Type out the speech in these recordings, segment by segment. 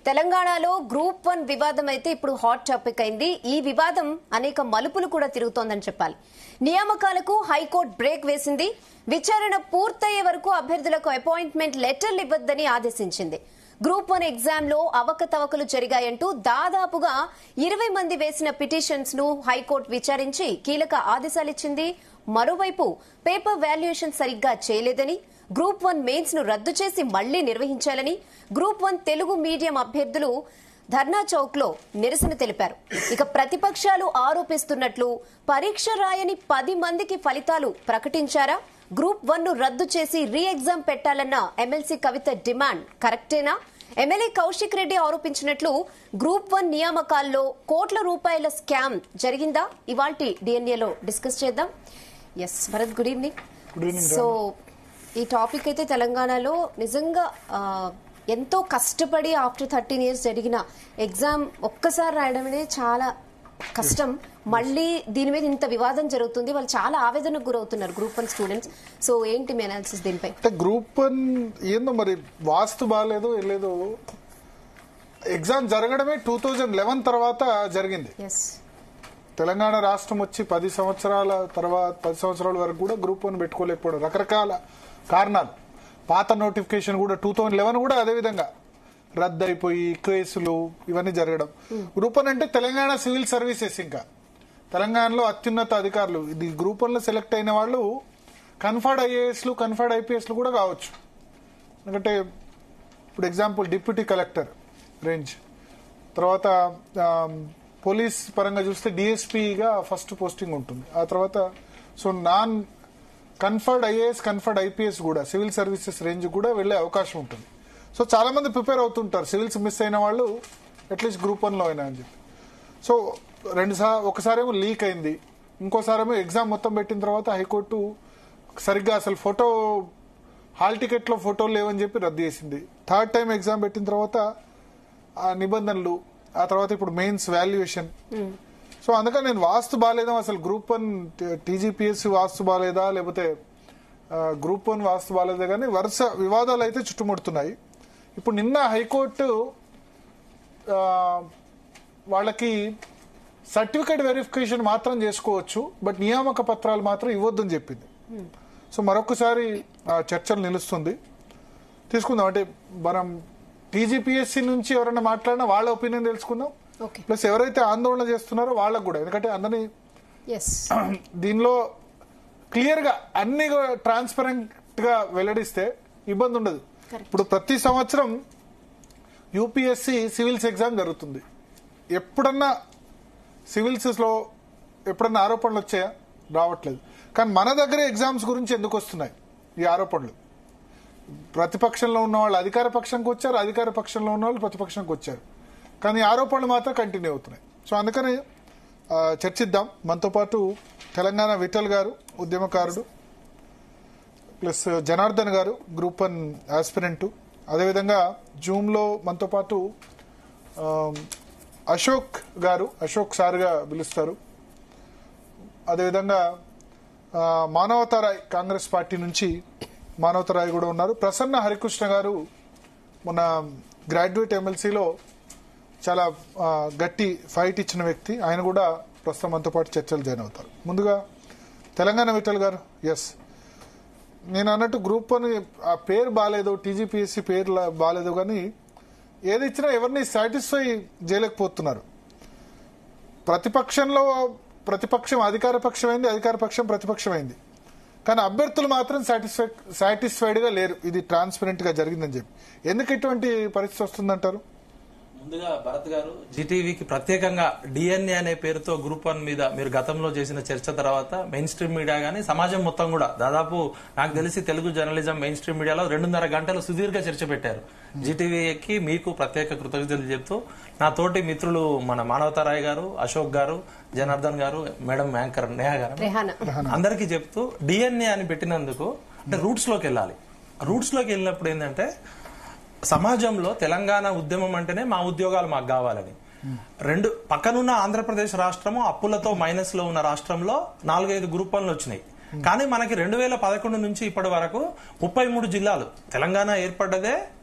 తెలంగాణలో గ్రూప్ 1 వివాదం అయితే ఇప్పుడు హాట్ టాపిక్ అయింది. ఈ వివాదం అనేక మలుపులు కూడా తిరుగుతోందని చెప్పాలి. నియామకాలకు హైకోర్టు బ్రేక్ వేసింది. విచారణ పూర్తయ్యే వరకు అభ్యర్థులకు అపాయింట్మెంట్ లెటర్లు ఇవ్వొద్దని ఆదేశించింది. గ్రూప్ 1 ఎగ్జామ్ లో అవకతవకలు జరిగాయంటూ దాదాపుగా 20 మంది వేసిన పిటిషన్స్ ను హైకోర్టు విచారించి కీలక ఆదేశాలిచ్చింది. మరోవైపు పేపర్ వాల్యుయేషన్ సరిగ్గా చేయలేదని, గ్రూప్ 1 మెయిన్స్ ను రద్దు చేసి మళ్లీ నిర్వహించాలని గ్రూప్ 1 తెలుగు మీడియం అభ్యర్థులు ధర్నా చౌక్ లో నిరసన తెలిపారు. ఇక ప్రతిపక్షాలు ఆరోపిస్తున్నట్లు పరీక్ష రాయని 10 మందికి ఫలితాలు ప్రకటించారా, గ్రూప్ 1 ను రద్దు చేసి రీ ఎగ్జామ్ పెట్టాలన్న ఎమ్మెల్సీ కవిత డిమాండ్ కరెక్టేనా, ఎమ్మెల్యే కౌశిక్ రెడ్డి ఆరోపించినట్లు గ్రూప్ 1 నియామకాల్లో కోట్ల రూపాయల స్కామ్ జరిగిందా, ఇవాల్టి డిఎన్ఏలో డిస్కస్ చేద్దాం. Yes Bharat, good evening. So ఈ టాపిక్ అయితే తెలంగాణలో నిజంగా ఎంతో కష్టపడి ఆఫ్టర్ 13 years జరిగిన ఎగ్జామ్ ఒక్కసారి రాయడమే చాలా కష్టం. మళ్ళీ దీని మీద ఇంత వివాదం జరుగుతుంది. వాళ్ళు చాలా ఆవేదనకు గురవుతున్నారు గ్రూప్ 1 స్టూడెంట్స్. సో ఏంటి మీ అనాలిసిస్ దీనిపై? గ్రూప్ 1 ఏందో మరి వాస్తు బాగాలేదు వెళ్ళలేదు. ఎగ్జామ్ జరగడమే 2011 తర్వాత జరిగింది. తెలంగాణ రాష్ట్రం వచ్చి 10 సంవత్సరాల తర్వాత 10 సంవత్సరాల వరకు కూడా గ్రూప్ 1 పెట్టుకోలేకపోవడం రకరకాల కారణాలు. పాత నోటిఫికేషన్ కూడా 2011 కూడా అదే విధంగా రద్దు అయిపోయి కేసులు ఇవన్నీ జరగడం. గ్రూప్ 1 అంటే తెలంగాణ సివిల్ సర్వీసెస్, ఇంకా తెలంగాణలో అత్యున్నత అధికారులు. ఇది గ్రూప్ 1 లో సెలెక్ట్ అయిన వాళ్ళు కన్ఫర్డ్ ఐఏఎస్లు కన్ఫర్డ్ ఐపీఎస్లు కూడా కావచ్చు. ఎందుకంటే ఇప్పుడు ఎగ్జాంపుల్ డిప్యూటీ కలెక్టర్ రేంజ్, తర్వాత పోలీస్ పరంగా చూస్తే డిఎస్పీగా ఫస్ట్ పోస్టింగ్ ఉంటుంది. ఆ తర్వాత so non conferred IAS conferred IPS కూడా సివిల్ సర్వీసెస్ రేంజ్ కూడా వెళ్లే అవకాశం ఉంటుంది. సో చాలా మంది ప్రిపేర్ అవుతుంటారు. సివిల్స్ మిస్ అయిన వాళ్ళు అట్లీస్ట్ గ్రూప్ 1 లో అయినా అని చెప్పి. సో ఒకసారేమో లీక్ అయింది, ఇంకోసారేమో ఎగ్జామ్ మొత్తం పెట్టిన తర్వాత హైకోర్టు సరిగ్గా అసలు ఫోటో హాల్ టికెట్ లో ఫోటోలు లేవని చెప్పి రద్దు చేసింది. థర్డ్ టైం ఎగ్జామ్ పెట్టిన తర్వాత ఆ నిబంధనలు, ఆ తర్వాత ఇప్పుడు మెయిన్స్ వాల్యుయేషన్. సో అందుకని నేను వాస్తు బాగాలేదా, అసలు గ్రూప్ 1 టీజీపీఎస్సీ వాస్తు బాగాలేదా లేకపోతే గ్రూప్ 1 వాస్తు బాగాలేదా, కానీ వరుస వివాదాలు అయితే చుట్టుముడుతున్నాయి. ఇప్పుడు నిన్న హైకోర్టు వాళ్ళకి సర్టిఫికేట్ వెరిఫికేషన్ మాత్రం చేసుకోవచ్చు, బట్ నియామక పత్రాలు మాత్రం ఇవ్వద్దని చెప్పింది. సో మరొకసారి చర్చలు నిలుస్తుంది. తీసుకుందాం. అంటే మనం టీజీపీఎస్సీ నుంచి ఎవరైనా మాట్లాడినా వాళ్ళ ఒపీనియన్ తెలుసుకుందాం. ప్లస్ ఎవరైతే ఆందోళన చేస్తున్నారో వాళ్ళకు కూడా, ఎందుకంటే అందరినీ దీనిలో క్లియర్ గా అన్ని ట్రాన్స్పరెంట్ గా వెల్లడిస్తే ఇబ్బంది ఉండదు. ఇప్పుడు ప్రతి సంవత్సరం యూపీఎస్సీ సివిల్స్ ఎగ్జామ్ జరుగుతుంది. ఎప్పుడన్నా సివిల్స్ లో ఎప్పుడన్నా ఆరోపణలు వచ్చాయా? రావట్లేదు. కానీ మన దగ్గర ఎగ్జామ్స్ గురించి ఎందుకు వస్తున్నాయి ఈ ఆరోపణలు? ప్రతిపక్షంలో ఉన్న వాళ్ళు అధికార పక్షంకి వచ్చారు, అధికార పక్షంలో ఉన్న వాళ్ళు ప్రతిపక్షంకి వచ్చారు, కానీ ఆరోపణలు మాత్రం కంటిన్యూ అవుతున్నాయి. సో అందుకని చర్చిద్దాం. మనతో పాటు తెలంగాణ విఠల్ గారు ఉద్యమకారుడు, ప్లస్ జనార్దన్ గారు గ్రూప్ 1 ఆస్పిరెంట్, అదేవిధంగా జూమ్ లో మనతో పాటు అశోక్ గారు, అశోక్ సార్గా పిలుస్తారు, అదేవిధంగా మానవతారాయ్ కాంగ్రెస్ పార్టీ నుంచి మానవతారాయ్ కూడా ఉన్నారు. ప్రసన్న హరికృష్ణ గారు మన గ్రాడ్యుయేట్ ఎమ్మెల్సీలో చాలా గట్టి ఫైట్ ఇచ్చిన వ్యక్తి, ఆయన కూడా ప్రస్తుతం మనతో పాటు చర్చలు జాయిన్ అవుతారు. ముందుగా తెలంగాణ విఠల్ గారు. ఎస్, నేను అన్నట్టు గ్రూప్ 1 ఆ పేరు బాగాలేదు, టీజీపీఎస్సీ పేరు బాగాలేదు, కానీ ఏది ఇచ్చినా ఎవరిని సాటిస్ఫై చేయలేకపోతున్నారు. ప్రతిపక్షం అధికార పక్షమైంది, అధికార పక్షం ప్రతిపక్షమైంది, కానీ అభ్యర్థులు మాత్రం సాటిస్ఫైడ్ గా లేరు. ఇది ట్రాన్స్పరెంట్ గా జరిగిందని చెప్పి ఎందుకు ఇటువంటి పరిస్థితి వస్తుందంటారు? ముందుగా భరత్ గారు, జీటీవీకి ప్రత్యేకంగా డిఎన్ఏ అనే పేరుతో గ్రూప్ 1 మీద మీరు గతంలో చేసిన చర్చ తర్వాత మెయిన్ స్ట్రీమ్ మీడియా గానీ సమాజం మొత్తం కూడా దాదాపు నాకు తెలిసి తెలుగు జర్నలిజం మెయిన్ స్ట్రీమ్ మీడియాలో 2.5 గంటలు సుదీర్ఘ చర్చ పెట్టారు. జీటీవీకి మీకు ప్రత్యేక కృతజ్ఞతలు చెప్తూ నా తోటి మిత్రులు మన మానవతారాయ్ గారు, అశోక్ గారు, జనార్దన్ గారు, మేడం యాంకర్ నేహా గారు అందరికీ చెప్తూ డిఎన్ఏ అని పెట్టినందుకు అంటే రూట్స్ లోకి వెళ్ళాలి. రూట్స్ లోకి వెళ్ళినప్పుడు ఏంటంటే సమాజంలో తెలంగాణ ఉద్యమం అంటేనే మా ఉద్యోగాలు మాకు కావాలని, రెండు పక్కనున్న ఆంధ్రప్రదేశ్ రాష్ట్రము అప్పులతో మైనస్ లో ఉన్న రాష్ట్రంలో 4-5 గ్రూప్ 1లు వచ్చినాయి. కానీ మనకి 2011 నుంచి ఇప్పటి వరకు 33 జిల్లాలు. తెలంగాణ ఏర్పడ్డదే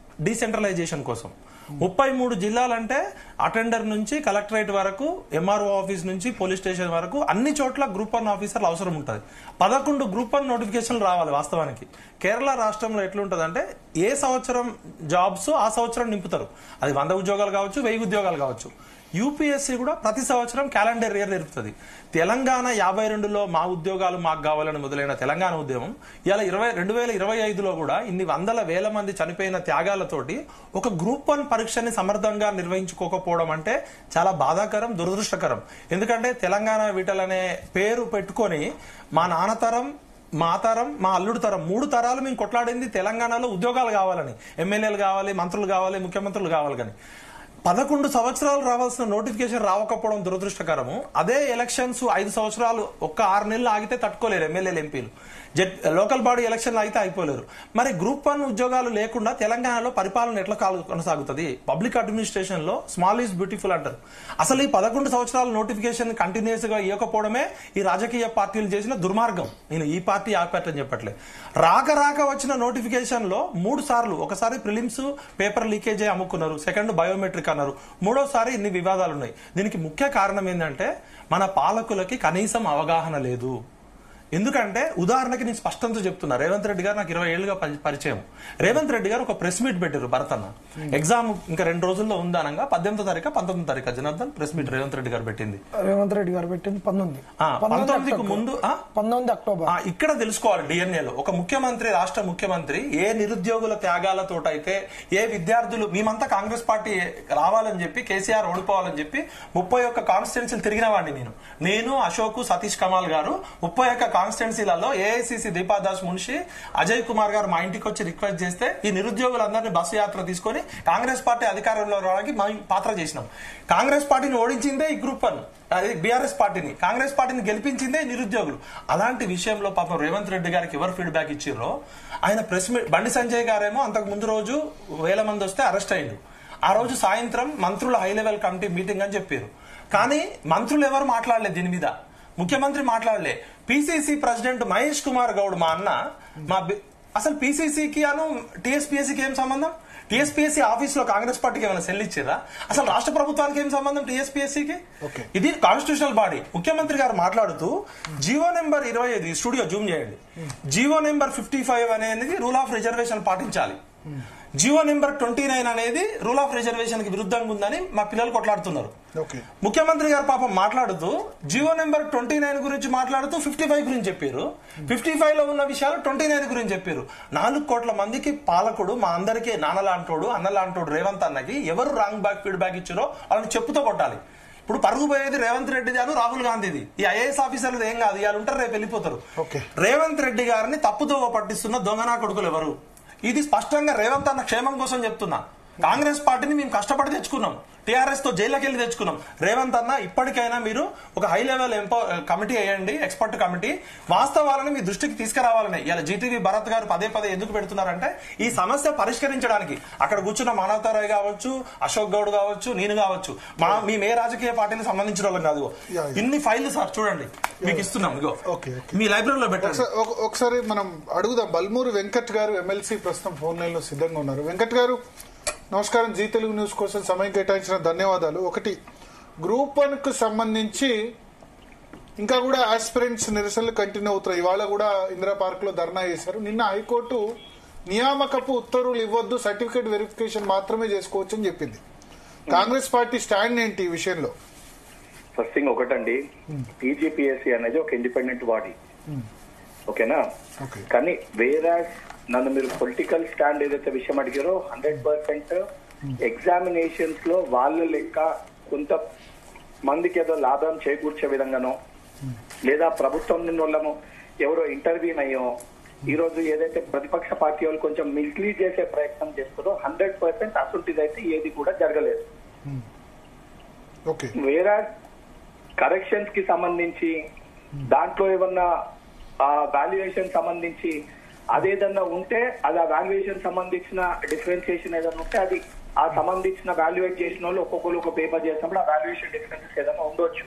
డీసెంట్రలైజేషన్ కోసం. 33 జిల్లాలంటే అటెండర్ నుంచి కలెక్టరేట్ వరకు, ఎంఆర్ఓ ఆఫీస్ నుంచి పోలీస్ స్టేషన్ వరకు అన్ని చోట్ల గ్రూప్ 1 ఆఫీసర్లు అవసరం ఉంటుంది. 11 గ్రూప్ 1 నోటిఫికేషన్లు రావాలి. వాస్తవానికి కేరళ రాష్ట్రంలో ఎట్లుంటదంటే ఏ సంవత్సరం జాబ్స్ ఆ సంవత్సరం నింపుతారు. అది 100 ఉద్యోగాలు కావచ్చు, 1000 ఉద్యోగాలు కావచ్చు. యూపీఎస్సీ కూడా ప్రతి సంవత్సరం క్యాలెండర్ ఇయర్ నిలుపుతుంది. తెలంగాణ 52లో మా ఉద్యోగాలు మాకు కావాలని మొదలైన తెలంగాణ ఉద్యమం ఇలా 2025లో కూడా ఇన్ని వందల వేల మంది చనిపోయిన త్యాగాలతోటి ఒక గ్రూప్ 1 పరీక్షని సమర్థంగా నిర్వహించుకోకపోవడం అంటే చాలా బాధాకరం, దురదృష్టకరం. ఎందుకంటే తెలంగాణ వీటలనే పేరు పెట్టుకొని మా నాన్నతరం, మా తరం, మా అల్లుడు తరం 3 తరాలు మేము కొట్లాడింది తెలంగాణలో ఉద్యోగాలు కావాలని, ఎమ్మెల్యేలు కావాలి, మంత్రులు కావాలి, ముఖ్యమంత్రులు కావాలి. కానీ 11 సంవత్సరాలు రావాల్సిన నోటిఫికేషన్ రావకపోవడం దురదృష్టకరము. అదే ఎలక్షన్స్ 5 సంవత్సరాలు ఒక్క 6 నెలలు ఆగితే తట్టుకోలేరు ఎమ్మెల్యేలు, ఎంపీలు. లోకల్ బాడీ ఎలక్షన్లు అయితే అయిపోలేరు. మరి గ్రూప్ 1 ఉద్యోగాలు లేకుండా తెలంగాణలో పరిపాలన ఎట్లా కొనసాగుతుంది? పబ్లిక్ అడ్మినిస్ట్రేషన్ లో స్మాల్ ఈజ్ బ్యూటిఫుల్ అంటారు. అసలు ఈ 11 సంవత్సరాల నోటిఫికేషన్ కంటిన్యూస్ గా ఇవ్వకపోవడమే ఈ రాజకీయ పార్టీలు చేసిన దుర్మార్గం. నేను ఈ పార్టీ ఆ పార్టీ అని చెప్పట్లేదు. రాక వచ్చిన నోటిఫికేషన్ లో 3 సార్లు, ఒకసారి ప్రిలిమ్స్ పేపర్ లీకేజ్ అయి అమ్ముకున్నారు, సెకండ్ బయోమెట్రిక్ అన్నారు, 3వసారి ఇన్ని వివాదాలు ఉన్నాయి. దీనికి ముఖ్య కారణం ఏంటంటే మన పాలకులకి కనీసం అవగాహన లేదు. ఎందుకంటే ఉదాహరణకి నేను స్పష్టంతో చెప్తున్నా, రేవంత్ రెడ్డి గారు నాకు 20 ఏళ్లుగా పరిచయం. రేవంత్ రెడ్డి గారు ఒక ప్రెస్ మీట్ పెట్టారు. భరతన్న ఎగ్జామ్ ఇంకా 2 రోజుల్లో ఉందనగా 18వ తారీఖు 19వ తారీఖు జనార్దన్ ప్రెస్ మీట్ రేవంత్ రెడ్డి గారు పెట్టింది. 19కు ముందు 19 అక్టోబర్. ఇక్కడ తెలుసుకోవాలి, డిఎన్ఏలో ఒక ముఖ్యమంత్రి, రాష్ట్ర ముఖ్యమంత్రి ఏ నిరుద్యోగుల త్యాగాలతోటైతే, ఏ విద్యార్థులు మేమంతా కాంగ్రెస్ పార్టీ రావాలని చెప్పి, కేసీఆర్ ఓడిపోవాలని చెప్పి 31 కాన్స్టిట్యున్సీలు తిరిగిన వాడిని నేను అశోక్, సతీష్ కమాల్ గారు 31 కాన్స్టిట్యున్సీలలో ఏఐసిసి దీపాదాస్ మున్షి, అజయ్ కుమార్ గారు మా ఇంటికి వచ్చి రిక్వెస్ట్ చేస్తే ఈ నిరుద్యోగులందరినీ బస్సు యాత్ర తీసుకొని కాంగ్రెస్ పార్టీ అధికారంలో రావడానికి మేము పాత్ర చేసినాం. కాంగ్రెస్ పార్టీని ఓడించిందే ఈ గ్రూప్ 1, అది బీఆర్ఎస్ పార్టీని, కాంగ్రెస్ పార్టీని గెలిపించిందే నిరుద్యోగులు. అలాంటి విషయంలో పాపం రేవంత్ రెడ్డి గారికి ఎవరు ఫీడ్బ్యాక్ ఇచ్చిర్రో ఆయన ప్రెస్ మీట్, బండి సంజయ్ గారేమో అంతకు ముందు రోజు 1000 మంది వస్తే అరెస్ట్ అయ్యిండు. ఆ రోజు సాయంత్రం మంత్రుల హై లెవెల్ కమిటీ మీటింగ్ అని చెప్పారు. కానీ మంత్రులు ఎవరు మాట్లాడలేదు దీని మీద, ముఖ్యమంత్రి మాట్లాడలే. పిసిసి ప్రెసిడెంట్ మహేష్ కుమార్ గౌడ్ మా అన్న, అసలు పిసిసికి అను టీఎస్పీఎస్సీకి ఏం సంబంధం? టీఎస్పీఎస్సీ ఆఫీస్ లో కాంగ్రెస్ పార్టీకి ఏమైనా సెల్ ఇచ్చారా? అసలు రాష్ట్ర ప్రభుత్వానికి ఏం సంబంధం టీఎస్పీఎస్సీకి? ఇది కాన్స్టిట్యూషనల్ బాడీ. ముఖ్యమంత్రి గారు మాట్లాడుతూ జీవో నెంబర్ 25, స్టూడియో జూమ్ చేయండి, జీవో నెంబర్ 55 అనేది రూల్ ఆఫ్ రిజర్వేషన్ పాటించాలి, జీవో నెంబర్ 29 అనేది రూల్ ఆఫ్ రిజర్వేషన్ కి విరుద్ధంగా ఉందని మా పిల్లలు కొట్లాడుతున్నారు. ముఖ్యమంత్రి గారు పాపం మాట్లాడుతూ జీవో నెంబర్ 29 గురించి మాట్లాడుతూ 55 గురించి చెప్పారు. 55 లో ఉన్న విషయాలు 29 గురించి చెప్పారు. 4 కోట్ల మందికి పాలకుడు, మా అందరికీ నాన్నలాంటోడు, అన్నలాంటోడు రేవంత్ అన్నకి ఎవరు రాంగ్ ఫీడ్బ్యాక్ ఇచ్చారో వాళ్ళని చెప్పుతో కొట్టాలి. ఇప్పుడు పరుగు పోయేది రేవంత్ రెడ్డి గారు, రాహుల్ గాంధీది. ఈ ఐఏఎస్ ఆఫీసర్లు ఏం కాదు, ఇవాళ ఉంటారు, రేపు వెళ్ళిపోతారు. రేవంత్ రెడ్డి గారిని తప్పుతో పట్టిస్తున్న దొంగనా కొడుకులు ఎవరు? ఇది స్పష్టంగా రేవంత్ అన్న క్షేమం కోసం చెప్తున్నా. కాంగ్రెస్ పార్టీని మేము కష్టపడి తెచ్చుకున్నాం, టీఆర్ఎస్ తో జైలుకి వెళ్ళి తెచ్చుకున్నాం. రేవంత్ అన్న ఇప్పటికైనా మీరు ఒక హై లెవెల్ కమిటీ వేయండి, ఎక్స్పర్ట్ కమిటీ, వాస్తవాలను మీ దృష్టికి తీసుకురావాలని. ఇలా జీటీవీ భరత్ గారు పదే ఎందుకు పెడుతున్నారంటే ఈ సమస్య పరిష్కరించడానికి. అక్కడ కూర్చున్న మానవతారాయ్ కావచ్చు, అశోక్ గౌడ్ కావచ్చు, నేను కావచ్చు, మేము ఏ రాజకీయ పార్టీకి సంబంధించిన వాళ్ళం కాదు. ఇన్ని ఫైళ్లు సార్ చూడండి మీకు ఇస్తున్నాం, ఇగో మీ లైబ్రరీలో పెట్టండి. ఒకసారి మనం అడుగుదాం. బల్మూరి వెంకట్ గారు ఎమ్మెల్సీ ప్రస్తుతం ఫోన్ లైన్ లో సిద్ధంగా ఉన్నారు. వెంకట్ గారు నమస్కారం, జీ తెలుగు న్యూస్ కోసం సమయం కేటాయించిన ధన్యవాదాలు. ఒకటి, గ్రూప్ 1 కు సంబంధించి ఇంకా కూడా ఆస్పిరెంట్స్ నిరసనలు కంటిన్యూ అవుతాయి. ఇవాళ కూడా ఇందిరా పార్క్ లో ధర్నా చేశారు. నిన్న హైకోర్టు నియామకపు ఉత్తర్వులు ఇవ్వద్దు, సర్టిఫికేట్ వెరిఫికేషన్ మాత్రమే చేసుకోవచ్చు అని చెప్పింది. కాంగ్రెస్ పార్టీ స్టాండ్ ఏంటి ఈ విషయంలో? ఫస్ట్ థింగ్ ఒకటండి, టీజీపీఎస్సీ అనేది ఒక ఇండిపెండెంట్ బాడీ, ఓకేనా? కానీ వేరే నన్ను మీరు పొలిటికల్ స్టాండ్ ఏదైతే విషయం అడిగారో 100% ఎగ్జామినేషన్స్ లో వాళ్ళ లెక్క కొంత మందికి ఏదో లాభం చేకూర్చే విధంగానో, లేదా ప్రభుత్వం నిన్నోళ్ళము ఎవరో ఇంటర్వ్యూ అయ్యో ఈ రోజు ఏదైతే ప్రతిపక్ష పార్టీ వాళ్ళు కొంచెం మిస్లీడ్ చేసే ప్రయత్నం చేస్తారో 100% అసలుంటిది అయితే ఏది కూడా జరగలేదు. వేరే కరెక్షన్స్ కి సంబంధించి దాంట్లో ఏమన్నా వాల్యుయేషన్ సంబంధించి అదేదన్నా ఉంటే అది ఆ వాల్యుయేషన్ సంబంధించిన డిఫరెన్సియేషన్ ఏదైనా ఉంటే అది ఆ సంబంధించిన వాల్యుయేట్ చేసిన వాళ్ళు ఒక్కొక్కరు ఒక పేపర్ చేసినప్పుడు ఆ వాల్యుయేషన్ డిఫరెన్సెస్ ఏదైనా ఉండొచ్చు.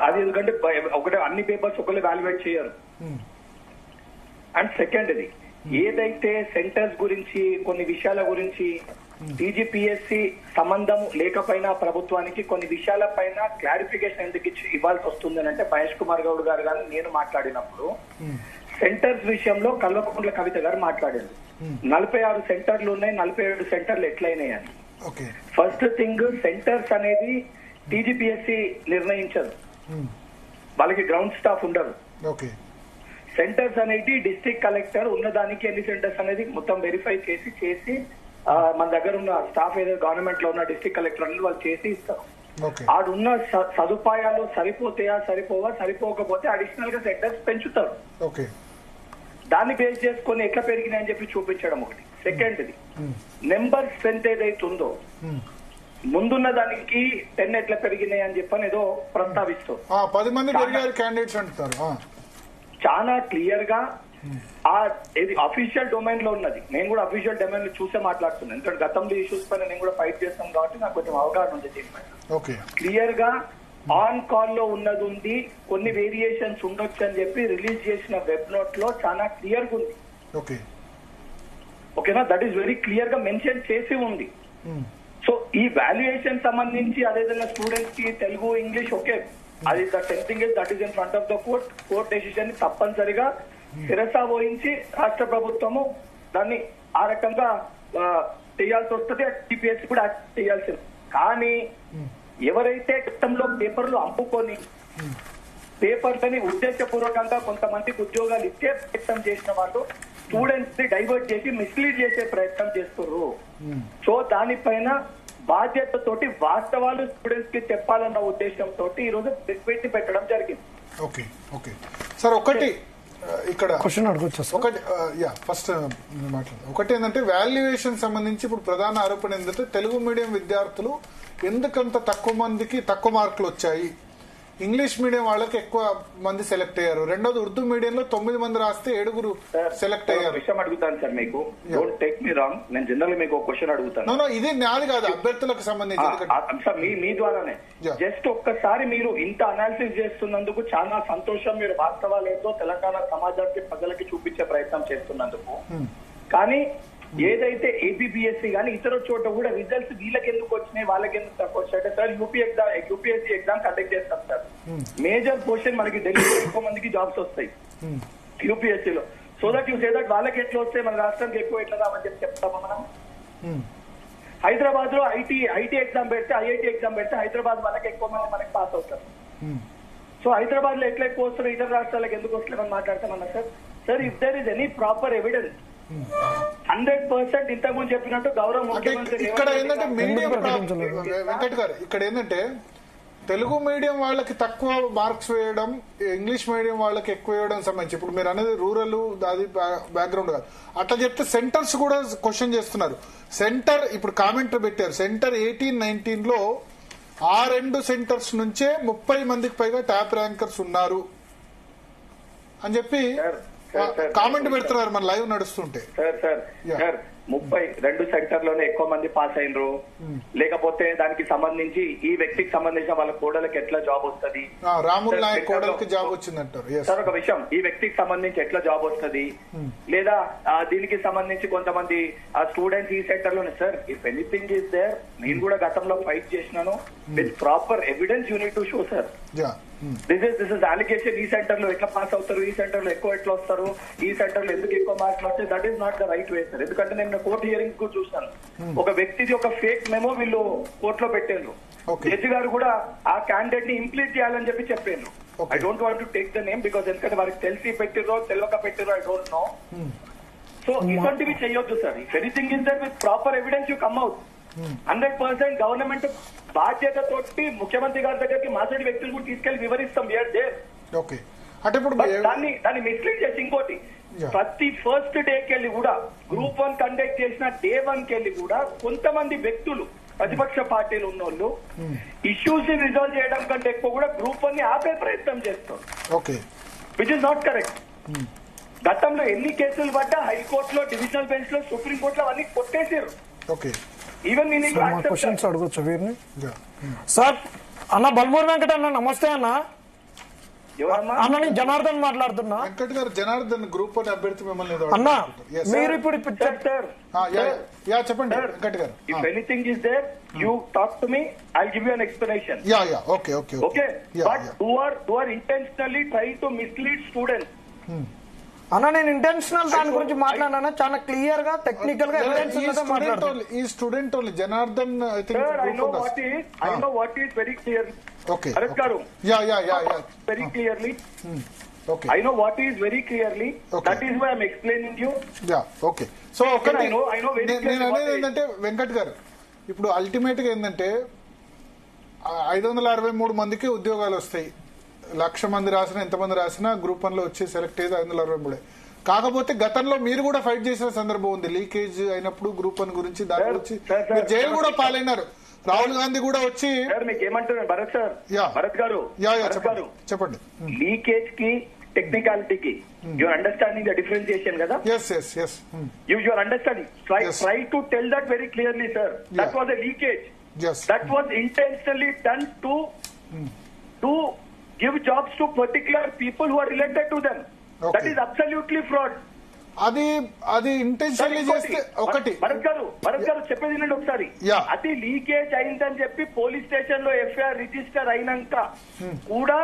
అది ఎందుకంటే ఒకటే అన్ని పేపర్స్ ఒకళ్ళు వాల్యుయేట్ చేయరు. అండ్ సెకండ్, ఇది ఏదైతే సెంటర్స్ గురించి కొన్ని విషయాల గురించి టీజీపీఎస్సీ సంబంధం లేకపోయినా ప్రభుత్వానికి కొన్ని విషయాల పైన క్లారిఫికేషన్ ఎందుకు ఇవ్వాల్సి వస్తుంది అంటే మహేష్ కుమార్ గౌడ్ గారు కానీ నేను మాట్లాడినప్పుడు సెంటర్స్ విషయంలో కల్వకుంట్ల కవిత గారు మాట్లాడారు. 46 సెంటర్లు ఉన్నాయి, 47 సెంటర్లు ఎట్లయినాయి అని. ఫస్ట్ థింగ్, సెంటర్స్ అనేది టీజీపీఎస్సీ నిర్ణయించదు, వాళ్ళకి గ్రౌండ్ స్టాఫ్ ఉండరు. సెంటర్స్ అనేది డిస్ట్రిక్ట్ కలెక్టర్ ఉన్నదానికి ఎన్ని సెంటర్స్ అనేది మొత్తం వెరిఫై చేసి మన దగ్గర ఉన్న స్టాఫ్ ఏదో గవర్నమెంట్ లో ఉన్న డిస్ట్రిక్ట్ కలెక్టర్ అనేది వాళ్ళు చేసి ఇస్తారు. ఆడున్న సదుపాయాలు సరిపోతాయా సరిపోవా, సరిపోకపోతే అడిషనల్ గా సెంటర్స్ పెంచుతారు. దాన్ని బేస్ చేసుకొని ఎట్లా పెరిగినాయని చెప్పి చూపించడం ఒకటి. సెకండ్ది, నెంబర్ స్ట్రెంత్ ఏదైతే ఉందో ముందున్న దానికి 10 ఎట్లా పెరిగినాయి అని చెప్పని ఏదో ప్రస్తావిస్తూ 10 మంది పెరిగారు క్యాండిడేట్స్ అంటారు. చాలా క్లియర్ గా ఇది అఫీషియల్ డొమైన్ లో ఉన్నది. నేను కూడా అఫీషియల్ డొమైన్ లో చూసే మాట్లాడుతున్నాను, ఎందుకంటే గతంలో ఇష్యూస్ పైన నేను కూడా ఫైట్ చేస్తాను కాబట్టి నాకు కొంచెం అవగాహన ఉంది దీనిపైన. క్లియర్ గా ఆన్ కాల్ లో ఉన్నది ఉంది, కొన్ని వేరియేషన్స్ ఉండొచ్చు అని చెప్పి రిలీజ్ చేసిన వెబ్ నోట్ లో చాలా క్లియర్ గా ఉంది. ఓకేనా, దట్ ఈస్ వెరీ క్లియర్ గా మెన్షన్ చేసి ఉంది. సో ఈ వాల్యుయేషన్ సంబంధించి అదేవిధంగా స్టూడెంట్స్ కి తెలుగు ఇంగ్లీష్ ఓకే, అది the Tenzing is that is in front of the court. Court decision ని తప్పనిసరిగా శిరస వహించి రాష్ట్ర ప్రభుత్వము దాన్ని ఆ రకంగా చేయాల్సి వస్తుంది, టీపీఎస్సీ కూడా చేయాల్సింది. కానీ ఎవరైతే గతంలో పేపర్లు అమ్ముకొని పేపర్లని ఉద్దేశపూర్వకంగా కొంతమందికి ఉద్యోగాలు ఇచ్చే ప్రయత్నం చేసిన వాళ్ళు స్టూడెంట్స్ ని డైవర్ట్ చేసి మిస్లీడ్ చేసే ప్రయత్నం చేస్తున్నారు. సో దానిపైన బాధ్యతతోటి వాస్తవాలు స్టూడెంట్స్ కి చెప్పాలన్న ఉద్దేశంతో ఈ రోజు పెట్టి పెట్టడం జరిగింది. సార్ ఒకటి ఇక్కడ క్వశ్చన్ అడగొచ్చు. ఒకటి ఫస్ట్ మాట్లాడదు. ఒకటి ఏంటంటే వాల్యుయేషన్ సంబంధించి ఇప్పుడు ప్రధాన ఆరోపణ ఏంటంటే తెలుగు మీడియం విద్యార్థులు ఎందుకంత తక్కువ మందికి తక్కువ మార్కులు వచ్చాయి, ఇంగ్లీష్ మీడియం వాళ్ళకి ఎక్కువ మంది సెలెక్ట్ అయ్యారు. రెండోది ఉర్దూ మీడియంలో 9 మంది రాస్తే 7 సెలెక్ట్ అయ్యారు. విషయం అడుగుతాను సార్, మీకు డోంట్ టేక్ మీ రాంగ్, నేను జనరల్ మీకు ఒక క్వశ్చన్ అడుగుతాను. ఇది నాది కాదు, అభ్యర్థులకు సంబంధించి మీ ద్వారానే జస్ట్ ఒక్కసారి మీరు ఇంత అనాలిసిస్ చేస్తున్నందుకు చాలా సంతోషం. మీరు వాస్తవాలు ఏంటో తెలంగాణ సమాజానికి ప్రజలకి చూపించే ప్రయత్నం చేస్తున్నందుకు. కానీ ఏదైతే ఏపీపీఎస్సీ కానీ ఇతర చోట కూడా రిజల్ట్స్ వీళ్ళకి ఎందుకు వచ్చినాయి వాళ్ళకి ఎందుకు తక్కువ వచ్చాయంటే సార్ యూపీఎస్సీ ఎగ్జామ్ కండక్ట్ చేస్తాం సార్. మేజర్ పోర్షన్ మనకి ఢిల్లీలో ఎక్కువ మందికి జాబ్స్ వస్తాయి యూపీఎస్సీలో. So that you say that వాళ్ళకి ఎట్లా వస్తాయి మన రాష్ట్రానికి ఎక్కువ ఎట్లా రావని చెప్పి చెప్తామా మనం. హైదరాబాద్ లో ఐటీ ఎగ్జామ్ పెడితే ఐఐటీ ఎగ్జామ్ పెడితే హైదరాబాద్ వాళ్ళకి ఎక్కువ మంది మనకి పాస్ అవుతారు. సో హైదరాబాద్ లో ఎట్లా ఎక్కువ వస్తారు ఇతర రాష్ట్రాలకు ఎందుకు వస్తారని మాట్లాడతామన్నా sir. Sir if there is any proper evidence 100% ఇంతకుముందు చెప్పినట్టు గౌరవ ముఖ్యమంత్రి ఇక్కడ ఏంటంటే మీడియం వెంకట్ గారు ఇక్కడ ఏంటంటే తెలుగు మీడియం వాళ్ళకి తక్కువ మార్క్స్ వేయడం, ఇంగ్లీష్ మీడియం వాళ్ళకి ఎక్కువ వేయడం సంబంధించి ఇప్పుడు మీరు అనేది రూరల్ అది బ్యాక్గ్రౌండ్ కాదు. అట్లా చెప్తే సెంటర్స్ కూడా క్వశ్చన్ చేస్తున్నారు. సెంటర్ ఇప్పుడు కామెంట్ పెట్టారు, సెంటర్ 18-19 లో ఆ 2 సెంటర్స్ నుంచే 30 మందికి పైగా టాప్ ర్యాంకర్స్ ఉన్నారు అని చెప్పి కామెంట్ పెడుతున్నారు మన లైవ్ నడుస్తుంటే. సార్ 32 సెంటర్లోనే ఎక్కువ మంది పాస్ అయినరు, లేకపోతే దానికి సంబంధించి ఈ వ్యక్తికి సంబంధించిన వాళ్ళ కోడలకి ఎట్లా జాబ్ వస్తుంది, రాముల్ నాయక్ కోడలకి జాబ్ వచ్చిందంటారు సార్. ఒక విషయం, ఈ వ్యక్తికి సంబంధించి ఎట్లా జాబ్ వస్తుంది, లేదా దీనికి సంబంధించి కొంతమంది స్టూడెంట్స్ ఈ సెంటర్ లోనే. Sir if anything is there, నేను కూడా గతంలో ఫైట్ చేసినాను. With proper evidence you need to show sir. This is allegation. ఈ సెంటర్ లో ఎట్లా పాస్ అవుతారు, ఈ సెంటర్ లో ఎక్కువ ఎట్లా వస్తారు, ఈ సెంటర్ లో ఎందుకు ఎక్కువ మార్క్స్ వస్తాయి, that is not the right way sir. ఎందుకంటే నేను కోర్టు హియరింగ్ కూడా చూస్తాను, ఒక వ్యక్తిది ఒక ఫేక్ మెమో వీళ్ళు కోర్టులో పెట్టారు. జడ్జి గారు కూడా ఆ క్యాండిడేట్ ని ఇంప్లీట్ చేయాలని చెప్పి చెప్పారు. I don't want to take the name because ఎందుకంటే వారికి తెలిసి పెట్టిరో తెలియక పెట్టిరో ఐ డోంట్ నో. సో ఇటువంటివి చేయొద్దు sir. If anything is there with proper evidence you come out. 100% government బాధ్యతతోటి ముఖ్యమంత్రి గారి దగ్గరికి మాసడి వ్యక్తులు కూడా తీసుకెళ్లి వివరిస్తాం. దాన్ని మిస్లీడ్ చేసి ఇంకోటి, ప్రతి ఫస్ట్ డేకి వెళ్ళి కూడా గ్రూప్ 1 కండక్ట్ చేసిన డే 1 కెళ్ళి కూడా కొంతమంది వ్యక్తులు ప్రతిపక్ష పార్టీలు ఉన్నోళ్ళు ఇష్యూస్ ని రిజాల్వ్ చేయడం కంటే ఎక్కువ కూడా గ్రూప్ 1 ని ఆపే ప్రయత్నం చేస్తారు, విచ్ ఇస్ నాట్ కరెక్ట్. గతంలో ఎన్ని కేసులు పడ్డా హైకోర్టులో, డివిజనల్ బెంచ్ లో, సుప్రీంకోర్టులో అవన్నీ కొట్టేశారు. ఈవెన్ క్వశ్చన్స్ అడగొచ్చు వీరిని. సార్ అన్న బల్మూరి వెంకట అన్న, నమస్తే అన్న. ఎవరమ్మా? అన్న నేను జనార్దన్ మాట్లాడుతున్నా. వెంకట్ గారు, జనార్దన్ గ్రూప్ వన్ అభ్యర్థి మిమ్మల్ని ఏదో అన్న Yes, sir. మీరు ఇప్పుడు చెప్పండి వెంకట్ గారు. If anything is there, you talk to me. I'll give you an explanation. Okay. Okay. Yeah, But yeah. who are intentionally trying to mislead students. అన్న నేను ఇంటెన్షనల్ దాని గురించి మాట్లాడినా, చాలా క్లియర్ గా టెక్నికల్ గా ఎవిడెన్స్ ఉన్నదే మాట్లాడుతున్నా. ఈ student only Janardhan. Sir, I know what is very clear. Okay. Bharat garu. Yeah. Very clearly. Okay. I know what is very clearly. Okay. That is why I'm explaining you. Okay. So ఒకటి I know very నేను clearly what అనేది is. ఏంటంటే వెంకట్ గారు, ఇప్పుడు ultimate గా ఏంటంటే 563 మందికి ఉద్యోగాలు వస్తాయి. 1,00,000 మంది రాసినా, ఎంతమంది రాసినా గ్రూప్ 1 లో వచ్చి సెలెక్ట్ అయ్యేది 563. కాకపోతే గతంలో మీరు కూడా ఫైట్ చేసిన సందర్భం ఉంది. లీకేజ్ అయినప్పుడు గ్రూప్ 1 గురించి, దాని గురించి మీరు జైలు కూడా పాలైనారు. రాహుల్ గాంధీ కూడా వచ్చి మీకు ఏమంటున్నారు భరత్ సార్? భరత్ గారు, చెప్పండి. లీకేజ్ కి టెక్నికాలిటీకి యువర్ అండర్స్టాండింగ్ ద డిఫరెన్షియేషన్ కదా? yes. You're understanding. Try to tell that very clearly, sir. That was a leakage. Yes. That was intentionally done to give jobs to particular people who are related to them. Okay. That is absolutely fraud. అది intentionally చేస్తే ఒకటి. భరత్ గారు చెప్పేది వినండి ఒకసారి. అది leakage అయిందని చెప్పి పోలీస్ స్టేషన్ లో ఎఫ్ఐఆర్ రిజిస్టర్ అయినాక కూడా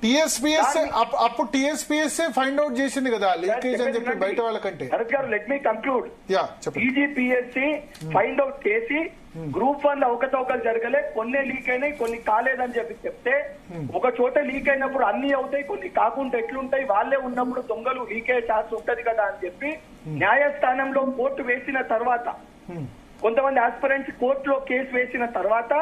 టీఎస్పీఎస్ అప్పుడు టీఎస్పీఎస్ ఫైండ్ అవుట్ చేసింది కదా లీకేజ్ అని చెప్పి బయట వాళ్ళకంటే. భరత్ గారు, లెట్ మీ కంక్లూడ్. చెప్పండి. టీజీపీఎస్సీ ఫైండ్ అవుట్ చేసి గ్రూప్ 1 లో అవకతవకలు జరగలే, కొన్ని లీక్ అయినాయి, కొన్ని కాలేదని చెప్పి చెప్తే, ఒక చోట లీక్ అయినప్పుడు అన్ని అవుతాయి, కొన్ని కాకుండా ఎట్లుంటాయి, వాళ్ళే ఉన్నప్పుడు దొంగలు లీకేజ్ ఛాన్స్ ఉంటది కదా అని చెప్పి న్యాయస్థానంలో కోర్టు వేసిన తర్వాత, కొంతమంది ఆస్పిరెంట్స్ కోర్టులో కేసు వేసిన తర్వాత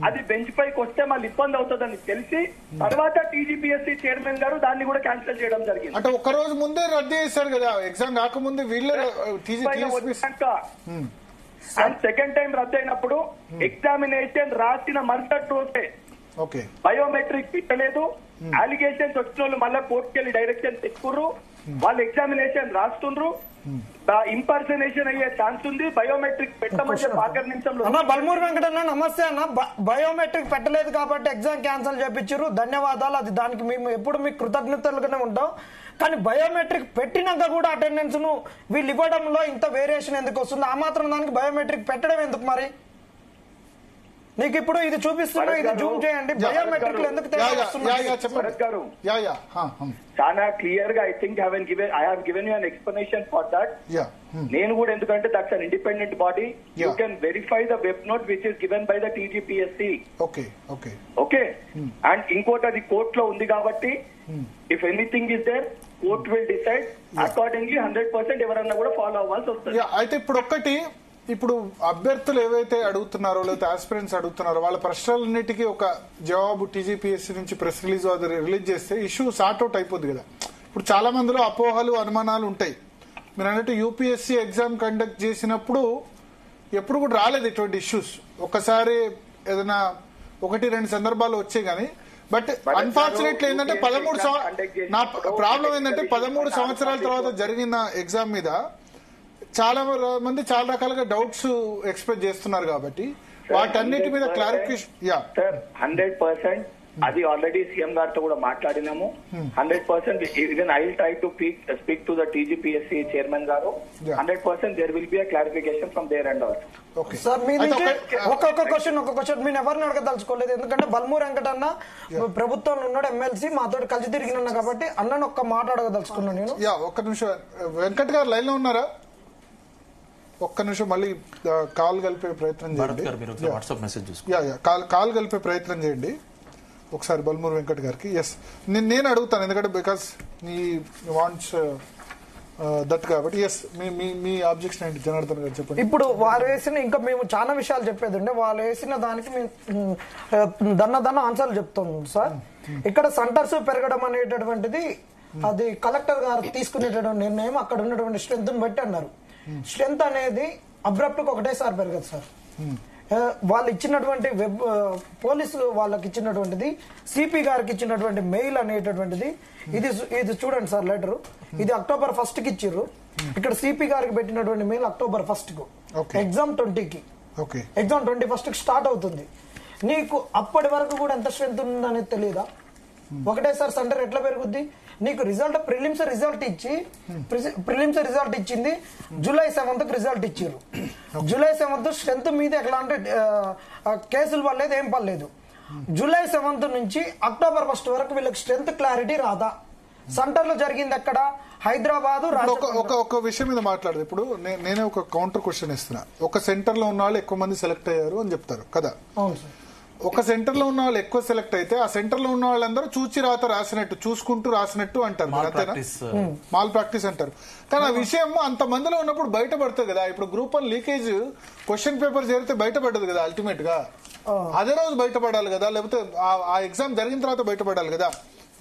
అది బెంచ్ పైకి వస్తే మళ్ళీ ఇబ్బంది అవుతుందని తెలిసి తర్వాత టీజీపీఎస్సీ చైర్మన్ గారు దాన్ని కూడా క్యాన్సిల్ చేయడం జరిగింది. అంటే ఒక రోజు ముందే రద్దు చేశారు కదా ఎగ్జామ్ కాకముందే వీళ్ళే. అండ్ సెకండ్ టైం రద్దు అయినప్పుడు ఎగ్జామినేషన్ రాసిన మరుసటి రోజే బయోమెట్రిక్ పెట్టలేదు. అలిగేషన్స్ వచ్చిన వాళ్ళు మళ్ళీ కోర్టుకి వెళ్ళి డైరెక్షన్ తెచ్చుకుర్రు, వాళ్ళు ఎగ్జామినేషన్ రాస్తుండ్రు, ఇంపర్సనేషన్ అయ్యే ఛాన్స్ ఉంది. బయోమెట్రిక్ పెట్టమని చెప్పి ఆఖరి నిమిషంలో. బల్మూరి వెంకటన్న నమస్తే అన్న. బయోమెట్రిక్ పెట్టలేదు కాబట్టి ఎగ్జామ్ క్యాన్సిల్ చేయించారు, ధన్యవాదాలు. అది దానికి మేము ఎప్పుడు మీకు కృతజ్ఞతలుగానే ఉంటాం. కానీ బయోమెట్రిక్ పెట్టినాక కూడా అటెండెన్స్ ను వీళ్ళు ఇవ్వడంలో ఇంత వేరియేషన్ ఎందుకు వస్తుంది? ఆ మాత్రం దానికి బయోమెట్రిక్ పెట్టడం ఎందుకు మరి? నీకు ఇప్పుడు ఇది చూపిస్తున్నా, ఇది జూమ్ చేయండి. బయోమెట్రిక్ ఎందుకు చాలా క్లియర్ గా I think I have given you an explanation for that. నేను కూడా ఎందుకంటే that's an independent body. You can verify the web note which is given by the TGPSC. Okay. And ఇంకోటి అది కోర్టులో ఉంది కాబట్టి if anything is there, court will decide accordingly 100% ఎవరన్నా కూడా ఫాలో అవ్వాల్సి వస్తుంది. అయితే ఇప్పుడు అభ్యర్థులు ఏవైతే అడుగుతున్నారో లేకపోతే ఆస్పిరెంట్స్ అడుగుతున్నారో వాళ్ళ ప్రశ్నలన్నిటికీ ఒక జవాబు టీజీపీఎస్సీ నుంచి ప్రెస్ రిలీజ్ చేస్తే ఇష్యూ సార్ట్అవుట్ అయిపోద్ది కదా. ఇప్పుడు చాలా మందిలో అపోహలు, అనుమానాలు ఉంటాయి. మీరు అన్నట్టు యూపీఎస్సీ ఎగ్జామ్ కండక్ట్ చేసినప్పుడు ఎప్పుడు కూడా రాలేదు ఇటువంటి ఇష్యూస్. ఒకసారి ఏదైనా 1-2 సందర్భాలు వచ్చాయి కానీ, బట్ అన్ఫార్చునేట్లీ ఏంటంటే 13 నా ప్రాబ్లం ఏంటంటే 13 సంవత్సరాల తర్వాత జరిగిన ఎగ్జామ్ మీద చాలా మంది చాలా రకాలుగా డౌట్స్ ఎక్స్ప్రెస్ చేస్తున్నారు కాబట్టి వాటన్నిటి మీద క్లారిఫికేషన్. 100% అది ఆల్రెడీ సీఎం గారితో కూడా మాట్లాడినాము. 100% even I will try to speak to the TGPSC chairman గారు. 100% there will be a clarification from there and also. Sir ఒక్కొక్క క్వశ్చన్ మీరు ఎవరిని అడగదలుచుకోలేదు, ఎందుకంటే బల్మూరి వెంకటన్న ప్రభుత్వంలో ఉన్నాడు, ఎమ్మెల్సీ మాతో కలిసి తిరిగిన కాబట్టి అన్నను ఒక్క మాట అడగదలుచుకున్నాను నేను. ఒక్క నిమిషం వెంకట్ గారు లైన్ లో ఉన్నారా? ఒక్క నిమిషం మళ్ళీ కాల్ కలిపే ప్రయత్నం చేయండి. కాల్ కలిపే ప్రయత్నం చేయండి ఒకసారి బల్మూరి వెంకట్ గారికి. ఎస్, నేను అడుగుతాను ఎందుకంటే బికాస్ మీ వాంట్స్ దట్ కాబట్టి. ఎస్, మీ ఆబ్జెక్షన్ ఏంటి జనార్దన్ గారు చెప్పండి. ఇప్పుడు వాళ్ళు వేసిన ఇంకా మేము చాలా విషయాలు చెప్పేది ఉండే, వాళ్ళు వేసిన దానికి మేము దన్న ఆన్సర్లు చెప్తాం సార్. ఇక్కడ సెంటర్స్ పెరగడం అనేటటువంటిది అది కలెక్టర్ గారు తీసుకునేటటువంటి నిర్ణయం అక్కడ ఉన్నటువంటి స్ట్రెంత్ బట్టి అన్నారు. స్ట్రెంత్ అనేది అబ్రప్ట్ గా ఒకటేసారి పెరగదు సార్. వాళ్ళు ఇచ్చినటువంటి పోలీసులు వాళ్ళకి ఇచ్చినటువంటిది, సిపి గారికి ఇచ్చినటువంటి మెయిల్ అనేటటువంటిది ఇది చూడండి సార్. లెటర్ ఇది October 1st కి ఇచ్చిర్రు. ఇక్కడ సిపి గారికి పెట్టినటువంటి మెయిల్ October 1st కు, ఎగ్జామ్ 20కి, ఎగ్జామ్ 21st కి స్టార్ట్ అవుతుంది. నీకు అప్పటి వరకు కూడా ఎంత స్ట్రెంత్ ఉందనేది తెలియదా? ఒకటేసారి సెంటర్ ఎట్లా పెరుగుద్ది? నీకు రిజల్ట్ ప్రిలిమ్స్ రిజల్ట్ ఇచ్చింది జూలై 7th రిజల్ట్ ఇచ్చారు. జూలై 7th స్ట్రెంత్ మీద ఎట్లాంటి కేసులు పడలేదు, ఏం పడలేదు. జూలై 7th నుంచి అక్టోబర్ 1 వరకు వీళ్ళకి స్ట్రెంత్ క్లారిటీ రాదా? సెంటర్ లో జరిగింది ఎక్కడ? హైదరాబాద్. ఒక విషయం మీద మాట్లాడదు. ఇప్పుడు నేనే ఒక కౌంటర్ క్వశ్చన్ ఇస్తున్నా. ఒక సెంటర్ లో ఉన్న వాళ్ళు ఎక్కువ మంది సెలెక్ట్ అయ్యారు అని చెప్తారు కదా. అవును సార్. ఒక సెంటర్ లో ఉన్న వాళ్ళు ఎక్కువ సెలెక్ట్ అయితే ఆ సెంటర్ లో ఉన్న వాళ్ళందరూ చూచి రాసినట్టు చూసుకుంటూ రాసినట్టు అంటారు. మాల్ ప్రాక్టీస్ అంటారు. కానీ ఆ విషయం అంత మందిలో ఉన్నప్పుడు బయటపడుతుంది కదా. ఇప్పుడు గ్రూప్ 1 లీకేజ్ క్వశ్చన్ పేపర్ చేరితే బయటపడ్డది కదా. అల్టిమేట్ గా అదే రోజు బయటపడాలి కదా, లేకపోతే ఆ ఎగ్జామ్ జరిగిన తర్వాత బయటపడాలి కదా.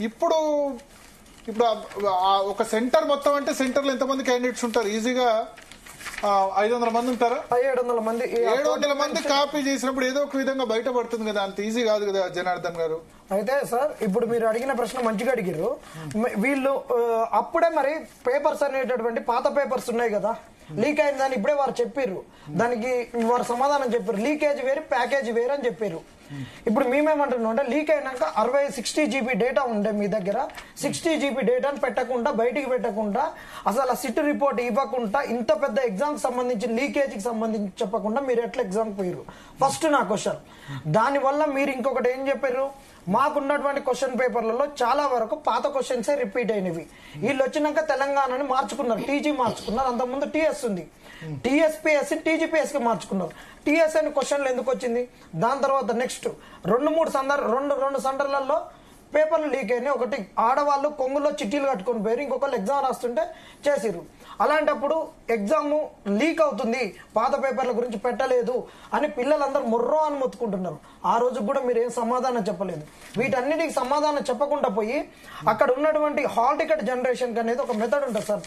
ఇప్పుడు ఒక సెంటర్ మొత్తం అంటే సెంటర్ లో ఎంతమంది క్యాండిడేట్స్ ఉంటారు? ఈజీగా 500 మంది ఉంటారా? 700 మంది కాపీ చేసినప్పుడు ఏదో ఒక విధంగా బయటపడుతుంది కదా. అంత ఈజీ కాదు కదా జనార్దన్ గారు. అయితే సార్ ఇప్పుడు మీరు అడిగిన ప్రశ్న మంచిగా అడిగారు. వీళ్ళు అప్పుడే మరి పేపర్స్ అనేటటువంటి పాత పేపర్స్ ఉన్నాయి కదా, లీక్ అయిందని ఇప్పుడే వారు చెప్పారు. దానికి వారు సమాధానం చెప్పారు. లీకేజ్ వేరు, ప్యాకేజ్ వేరు అని చెప్పారు. ఇప్పుడు మేమేమంటున్నాం అంటే లీక్ అయినాక 60 GB డేటా ఉండే మీ దగ్గర 60 GB డేటాను పెట్టకుండా, బయటికి పెట్టకుండా, అసలు ఆ సిట్ రిపోర్ట్ ఇవ్వకుండా, ఇంత పెద్ద ఎగ్జామ్ సంబంధించి లీకేజ్కి సంబంధించి చెప్పకుండా మీరు ఎట్లా ఎగ్జామ్ పోయారు? ఫస్ట్ నా క్వశ్చన్. దానివల్ల మీరు ఇంకొకటి ఏం చెప్పారు? మాకున్నటువంటి క్వశ్చన్ పేపర్లలో చాలా వరకు పాత క్వశ్చన్సే రిపీట్ అయినవి. వీళ్ళు వచ్చినాక తెలంగాణని మార్చుకున్నారు, టీజీ మార్చుకున్నారు. అంతకుముందు టీఎస్ ఉంది, టీఎస్పీఎస్ టీజీపీఎస్ కి మార్చుకున్నారు. టీఎస్ అని క్వశ్చన్లు ఎందుకు వచ్చింది? దాని తర్వాత నెక్స్ట్ రెండు సెంటర్లలో పేపర్లు లీక్ అయినాయి. ఒకటి ఆడవాళ్ళు కొంగులో చిట్టీలు కట్టుకొని పోయారు, ఇంకొకళ్ళు ఎగ్జామ్ రాస్తుంటే చేసిరు. అలాంటప్పుడు ఎగ్జామ్ లీక్ అవుతుంది, పాత పేపర్ల గురించి పెట్టలేదు అని పిల్లలందరూ మొర్రో అని మొత్తుకుంటున్నారు. ఆ రోజు కూడా మీరు ఏం సమాధానం చెప్పలేదు. వీటన్నిటికి సమాధానం చెప్పకుండా పోయి అక్కడ ఉన్నటువంటి హాల్ టికెట్ జనరేషన్ అనేది ఒక మెథడ్ ఉంటుంది సార్.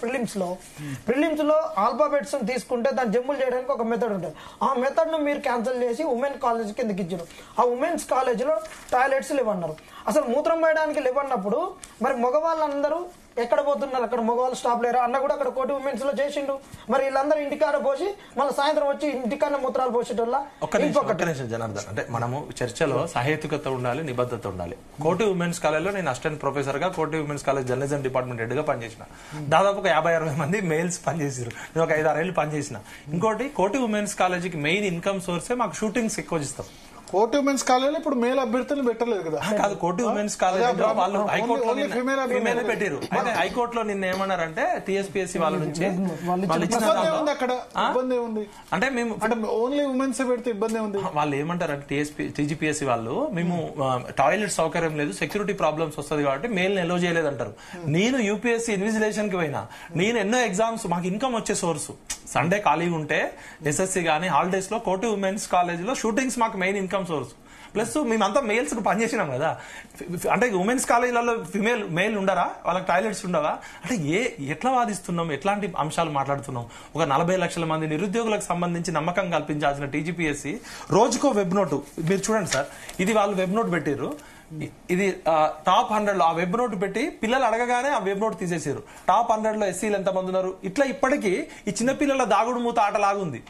ప్రిలిమ్స్ లో ఆల్ఫాబెట్స్ తీసుకుంటే దాన్ని జంబుల్ చేయడానికి ఒక మెథడ్ ఉంటుంది. ఆ మెథడ్ ను మీరు క్యాన్సిల్ చేసి ఉమెన్ కాలేజ్ కిందకి ఇచ్చారు. ఆ ఉమెన్స్ కాలేజ్ లో టాయిలెట్స్ లేవన్నారు. అసలు మూత్రం వేయడానికి లేవన్నప్పుడు మరి మగవాళ్ళందరూ ఎక్కడ పోతున్నారు? అక్కడ మగవాళ్ళు స్టాప్ లేరా అన్న కూడా అక్కడ కోటి ఉమెన్స్ లో చేసిండు. మరి వీళ్ళందరూ ఇంటికాడ పోసి మళ్ళీ సాయంత్రం వచ్చి ఇంటికాడ మూత్రాలు పోసేటోళ్ళ. జనార్దన్, అంటే మనము చర్చలో సహేతుకత ఉండాలి, నిబద్ధత ఉండాలి. కోటి ఉమెన్స్ కాలేజ్ లో నేను అసిస్టెంట్ ప్రొఫెసర్ గా కోటి women's college journalism department head గా పనిచేసిన. దాదాపు 50-60 మంది మేల్స్ పనిచేసారు. నేను ఒక 5-6 ఏళ్ళు పనిచేసిన. ఇంకోటి కోటి ఉమెన్స్ కాలేజీకి మెయిన్ ఇన్కమ్ సోర్సే మాకు షూటింగ్స్ ఎక్కువ ఇస్తాం. కోటి ఉమెన్స్ కాలేజ్ ఇప్పుడు మేల్ అభ్యర్థులు పెట్టలేదు కదా. కాదు, కోటి ఉమెన్స్ కాలేజ్ వాళ్ళు హైకోర్టులో ఫిమేల్ పెట్టారు. అయితే హైకోర్టులో నిన్న ఏమన్నారంటే టీఎస్పీఎస్సీ వాళ్ళ నుంచి అంటే మేము ఓన్లీ ఉమెన్స్ పెడితే ఇబ్బంది ఉంది. వాళ్ళు ఏమంటారంటే టీజీపీఎస్సీ వాళ్ళు మేము టాయిలెట్ సౌకర్యం లేదు, సెక్యూరిటీ ప్రాబ్లమ్స్ వస్తుంది కాబట్టి మేల్ ని ఎలో చేయలేదంటారు. నేను యూపీఎస్సీ ఇన్విజిలేషన్ కి పోయినా, నేను ఎన్నో ఎగ్జామ్స్ మాకు ఇన్కమ్ వచ్చే సోర్స్ సండే ఖాళీగా ఉంటే ఎస్ఎస్సీ గానీ హాలిడేస్ లో కోటి ఉమెన్స్ కాలేజ్ లో షూటింగ్స్ మాకు మెయిన్ ఇన్కమ్ సోర్స్. ప్లస్ మేమంతా మేల్స్ కు పనిచేసినాం కదా. అంటే ఉమెన్స్ కాలేజీలలో మేల్ ఉండరా? వాళ్ళకి టాయిలెట్స్ ఉండవా? అంటే ఎట్లా వాదిస్తున్నాం, ఎట్లాంటి అంశాలు మాట్లాడుతున్నాం? ఒక 40 లక్షల మంది నిరుద్యోగులకు సంబంధించి నమ్మకం కల్పించాల్సిన టీజీపీఎస్సీ రోజుకో వెబ్ నోటు మీరు చూడండి సార్. ఇది వాళ్ళు వెబ్ నోట్ పెట్టారు. ఇది టాప్ 100 ఆ వెబ్ నోట్ పెట్టి పిల్లలు అడగగానే ఆ వెబ్ నోట్ తీసేసారు. టాప్ 100 ఎస్సీలు ఎంతమంది ఉన్నారు? ఇట్లా ఇప్పటికీ ఈ చిన్న పిల్లల దాగుడు మూత ఆటలాగుంది.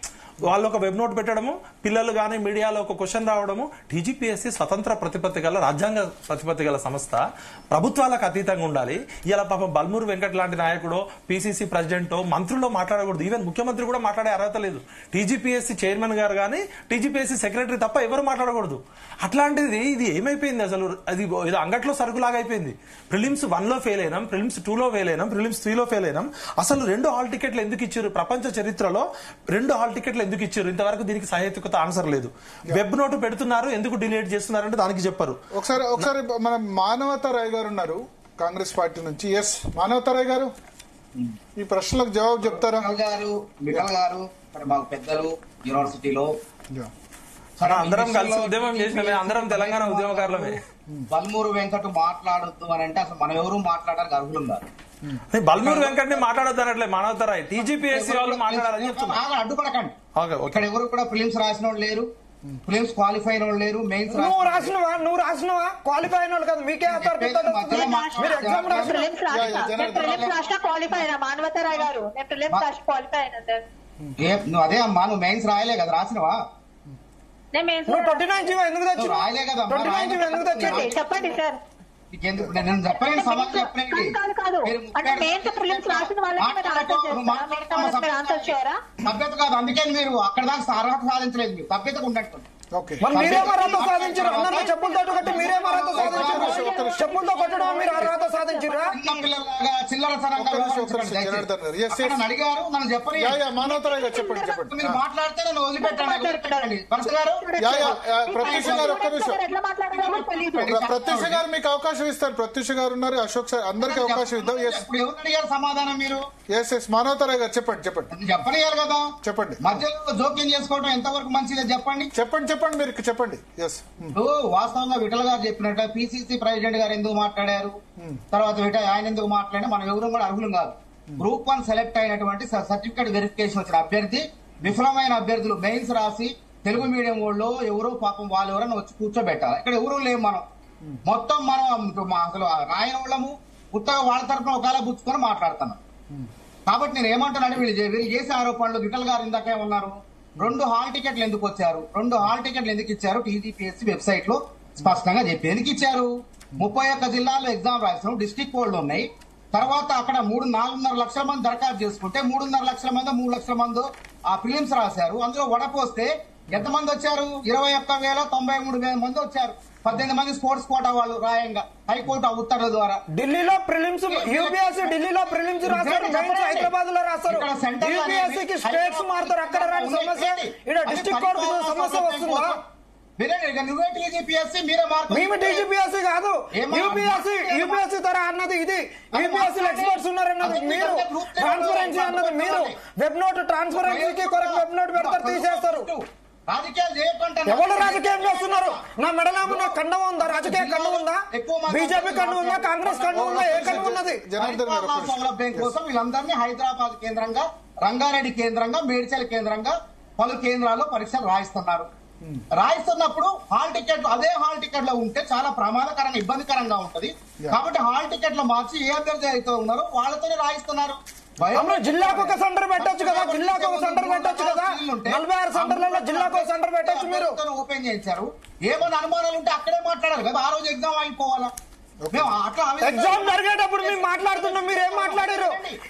వాళ్ళు ఒక వెబ్ నోట్ పెట్టడము, పిల్లలు గానీ మీడియాలో ఒక క్వశ్చన్ రావడము. టీజీపీఎస్సీ స్వతంత్ర ప్రతిపత్తి గల, రాజ్యాంగ ప్రతిపత్తి గల సంస్థ, ప్రభుత్వాలకు అతీతంగా ఉండాలి. ఇలా పాపం బల్మూరు వెంకట్ లాంటి నాయకుడో, పీసీసీ ప్రెసిడెంటో, మంత్రుల్లో మాట్లాడకూడదు. ఈవెన్ ముఖ్యమంత్రి కూడా మాట్లాడే అర్హత లేదు. టీజీపీఎస్సీ చైర్మన్ గారు గానీ, టీజీపీఎస్సీ సెక్రటరీ తప్ప ఎవరు మాట్లాడకూడదు. అట్లాంటిది ఇది ఏమైపోయింది అసలు? అది అంగట్లో సరుకులాగా అయిపోయింది. ప్రిలిమ్స్ 1లో ఫెయిల్ అయినాం, ప్రిలిమ్స్ 2లో ఫెయిల్ అయినాం, ప్రిలిమ్స్ 3లో ఫెయిల్ అయినాం. అసలు 2 హాల్ టికెట్లు ఎందుకు ఇచ్చారు? ప్రపంచ చరిత్రలో 2 హాల్ టికెట్లు ఎందుకు ఇచ్చారు? ఇంతవరకు దీనికి సహేతుకత ఆన్సర్ లేదు. వెబ్ నోటు పెడుతున్నారు, ఎందుకు డిలీట్ చేస్తున్నారు అంటే దానికి చెప్పారు. ఒకసారి మన మానవతా రాయ్ గారు ఉన్నారు కాంగ్రెస్ పార్టీ నుంచి. ఎస్ మానవతా రాయ్ గారు, ఈ ప్రశ్నలకు జవాబు చెప్తారా? మిగల్ గారు మాకు పెద్దలు యూనివర్సిటీలో అందరం కలిసి ఉద్యమం చేసినమే, అందరం తెలంగాణ ఉద్యమకారులమే. బల్మూరు వెంకట్ మాట్లాడొద్దు అని అంటే అసలు మనం ఎవరు మాట్లాడడానికి అర్హులు ఉన్నారు? బల్మూరు వెంకట్ ని మాట్లాడొద్దు అనట్లే మానవతరాయ్, టీజీపీఎస్సీ వాళ్ళు మాట్లాడాలని చెప్తున్నారు. అడ్డుపడకండి. ఇక్కడ ఎవరు కూడా ఫిలిమ్స్ రాసిన వాళ్ళు లేరు, ఫిలిమ్స్ క్వాలిఫై అయిన వాళ్ళు లేరు. మెయిన్స్ నువ్వు రాసినవా క్వాలిఫై అయిన వాళ్ళు కాదు, మీకే నువ్వు అదే అమ్మా, నువ్వు మెయిన్స్ రాయలే కదా, రాసినవా? నువ్వు 29 ఎందుకు తెచ్చు? రాయలే కదా. చెప్పండి సార్. నీకెందుకు నేను చెప్పలేని సమాధానం చెప్పలేండి. సభ్యత కాదు, అందుకే మీరు అక్కడ దాకా అర్హత సాధించలేదు. మీరు సభ్యతకు ఉండట్టు మీరేమో అర్హత సాధించారు. అందరినీ చెప్పులతో కొట్టి మీరేమో అర్హత సాధించారు. చెప్పులతో కొట్టడం మీరు అర్హత సాధించారా? చిల్లర అడిగారు నన్ను చెప్పండి. మీరు మాట్లాడితే నన్ను వదిలిపెట్టండి. భరత్ గారు ప్రత్యూష గారు మీకు అవకాశం ఇస్తారు. ప్రత్యూష గారు ఉన్నారు, అశోక్ సార్, అందరికి అవకాశం ఇద్దాం. ఇప్పుడు ఎవరు అడిగారు సమాధానం? మీరు మానవతరాయ్ గారు చెప్పండి. చెప్పనియాలి కదా, చెప్పండి. మధ్యలో జోక్యం చేసుకోవడం ఎంతవరకు మంచిదో చెప్పండి. చెప్పండి మీరు చెప్పండి. వాస్తవంగా విఠల్ గారు చెప్పినట్టు పిసిసి ప్రెసిడెంట్ గారు ఎందుకు మాట్లాడారు, తర్వాత ఆయన ఎందుకు మాట్లాడినా మనం ఎవరు కూడా అర్హులం కాదు. గ్రూప్ 1 సెలెక్ట్ అయినటువంటి సర్టిఫికేట్ వెరిఫికేషన్ వచ్చిన అభ్యర్థి, విఫలమైన అభ్యర్థులు మెయిన్స్ రాసి తెలుగు మీడియం వాళ్ళు ఎవరో పాపం వాళ్ళు ఎవరైనా వచ్చి కూర్చోబెట్టాలి. ఇక్కడ ఎవరు లేము. మనం మొత్తం మనం అసలు రాయన వాళ్ళము ఉత్తగా వాళ్ళ తరఫున ఒకవేళ పుచ్చుకొని మాట్లాడుతున్నాం. కాబట్టి నేను ఏమంటున్నాను, వీళ్ళు చేసే ఆరోపణలు విఠల్ గారు ఇందాకే ఉన్నారు. 2 హాల్ టికెట్లు ఎందుకు వచ్చారు, 2 హాల్ టికెట్లు ఎందుకు ఇచ్చారు? టీజీపీఎస్సీ వెబ్సైట్ లో స్పష్టంగా చెప్పి ఎందుకు ఇచ్చారు. 31 జిల్లాల్లో ఎగ్జామ్ రాసిన డిస్ట్రిక్ట్ కోడ్లు ఉన్నాయి. తర్వాత అక్కడ 4.5 లక్షల మంది దరఖాస్తు చేసుకుంటే 3.5 లక్షల మంది 3 లక్షల మంది ఆ ఫిలిమ్స్ రాశారు. అందులో వడపోస్తే ఎంతమంది వచ్చారు? 21,93 మంది వచ్చారు. 18 మంది స్పోర్ట్స్ కోటా వాళ్ళు రాయంగా హైకోర్టు ఉత్తర్వుల ద్వారా. ఢిల్లీలో ప్రిలిమ్స్ యూపీఎస్సీ ఢిల్లీలో ప్రిలిమ్స్ రాస్తారు, హైదరాబాద్ లో రాస్తారు. యూపీఎస్సీకి స్టేట్స్ మారుతారు. అక్కడ రాని సమస్య ఇక్కడ డిస్ట్రిక్ట్ కోర్టు సమస్య వస్తుందా? నువ్వే టీజీపీఎస్సీ, మీరే మార్పు. మేము టీజీపీఎస్సీ కాదు, యూపీఎస్సీ తర అన్నది ఇది. యూపీఎస్సీ ఎక్స్పర్ట్స్ ఉన్నారన్నది మీరు, ట్రాన్స్పరెన్సీ అన్నది మీరు. వెబ్ నోట్ ట్రాన్స్పరెన్సీకి కొరకు వెబ్ నోట్ పెడతారు, తీసేస్తారు. రాజకీయాలు చేయకుండా ఎవరు రాజకీయం చేస్తున్నారు? నా మెడలాము నా కండం ఉందా? రాజకీయ కండం ఉందా? బీజేపీ కండం ఉందా? కాంగ్రెస్ కండం ఉందా? ఏ కండం ఉన్నది? సౌలభ్యం కోసం వీళ్ళందరినీ హైదరాబాద్ కేంద్రంగా, రంగారెడ్డి కేంద్రంగా, మేడ్చల్ కేంద్రంగా పలు కేంద్రాల్లో పరీక్షలు రాయిస్తున్నప్పుడు హాల్ టికెట్ అదే హాల్ టికెట్ లో ఉంటే చాలా ప్రమాదకరంగా ఇబ్బందికరంగా ఉంటది. కాబట్టి హాల్ టికెట్ లో మార్చి ఏ అభ్యర్థి అయితే ఉన్నారో వాళ్ళతోనే రాయిస్తున్నారు. జిల్లాకు ఒక సెంటర్ పెట్టొచ్చు కదా, జిల్లాకు ఒక సెంటర్ పెట్టొచ్చు కదా. 46 సెంటర్లలో జిల్లాకు ఒక సెంటర్ పెట్టొచ్చు. మీరు ఓపెన్ చేయించారు. ఏమైనా అనుమానాలు ఉంటే అక్కడే మాట్లాడాలి కదా. ఆ రోజు ఎగ్జామ్ అయిపోవాలా? ఎగ్జామ్ జరిగేటప్పుడు మేము మాట్లాడుతున్నాం, మీరు ఏం మాట్లాడారు?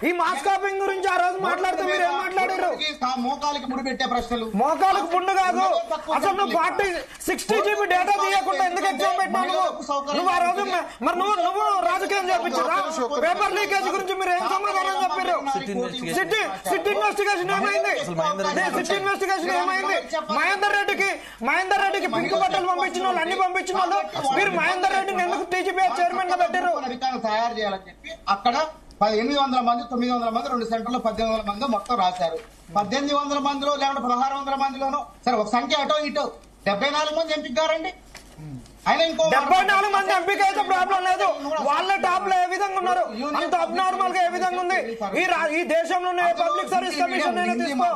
ఈ మాస్ కాపింగ్ గురించి ఆ రోజు మాట్లాడుతూ మీరు ఏం మాట్లాడారు? మోకాలికి ముడి పెట్టే ప్రశ్నలు. మోకాలకు పుండు కాదు. అసలు నువ్వు 60 GB డేటా తీయకుండా ఎందుకు ఎగ్జామ్ పెట్టినావు? నువ్వు ఆ రోజు మరి నువ్వు రాజకీయం చేయించారా? పేపర్ లీకేజ్ గురించి మీరు ఏం సమాధానం చెప్పారు? సిట్ ఇన్వెస్టిగేషన్ ఏమైంది? సిట్ ఇన్వెస్టిగేషన్ ఏమైంది? మహేందర్ రెడ్డికి పింక్ బట్టలు పంపించిన వాళ్ళు, అన్ని పంపించిన వాళ్ళు, మీరు మహేందర్ రెడ్డిని ఎందుకు టీజీపీఎస్ చైర్మన్ గా పెట్టారు? అధికారులు తయారు చేయాలని చెప్పి అక్కడ 800 మంది 900 మంది 2 సెంటర్లో 1800 మంది మొత్తం రాశారు. 1800 మందిలో లేకుంటే 1600 మందిలోనో సరే ఒక సంఖ్య అటో ఇటో 74 మంది ఎంపికారండి. ఆయన ఇంకో 74 మంది ఎంపిక అయితే ప్రాబ్లం లేదు. వాళ్ళ టాప్ లో ఏ విధంగా ఉన్నారు? అంత అబ్నార్మల్ గా ఏ విధంగా ఉంది? ఈ దేశంలోనే పబ్లిక్ సర్వీస్ కమిషన్ తీసుకో,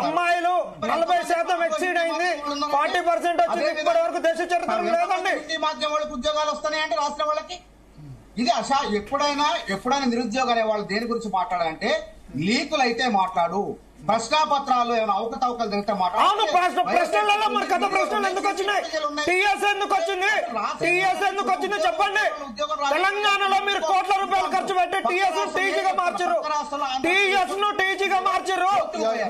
అమ్మాయిలు 40% ఎక్సీడ్ అయింది, 40% వచ్చింది. ఇప్పటి వరకు దేశ చరిత్ర లేదండి. మాధ్యమం వాళ్ళకి ఉద్యోగాలు వస్తున్నాయంటే రాష్ట్ర వాళ్ళకి ఇది ఎప్పుడైనా నిరుద్యోగం అనే వాళ్ళు దేని గురించి మాట్లాడాలంటే లీకులు అయితే మాట్లాడు, ప్రశ్నాపత్రాలు ఏమైనా అవకతవకలు జరిగితే మాట్లాడు. ప్రశ్నలలో మరి కథ ప్రశ్నలు ఎందుకు వచ్చినాయి? టీఎస్ ఎందుకు వచ్చింది చెప్పండి. తెలంగాణలో మీరు కోట్ల రూపాయలు ఖర్చు పెట్టి టీఎస్ టీజీగా మార్చారు.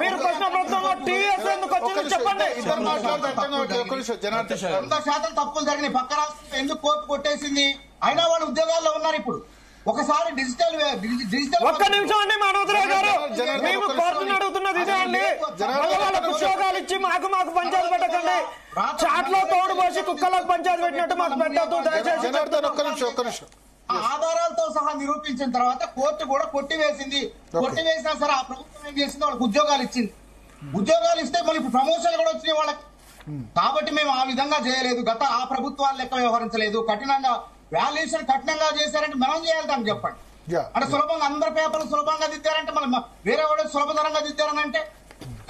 మీరు ప్రశ్న పత్రంలో టీఎస్ ఎందుకు వచ్చింది చెప్పండి. 100% తప్పులు జరిగినాయి. పక్క రాష్ట్రం ఎందుకు కోర్టు కొట్టేసింది? అయినా వాళ్ళు ఉద్యోగాల్లో ఉన్నారు. ఇప్పుడు ఒకసారి డిజిటల్ ఒక్క నిమిషం అండి మానవతరావు గారు, మేము కోర్టును అడుగుతున్నది ఇదే అండి. వాళ్ళకు ఉద్యోగాలు ఇచ్చి మాకు పంచాయతీ పెట్టకండి. చాట్లో తోడు పోసి కుక్కలకు పంచాయతీ పెట్టినట్టు మాకు పెట్టద్దు దయచేసి. ఆధారాలతో సహా నిరూపించిన తర్వాత కోర్టు కూడా కొట్టివేసినా సరే ఆ ప్రభుత్వం ఏం చేసింది? వాళ్ళకి ఉద్యోగాలు ఇచ్చింది. ఉద్యోగాలు ఇస్తే మళ్ళీ ఇప్పుడు ప్రమోషన్లు కూడా వచ్చినాయి వాళ్ళకి. కాబట్టి మేము ఆ విధంగా చేయలేదు. ఆ ప్రభుత్వాలు లెక్క వ్యవహరించలేదు. వాల్యుయేషన్ కఠినంగా చేశారంటే మనం చేయాలి దాన్ని చెప్పండి. అంటే సులభంగా అందరు పేపర్లు సులభంగా దిద్దారంటే మనం వేరే వాడు సులభతరంగా దిద్దారనంటే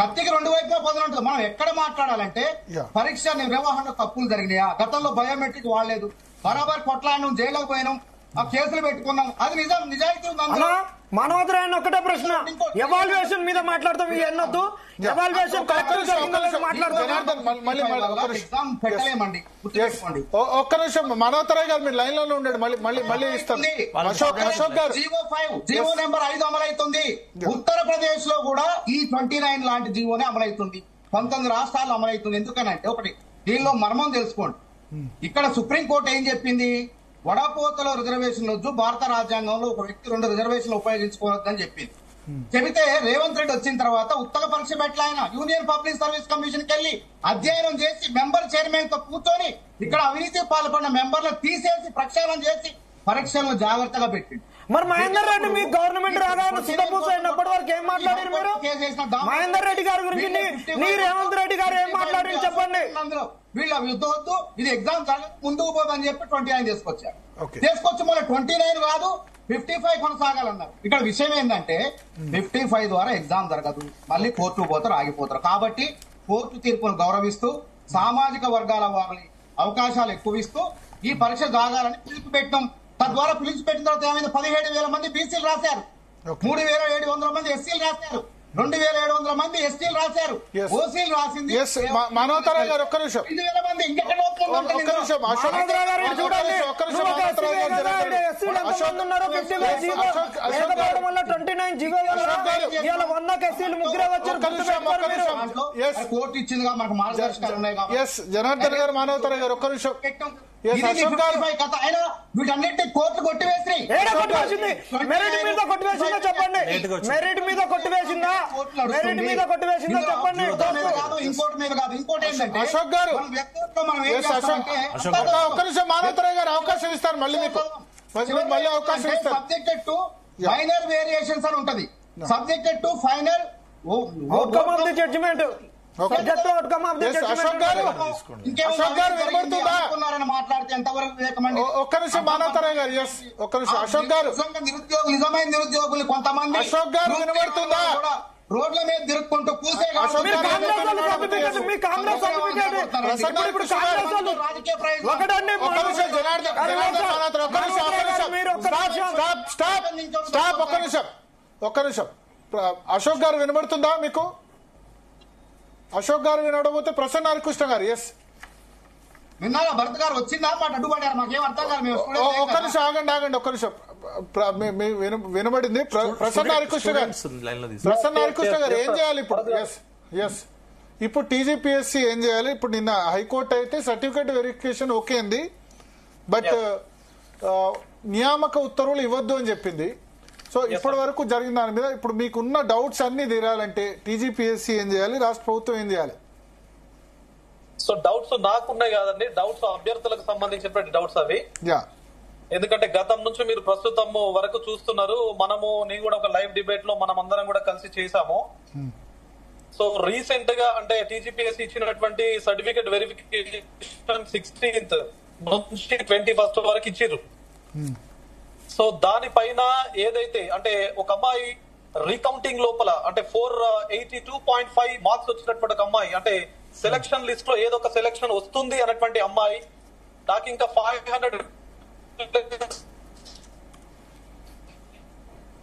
కత్తికి 2 వైపులా పదులు ఉంటుంది. మనం ఎక్కడ మాట్లాడాలంటే పరీక్ష నిర్వహణ తప్పులు జరిగినాయా? గతంలో బయోమెట్రిక్ వాడలేదు, బరాబర్ కొట్లాడినాం, జైలుకు పోయినాం, ఆ కేసులు పెట్టుకున్నాం. అది నిజం, నిజాయితీ ఉంది అందులో. మానవతరాయణ ఒకటే ప్రశ్న, ఎవాల్యుయేషన్ మీద మాట్లాడతాం ఎన్నొద్దు, ఎవాల్యుయేషన్ ఎగ్జామ్ పెట్టలేమండి. ఒక్క నిమిషం మనోహరరాయ్ గారు మీరు లైన్ లోనే ఉండండి, మళ్ళీ ఇస్తాను. Ashok garu, GO number 5 అమలవుతుంది. ఉత్తరప్రదేశ్ లో కూడా ఈ 29 లాంటి జీవోనే అమలవుతుంది. 19 రాష్ట్రాల్లో అమలవుతుంది. ఎందుకనంటే ఒకటి దీనిలో మర్మం తెలుసుకోండి. ఇక్కడ సుప్రీంకోర్టు ఏం చెప్పింది, వడపోతలో రిజర్వేషన్ వద్దు, భారత రాజ్యాంగంలో ఒక వ్యక్తి 2 రిజర్వేషన్లు ఉపయోగించుకోవద్దని చెప్పింది. చెబితే రేవంత్ రెడ్డి వచ్చిన తర్వాత ఉత్తర పరీక్ష పెట్టిన ఆయన యూనియన్ పబ్లిక్ సర్వీస్ కమిషన్ కి వెళ్లి అధ్యయనం చేసి మెంబర్ చైర్మన్ తో కూర్చొని ఇక్కడ అవినీతి పాల్పడిన మెంబర్లను తీసేసి ప్రక్షాళన చేసి పరీక్షలను జాగ్రత్తగా పెట్టింది. మరి మహేందర్ రెడ్డి మీ గవర్నమెంట్ రాగానే సుధపూస అయినప్పటి వరకు ఏం మాట్లాడారు మీరు? మహేందర్ రెడ్డి గారి గురించి నీ రేవంత్ రెడ్డి గారు ఏం మాట్లాడారు చెప్పండి. వీళ్ళ యుద్ధవద్దు, ఇది ఎగ్జామ్ ముందుకు పోదని చెప్పి 29 తీసుకొచ్చారు. తీసుకొచ్చి మళ్ళీ 29 కాదు 55 కొనసాగాలన్నారు. ఇక్కడ విషయం ఏంటంటే 55 ద్వారా ఎగ్జామ్ జరగదు, మళ్ళీ కోర్టు పోతారు, ఆగిపోతారు. కాబట్టి కోర్టు తీర్పును గౌరవిస్తూ సామాజిక వర్గాల వారిని అవకాశాలు ఎక్కువ ఇస్తూ ఈ పరీక్ష జరగాలని పిలుపు పెట్టడం. తద్వారా పిలిచి పెట్టిన తర్వాత ఏమైంది, 17,000 మంది బీసీలు రాశారు, 3,700 మంది ఎస్సీలు రాశారు, 2,700 మంది ఎస్టీలు రాశారు, ఓసీలు రాసింది మనోహరరాయ్ గారు. ఒక్క నిమిషం, 5,000 మంది ఇంకెక్కడ కోర్టు ఇచ్చిందిగా మనకు మార్గదర్శకాలు ఉన్నాయి కాబట్టి. జనార్దన్ గారు, మనోహరరాయ్ గారు ఒక్క నిమిషం. వీటన్నిటి కోర్టు కొట్టివేసి మెరిట్ మీద కొట్టివేసిందో చెప్పండి. మెరిట్ మీద కొట్టివేసిందా? మెరిట్ మీద కొట్టివేసిందో చెప్పండి. ఇంకోటి మీద కాదు. ఇంకోటి ఏంటంటే అశోక్ గారు, ఒక్క నిమిషం మనోహరరాయ్ గారు అవకాశం ఇస్తారు, మళ్ళీ మీకు మళ్ళీ అవకాశం ఇస్తారు. సబ్జెక్టెడ్ టు మైనర్ వేరియేషన్స్ అని ఉంటది. Subjected to final outcome of the judgement. Ashok garu వినబడుతుందా? మాట్లాడితే ఎంతవరకు వివేకమండి? ఒక్క నిమిషం మనోహరరాయ్ గారు. ఎస్ ఒక్క నిమిషం అశోక్ గారు. నిరుద్యోగులు, నిజమైన నిరుద్యోగులు కొంతమంది అశోక్ గారు వినబడుతుందా? రోడ్ల మీద తిరుక్కుంటూ కూసే ఒక్క నిమిషం. అశోక్ గారు వినబడుతుందా మీకు? అశోక్ గారు వినడబోతే ప్రసన్న హరికృష్ణ గారు. ఎస్ విన్నారా? భరత్ గారు వచ్చిందా మాట అడ్డుపడ్డారు, మాకేం అర్థం కాదు. ఒక్క నిమిషం ఆగండి ఒక్క నిమిషం. వినబడింది. ప్రసన్న హరికృష్ణ గారు, ప్రసన్న హరికృష్ణ గారు ఏం చేయాలి ఇప్పుడు? ఎస్ ఇప్పుడు టీజీపీఎస్సీ ఏం చేయాలి ఇప్పుడు? నిన్న హైకోర్టు అయితే సర్టిఫికేట్ వెరిఫికేషన్ ఓకే అంది, బట్ నియామక ఉత్తర్వులు ఇవ్వద్దు అని చెప్పింది. సో ఇప్పటి వరకు జరిగిన దాని మీద ఇప్పుడు మీకున్న డౌట్స్ అన్ని తీరాలంటే టీజీపీఎస్సీ ఏం చేయాలి, రాష్ట్ర ప్రభుత్వం ఏం చేయాలి? సో డౌట్స్ నాకున్నాయి కాదండి, డౌట్స్ అభ్యర్థులకు సంబంధించినటువంటి డౌట్స్ అవి. ఎందుకంటే గతం నుంచి మీరు ప్రస్తుతం వరకు చూస్తున్నారు. నేను కూడా ఒక లైవ్ డిబేట్ లో మనం అందరం కూడా కలిసి చేశాము. సో రీసెంట్ గా అంటే టీజీపీఎస్సీ ఇచ్చినటువంటి సర్టిఫికేట్ వెరిఫికేషన్ 16th నుంచి 21st వరకు ఇచ్చిర్రు. సో దానిపైన ఏదైతే అంటే ఒక అమ్మాయి రీకౌంటింగ్ లోపల అంటే 482.5 మార్క్స్ వచ్చినటువంటి ఒక అమ్మాయి అంటే సెలక్షన్ లిస్ట్ లో ఏదో ఒక సెలక్షన్ వస్తుంది అన్నటువంటి అమ్మాయి నాకు ఇంకా 500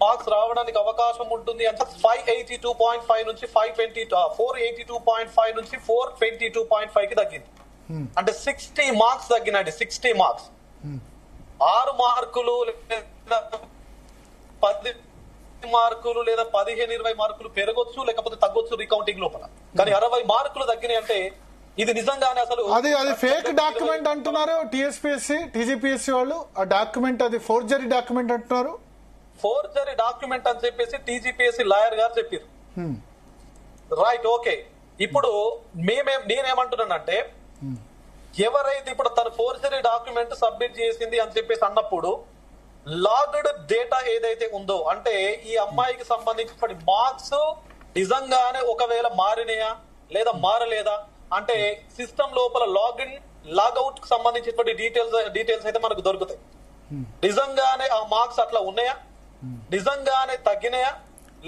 మార్క్స్ రావడానికి అవకాశం ఉంటుంది అంటే 582.5 నుంచి 482.5 నుంచి 422.5 కి తగ్గింది. అంటే 60 మార్క్స్ తగ్గినండి. 60 మార్క్స్ 6 మార్కులు లేదా 10 మార్కులు లేదా 15-20 మార్కులు పెరగొచ్చు లేకపోతే తగ్గొచ్చు రీకౌంటింగ్ లోపల. కానీ 60 మార్కులు తగ్గినాయి అంటే ఇది నిజంగానే అసలు అది ఫేక్ డాక్యుమెంట్ అంటున్నారు టీజీపీఎస్సీ వాళ్ళు. ఆ డాక్యుమెంట్ అది ఫోర్జరీ డాక్యుమెంట్ అంటున్నారు. ఫోర్జరీ డాక్యుమెంట్ అని చెప్పేసి టీజీపీఎస్సీ లాయర్ గారు చెప్పారు. Right, okay. ఇప్పుడు నేనేమంటున్నానంటే ఎవరైతే ఇప్పుడు తన ఫోర్జరీ డాక్యుమెంట్ సబ్మిట్ చేసింది అని చెప్పేసి అన్నప్పుడు లాగ్డ్ డేటా ఏదైతే ఉందో అంటే ఈ అమ్మాయికి సంబంధించిన మార్క్స్ నిజంగానే ఒకవేళ మారినాయా లేదా మారలేదా అంటే సిస్టమ్ లోపల లాగిన్ లాగౌట్ కి సంబంధించినటువంటి డీటెయిల్స్ అయితే మనకు దొరుకుతాయి. నిజంగానే ఆ మార్క్స్ అట్లా ఉన్నాయా, నిజంగానే తగ్గినాయా,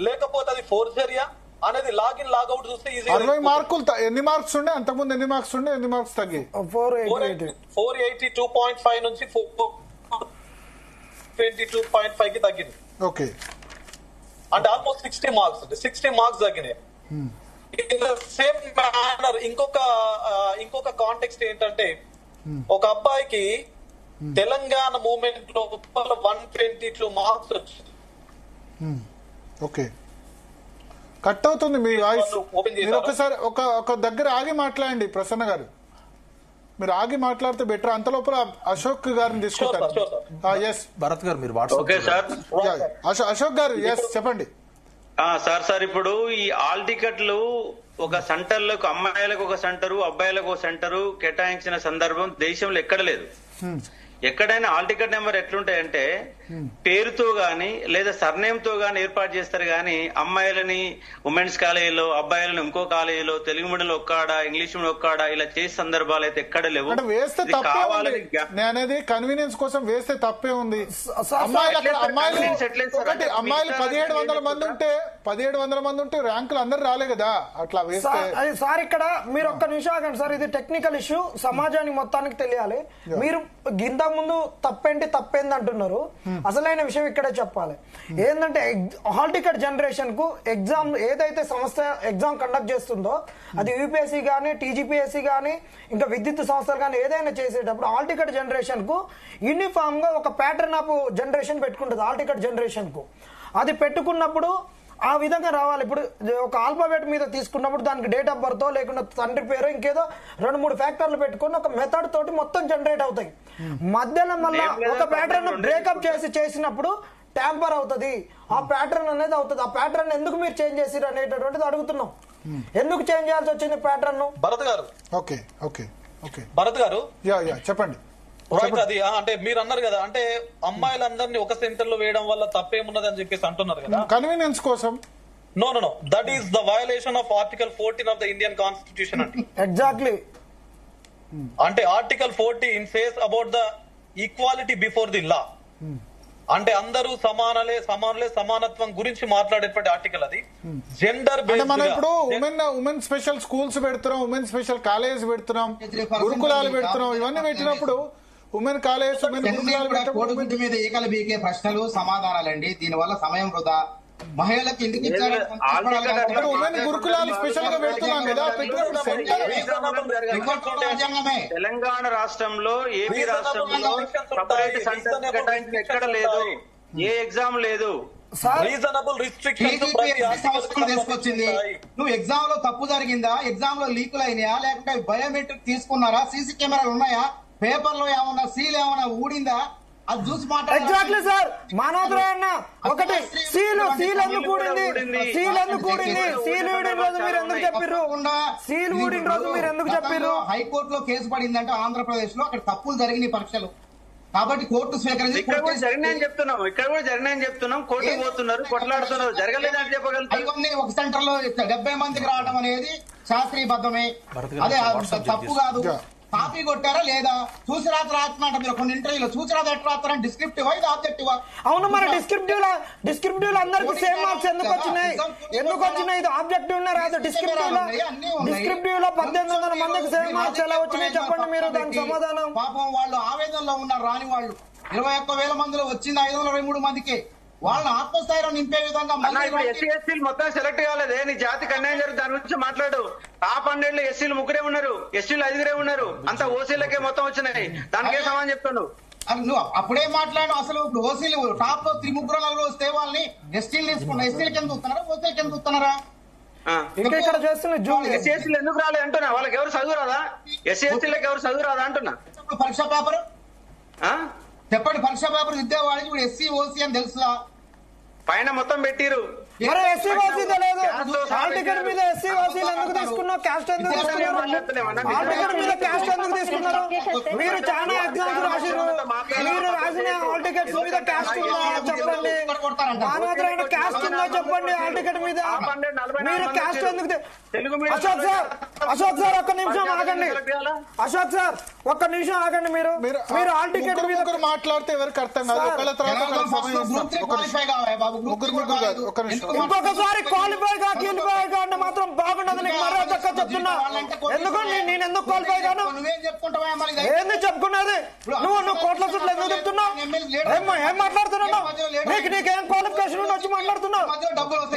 లేకపోతే అది ఫోర్జరీయా అనేది లాగిన్ లాగౌట్ చూస్తే 60 మార్కులు ఎన్ని మార్క్స్ ఉండే అంతకుముందు ఎన్ని మార్క్స్ ఉండే ఎన్ని మార్క్స్ తగ్గి 482.5 నుంచి 122.5 కి తగ్గింది. ఓకే, అంటే ఆల్మోస్ట్ 60 మార్క్స్ తగ్గినాయి. ఇన్ ద సేమ్ మేనర్ ఇంకొక కాంటెక్స్ట్ ఏంటంటే ఒక అబ్బాయికి తెలంగాణ మూవ్మెంట్ లో 122 మార్క్స్ వచ్చింది. ఓకే, కట్ అవుతుంది మీ వాయిస్. మీరు ఒకసారి ఒక దగ్గర ఆగి మాట్లాడండి ప్రసన్న గారు, మీరు ఆగి మాట్లాడితే బెటర్. అంత లోపల అశోక్ గారిని తీసుకుంటారు. భరత్ గారు మీరు WhatsApp. Okay sir, Ashok garu చెప్పండి. సార్ ఇప్పుడు ఈ ఆల్ టికెట్లు ఒక సెంటర్లకు, అమ్మాయిలకు ఒక సెంటరు, అబ్బాయిలకు ఒక సెంటరు కేటాయించిన సందర్భం దేశంలో ఎక్కడ లేదు. ఎక్కడైనా ఆల్ టికెట్ నెంబర్ ఎట్లుంటాయంటే పేరుతో గాని లేదా సర్నేమ్ తో గాని ఏర్పాటు చేస్తారు గానీ అమ్మాయిలని ఉమెన్స్ కాలేజీలో, అబ్బాయిలను ఇంకో కాలేజీలో, తెలుగు మీడియంలో ఒక్కాడ, ఇంగ్లీష్ మీడియం ఒక్కాడ ఇలా చేసే సందర్భాలు అయితే ఎక్కడ లేవు. వేస్తే నేనది కన్వీనియన్స్ కోసం వేస్తే తప్పే ఉంది. అమ్మాయిలు 1700 మంది ఉంటే ర్యాంకులు అందరు రాలే కదా, అట్లా వేస్తే. సార్ ఇక్కడ మీరు ఒక్క నిమిషం ఆగండి సార్, ఇది టెక్నికల్ ఇష్యూ, సమాజానికి మొత్తానికి తెలియాలి. మీరు ఇంత ముందు తప్పేంది అంటున్నారు, అసలైన విషయం ఇక్కడే చెప్పాలి. ఏంటంటే హాల్ టికెట్ జనరేషన్ కు ఎగ్జామ్ ఏదైతే సంస్థ ఎగ్జామ్ కండక్ట్ చేస్తుందో అది యూపీఎస్సీ గానీ, టీజీపీఎస్సీ గానీ, ఇంకా విద్యుత్ సంస్థలు కానీ ఏదైనా చేసేటప్పుడు హాల్ టికెట్ జనరేషన్ కు యూనిఫామ్ గా ఒక ప్యాటర్న్ ఆఫ్ జనరేషన్ పెట్టుకుంటుంది. హాల్ టికెట్ జనరేషన్ కు అది పెట్టుకున్నప్పుడు ఆ విధంగా రావాలి. ఇప్పుడు ఒక ఆల్ఫాబెట్ మీద తీసుకున్నప్పుడు దానికి డేట్ ఆఫ్ బర్త్ లేకుండా తండ్రి పేరు ఇంకేదో 2-3 ఫ్యాక్టర్లు పెట్టుకుని ఒక మెథడ్ తోటి మొత్తం జనరేట్ అవుతాయి. మధ్యలో మళ్ళీ ఒక ప్యాటర్న్ బ్రేకప్ చేసినప్పుడు ట్యాంపర్ అవుతుంది, ఆ ప్యాటర్న్ అనేది అవుతుంది. ఆ ప్యాటర్న్ ఎందుకు మీరు చేంజ్ చేసిరు అనేటటువంటిది అడుగుతున్నాం. ఎందుకు చేంజ్ చేయాల్సి వచ్చింది ప్యాటర్న్? భరత్ గారు భరత్ గారు చెప్పండి. అది అంటే మీరు అన్నారు కదా, అంటే అమ్మాయిలందరినీ ఒక సెంటర్ లో వేయడం వల్ల తప్పేమున్నది అని చెప్పేసి అంటున్నారు కదా, కన్వీనియన్స్ కోసం. No, that is the violation of article 14 of the Indian constitution అంటే. ఎగ్జాక్ట్లీ, అంటే article 14 says about the equality before the law. అంటే అందరూ సమానత్వం గురించి మాట్లాడేటువంటి ఆర్టికల్ అది. జెండర్ బేస్డ్ మనం ఇప్పుడు ఉమెన్ స్పెషల్ స్కూల్స్ పెడుతున్నాం, ఉమెన్ స్పెషల్ కాలేజ్ పెడుతున్నాం, గురుకులాలు పెడుతున్నాం. ఇవన్నీ పెట్టినప్పుడు ఉమెన్ కాలేజ్, ఉమెన్ గురుకులాలు కోడిగుడ్డు మీద ఈకలు బీకే ప్రశ్నలు సమాధానాలండి. దీని వల్ల సమయం వృధా. మహిళలకు ఎందుకు ఇచ్చారు? ఉమెన్ గురుకులాలు స్పెషల్ గా పెడుతున్నాం కదా. తెలంగాణ రాష్ట్రంలో, ఏపీ రాష్ట్రంలో సపరేట్ సెంటర్ కేటాయించిన ఎక్కడ లేదు, ఏ ఎగ్జామ్ లేదు. రీజనబుల్ రిస్ట్రిక్షన్స్ తీసుకొచ్చింది. నువ్వు ఎగ్జామ్ లో తప్పు జరిగిందా, ఎగ్జామ్ లో లీకులు అయినాయా, లేకుంటే బయోమెట్రిక్ తీసుకున్నారా, సీసీ కెమెరాలు ఉన్నాయా, పేపర్ లో ఏమన్నా సీల్ ఏమన్నా ఊడిందా, అది చూసి ఎగ్జాక్ట్లీ సార్. మనోదరా అన్న ఒకటి సీల్ ఎందుకు కూడింది, సీల్ ఊడిన రోజు మీరు ఎందుకు చెప్పారు, సీల్ ఊడిన రోజు మీరు ఎందుకు చెప్పారు? హైకోర్టులో కేసు పడిందంటే ఆంధ్రప్రదేశ్ లో, అక్కడ తప్పులు జరిగినాయి పరీక్షలు, కాబట్టి కోర్టు స్వీకరించి ఇక్కడ కూడా జరిగినాయని చెప్తున్నాం. కోర్టు పోతున్నారు, కొట్లాడుతున్నారు, జరగలేదని చెప్పగలుగుతారు. ఒక సెంటర్ లో 70 మందికి రావడం అనేది శాస్త్రీయబద్ధమే, అదే తప్పు కాదు. కాపీ కొట్టారా లేదా, చూసి రాత్రి రాస్తున్నట్ట మీరు కొన్ని ఇంటర్వ్యూలో చూసి రాత్రి ఎట్లా రాస్తారని డిస్క్రిప్టివ్ ఇది ఆబ్జెక్టివా? అవును, మరి డిస్క్రిప్టివ్ లో అందరికి సేమ్ మార్క్స్ ఎందుకు వచ్చినాయి? ఇది ఆబ్జెక్టివ్ రాదు. డిస్క్రిప్టివ్ లో 1800 మందికి సేమ్ మార్క్స్ ఎలా వచ్చినాయి చెప్పండి మీరు, దానికి సమాధానం. పాపం వాళ్ళు ఆవేదనలో ఉన్నారు, రాని వాళ్ళు 21,000 మందిలో వచ్చింది 523 మందికి. వాళ్ళని ఆత్మస్థైర్యం నింపే విధంగా ఎస్సీ ఎస్సీలు మొత్తం సెలెక్ట్ కాలేదే, నీ జాతికి అన్యాయం జరుగుతుంది, దాని గురించి మాట్లాడు. టాప్ 100 లో ఎస్సీలు 3 ఉన్నారు, ఎస్సీలు 5 ఉన్నారు, అంతా ఓసీలకే మొత్తం వచ్చినాయి. దానికే సమానం చెప్తాను. నువ్వు అప్పుడే మాట్లాడు. అసలు ఓసీలు టాప్ లో 3-4 వస్తే వాళ్ళని ఎస్టీలు తీసుకున్నా, ఎస్సీలకి ఎందుకు వస్తున్నారా, ఓసీలకి ఎందుకు వస్తున్నారా? ఇక్కడ చేస్తున్న ఎస్సీ ఎస్సీలు ఎందుకు రాలేదు అంటున్నా, వాళ్ళకి ఎవరు చదువు రాదా? ఎస్సీ ఎస్టీలకు ఎవరు చదువు రాదా అంటున్నా. పరీక్ష పేపర్ చెప్పండి, పరీక్ష పేపర్ విద్యావాళ్ళకి ఇప్పుడు ఎస్సీ ఓసీ అని తెలుసా? పైన మొత్తం పెట్టిరు. ఎస్సీ ఓసీ తెలియదు. హాల్ టికెట్ మీద ఎస్సీ ఓసీలు ఎందుకు తీసుకున్నావు? క్యాస్ట్ ఎందుకు తీసుకున్నారు? హాల్ టికెట్ మీద క్యాస్ట్ ఎందుకు తీసుకున్నారు? మీరు చాలా ఎగ్జామ్స్ రాసిరు, మీరు రాసిన హాల్ టికెట్స్ మీద క్యాస్ట్ ఉందా చెప్పండి. మానవతరైన క్యాస్ట్ ఉందా చెప్పండి హాల్ టికెట్ మీద. మీరు క్యాస్ట్ ఎందుకు? అశోక్ సార్ ఒక్క నిమిషం ఆగండి. అశోక్ సార్ ఒక్క నిమిషం ఆగండి. మీరు హాల్ టికెట్ మీద మాట్లాడితే ఎవరికి అర్థం కాదు. ఇంకొకసారి క్వాలిఫై అంటే మాత్రం బాగుండదు. నీకు మర్యాద చెప్తున్నా. ఎందుకు నేను ఎందుకు క్వాలిఫై కాను? ఏంది చెప్పుకున్నది? నువ్వు కోట్ల చుట్టూ ఎందుకు చెప్తున్నావు? ఏం మాట్లాడుతున్నావు? నీకేం క్వాలిఫికేషన్ వచ్చి మాట్లాడుతున్నావు?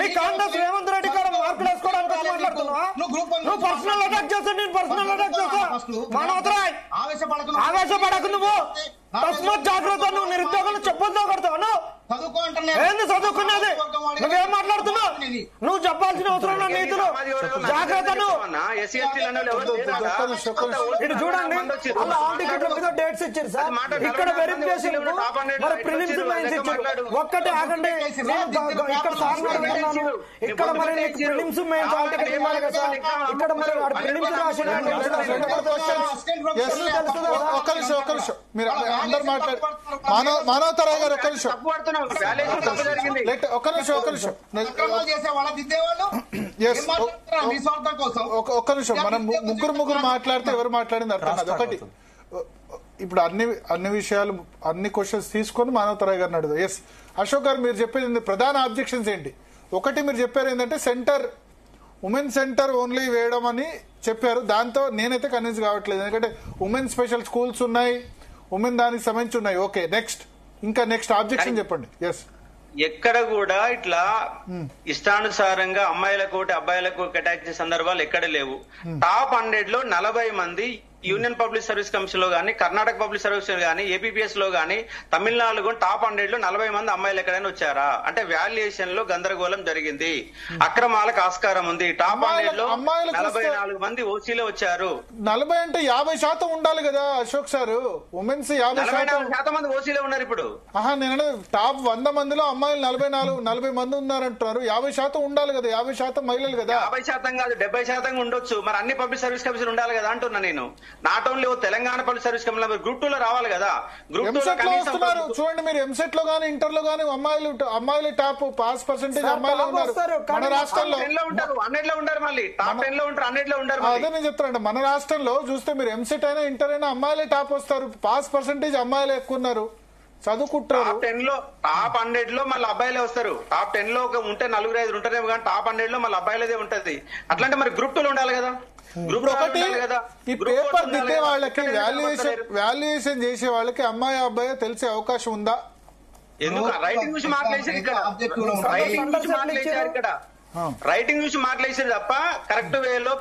నీ కాంగ్రెస్ రేవంత్ రెడ్డి గారు మార్కులు వేసుకోవడానికి మాట్లాడుతున్నావా? నువ్వు పర్సనల్ అటాక్ చేస్తావు, నేను పర్సనల్ అటాక్ చేస్తా. మానవతరాయ్ ఆవేశపడకు, నువ్వు తస్మత్ జాగ్రత్త. నువ్వు నిరుద్యోగులు చెప్పొద్దు కొడతావు. ఏంది చదువుకున్నది? నువ్వేం మాట్లాడుతున్నావు? నువ్వు చెప్పాల్సిన అవసరం నా నీతులు జాగ్రత్త. ఇటు చూడండి, అలా హాల్ టికెట్ల మీద డేట్స్ ఇచ్చారు సార్. ఇక్కడ వెరిఫికేషన్ మరి ప్రిలిమ్స్ మెయిన్స్ ఇచ్చారు. ఒక్కటే ఆగండి, ఇక్కడ సార్ అడుగుతున్నాను. ఇక్కడ మరి నీకు ప్రిలిమ్స్ మెయిన్స్ హాల్ టికెట్ ఇవ్వాలి కదా సార్. ఇక్కడ మరి ప్రిలిమ్స్ రాసిన మానవతరాయ్ గారు ఒక్క నిమిషం ఒక్క నిమిషం. మనం ముగ్గురు మాట్లాడితే ఎవరు మాట్లాడింది అర్థం కాదు. ఒకటి, ఇప్పుడు అన్ని విషయాలు అన్ని క్వశ్చన్స్ తీసుకొని మానవతరాయ్ గారిని అడుగుదాం. ఎస్ అశోక్ గారు, మీరు చెప్పేది ప్రధాన ఆబ్జెక్షన్స్ ఏంటి? ఒకటి మీరు చెప్పారు ఏంటంటే సెంటర్ ఉమెన్ సెంటర్ ఓన్లీ వేయడం అని చెప్పారు. దాంతో నేనైతే కన్విన్స్ కావట్లేదు. ఎందుకంటే ఉమెన్ స్పెషల్ స్కూల్స్ ఉన్నాయి, ఉమెన్ దానికి సంబంధించి ఉన్నాయి. ఓకే, నెక్స్ట్ ఆబ్జెక్షన్ చెప్పండి. ఎస్, ఎక్కడ కూడా ఇట్లా ఇష్టానుసారంగా అమ్మాయిలకు ఒకటి అబ్బాయిలకు కేటాయించే సందర్భాలు ఎక్కడ లేవు. టాప్ 100 లో 40 మంది యూనియన్ పబ్లిక్ సర్వీస్ కమిషన్ లో గానీ, కర్ణాటక పబ్లిక్ సర్వీస్ గానీ, ఏపీపీఎస్ లో గానీ, తమిళనాడులో టాప్ 100 లో 40 మంది అమ్మాయిలు ఎక్కడైనా వచ్చారా అంటే వాల్యుయేషన్ లో గందరగోళం జరిగింది, అక్రమాలకు ఆస్కారం ఉంది. టాప్ 100 లో 44 మంది ఓసీలో వచ్చారు. 40 అంటే 50% ఉండాలి కదా అశోక్ సార్. ఉమెన్స్ 50% మంది ఓసీలో ఉన్నారు ఇప్పుడు. నేను టాప్ 100 మందిలో అమ్మాయిలు 40 మంది ఉన్నారంటున్నారు. 50% ఉండాలి కదా, 50% మహిళలు కదా. 50% కాదు, 70% ఉండొచ్చు. మరి అన్ని పబ్లిక్ సర్వీస్ కమిషన్ ఉండాలి కదా అంటున్నా నేను. Not only Telangana public service commission group 2 లో రావాలి కదా. గ్రూప్ 2 చూడండి, మీరు ఎంసెట్ లో గానీ ఇంటర్ లో గానీ అమ్మాయిలు టాప్ పాస్ పర్సెంటేజ్ అమ్మాయిలు ఉన్నారు మన రాష్ట్రంలో. 100 లో ఉంటారు, మళ్ళీ టాప్ 10 లో ఉంటారు, 100 లో ఉంటారు. అదే నేను చెప్తానండి, మన రాష్ట్రంలో చూస్తే మీరు ఎంసెట్ అయినా ఇంటర్ అయినా అమ్మాయిలే టాప్ వస్తారు. పాస్ పర్సెంటేజ్ అమ్మాయిలు ఎక్కువ ఉన్నారు, చదువుకుంటారు. టాప్ 10 లో టాప్ 100 లో మళ్ళీ అబ్బాయిలే వస్తారు. టాప్ 10 లో ఉంటే 4-5 ఉంటారేమో కానీ టాప్ 100 లో మళ్ళీ అబ్బాయిలదే ఉంటది. అట్లాంటే మరి గ్రూప్ 2 లో ఉండాలి కదా. గ్రూప్ ఒకటి ఈ పేపర్ దిద్దే వాళ్ళకి వాల్యుయేషన్ చేసే వాళ్ళకి అమ్మాయి అబ్బాయి తెలిసే అవకాశం ఉందా? ఎందుకు రైటింగ్ చూసి మాట్లాడేసారు ఇక్కడ, రైటింగ్ చూసి మాట్లాడేసారు తప్ప కరెక్ట్ వేలో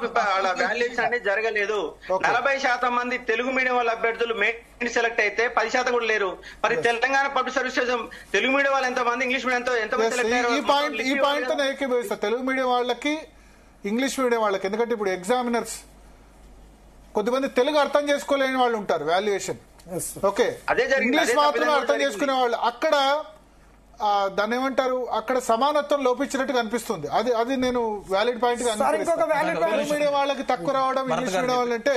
వాల్యుయేషన్ అనేది జరగలేదు. 40% మంది తెలుగు మీడియం వాళ్ళ అభ్యర్థులు మెయిన్ సెలెక్ట్ అయితే 10% కూడా లేరు. మరి Telangana public service Telugu medium వాళ్ళు ఎంతమంది, ఇంగ్లీష్ మీడియం ఎంతమంది సెలెక్ట్ అయ్యారు? ఈ పాయింట్ ఏకీభవిస్తా. తెలుగు మీడియం వాళ్ళకి ఇంగ్లీష్ మీడియం వాళ్ళకి, ఎందుకంటే ఇప్పుడు ఎగ్జామినర్స్ కొద్దిమంది తెలుగు అర్థం చేసుకోలేని వాళ్ళు ఉంటారు. వాల్యుయేషన్ ఓకే, ఇంగ్లీష్ మాత్రమే అర్థం చేసుకునే వాళ్ళు, అక్కడ దాన్ని ఏమంటారు, అక్కడ సమానత్వం లోపించినట్టుగా అనిపిస్తుంది. అది నేను వ్యాలిడ్ పాయింట్ గా తెలుగు మీడియం వాళ్ళకి తక్కువ రావడం, ఇంగ్లీష్ మీడియం వాళ్ళు అంటే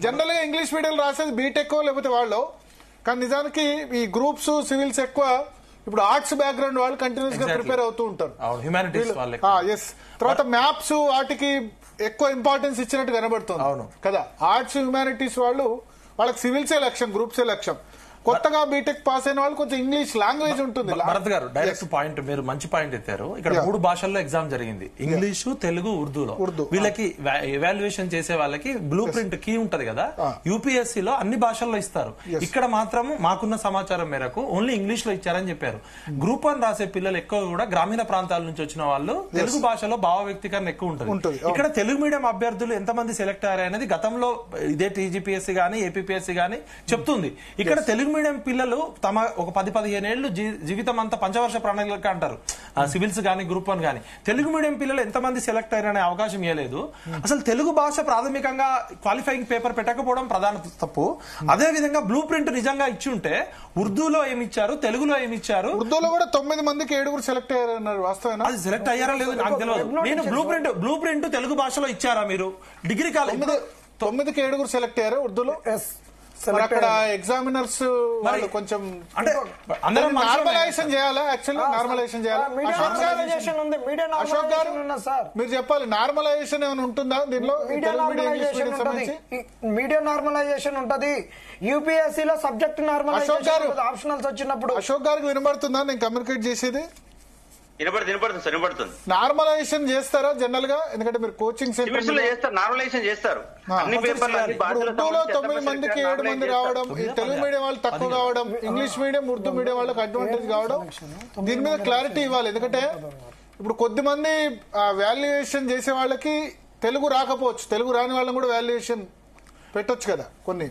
జనరల్ గా ఇంగ్లీష్ మీడియం రాసేది బీటెక్ లేకపోతే వాళ్ళు. కానీ నిజానికి ఈ గ్రూప్స్ సివిల్స్ ఎక్కువ ఇప్పుడు ఆర్ట్స్ బ్యాక్గ్రౌండ్ వాళ్ళు కంటిన్యూస్ గా ప్రిపేర్ అవుతూ ఉంటారు. ఎస్, తర్వాత మ్యాప్స్ వాటికి ఎక్కువ ఇంపార్టెన్స్ ఇచ్చినట్టు కనబడుతుంది కదా. ఆర్ట్స్ హ్యుమానిటీస్ వాళ్ళకి సివిల్సే లక్ష్యం, గ్రూప్సే లక్ష్యం. కొత్తగా బీటెక్ పాస్ అయిన వాళ్ళు కొంచెం ఇంగ్లీష్ లాంగ్వేజ్ ఉంటుంది. భరత్ గారు డైరెక్ట్ పాయింట్, మీరు మంచి పాయింట్ ఎత్తారు. ఇక్కడ 3 భాషల్లో ఎగ్జామ్ జరిగింది, ఇంగ్లీషు, తెలుగు, ఉర్దూలో. వీళ్ళకి ఎవాల్యుయేషన్ చేసే వాళ్ళకి బ్లూ ప్రింట్ కీ ఉంటది కదా, యూపీఎస్సీలో అన్ని భాషల్లో ఇస్తారు. ఇక్కడ మాత్రం మాకున్న సమాచారం మేరకు ఓన్లీ ఇంగ్లీష్ లో ఇచ్చారని చెప్పారు. గ్రూప్ 1 రాసే పిల్లలు ఎక్కువ కూడా గ్రామీణ ప్రాంతాల నుంచి వచ్చిన వాళ్ళు తెలుగు భాషలో భావ వ్యక్తీకరణ ఎక్కువ ఉంటుంది. ఇక్కడ తెలుగు మీడియం అభ్యర్థులు ఎంతమంది సెలెక్ట్ అయ్యారనేది గతంలో ఇదే టీజీపీఎస్సీ గానీ ఏపీపీఎస్సీ గానీ చెప్తుంది. ఇక్కడ తెలుగు మీడియం పిల్లలు తమ ఒక 10-15 ఏళ్లు జీవితం అంతా పంచవర్ష ప్రణాళిక అంటారు, సివిల్స్ గానీ గ్రూప్ 1 గానీ. తెలుగు మీడియం పిల్లలు ఎంతమంది సెలెక్ట్ అయ్యారనే అవకాశం ఇవ్వలేదు. అసలు తెలుగు భాష ప్రాథమికంగా క్వాలిఫైయింగ్ పేపర్ పెట్టకపోవడం ప్రధాన తప్పు. అదే విధంగా బ్లూ ప్రింట్ నిజంగా ఇచ్చి ఉంటే ఉర్దూలో ఏమిచ్చారు, తెలుగులో ఏమిచ్చారు? ఉర్దూలో కూడా 9 మందికి 7 సెలెక్ట్ అయ్యారన్నారు. వాస్తవేనా? అది సెలెక్ట్ అయ్యారా లేదు నాకు తెలియదు. నేను బ్లూ ప్రింట్ తెలుగు భాషలో ఇచ్చారా మీరు? డిగ్రీ కాలేజ్ 9కి 7 సెలెక్ట్ అయ్యారు ఉర్దూలో. అక్కడ ఎగ్జామినర్స్ కొంచెం అంటే నార్మలైజేషన్ చేయాలా? యాక్చువల్లీ నార్మలైజేషన్ చేయాలా? అశోక్ గారు మీరు చెప్పాలి, నార్మలైజేషన్ ఏమైనా ఉంటుందా దీనిలో? మీడియా నార్మలైజేషన్ ఉంటది, యూపీఎస్సీ లో సబ్జెక్ట్ నార్మలైజేషన్ ఆప్షనల్స్ వచ్చినప్పుడు. అశోక్ గారికి వినబడుతుందా నేను కమ్యూనికేట్ చేసేది? వినపడుతుంది సార్, వినపడుతుంది. నార్మలైజేషన్ చేస్తారా జనరల్ గా? ఎందుకంటే మీరు కోచింగ్ సెంటర్ చేస్తారు, నార్మలైజేషన్ చేస్తారు. అన్ని పేపర్లు ఉర్దూలో 9 మందికి 7 మంది రావడం, ఈ తెలుగు మీడియం వాళ్ళు తక్కువ కావడం, ఇంగ్లీష్ మీడియం ఉర్దూ మీడియం వాళ్ళకి అడ్వాంటేజ్ కావడం, దీని మీద క్లారిటీ ఇవ్వాలి. ఎందుకంటే ఇప్పుడు కొద్దిమంది వాల్యుయేషన్ చేసే వాళ్ళకి తెలుగు రాకపోవచ్చు, తెలుగు రాని వాళ్ళని కూడా వాల్యుయేషన్ పెట్టొచ్చు కదా. కొన్ని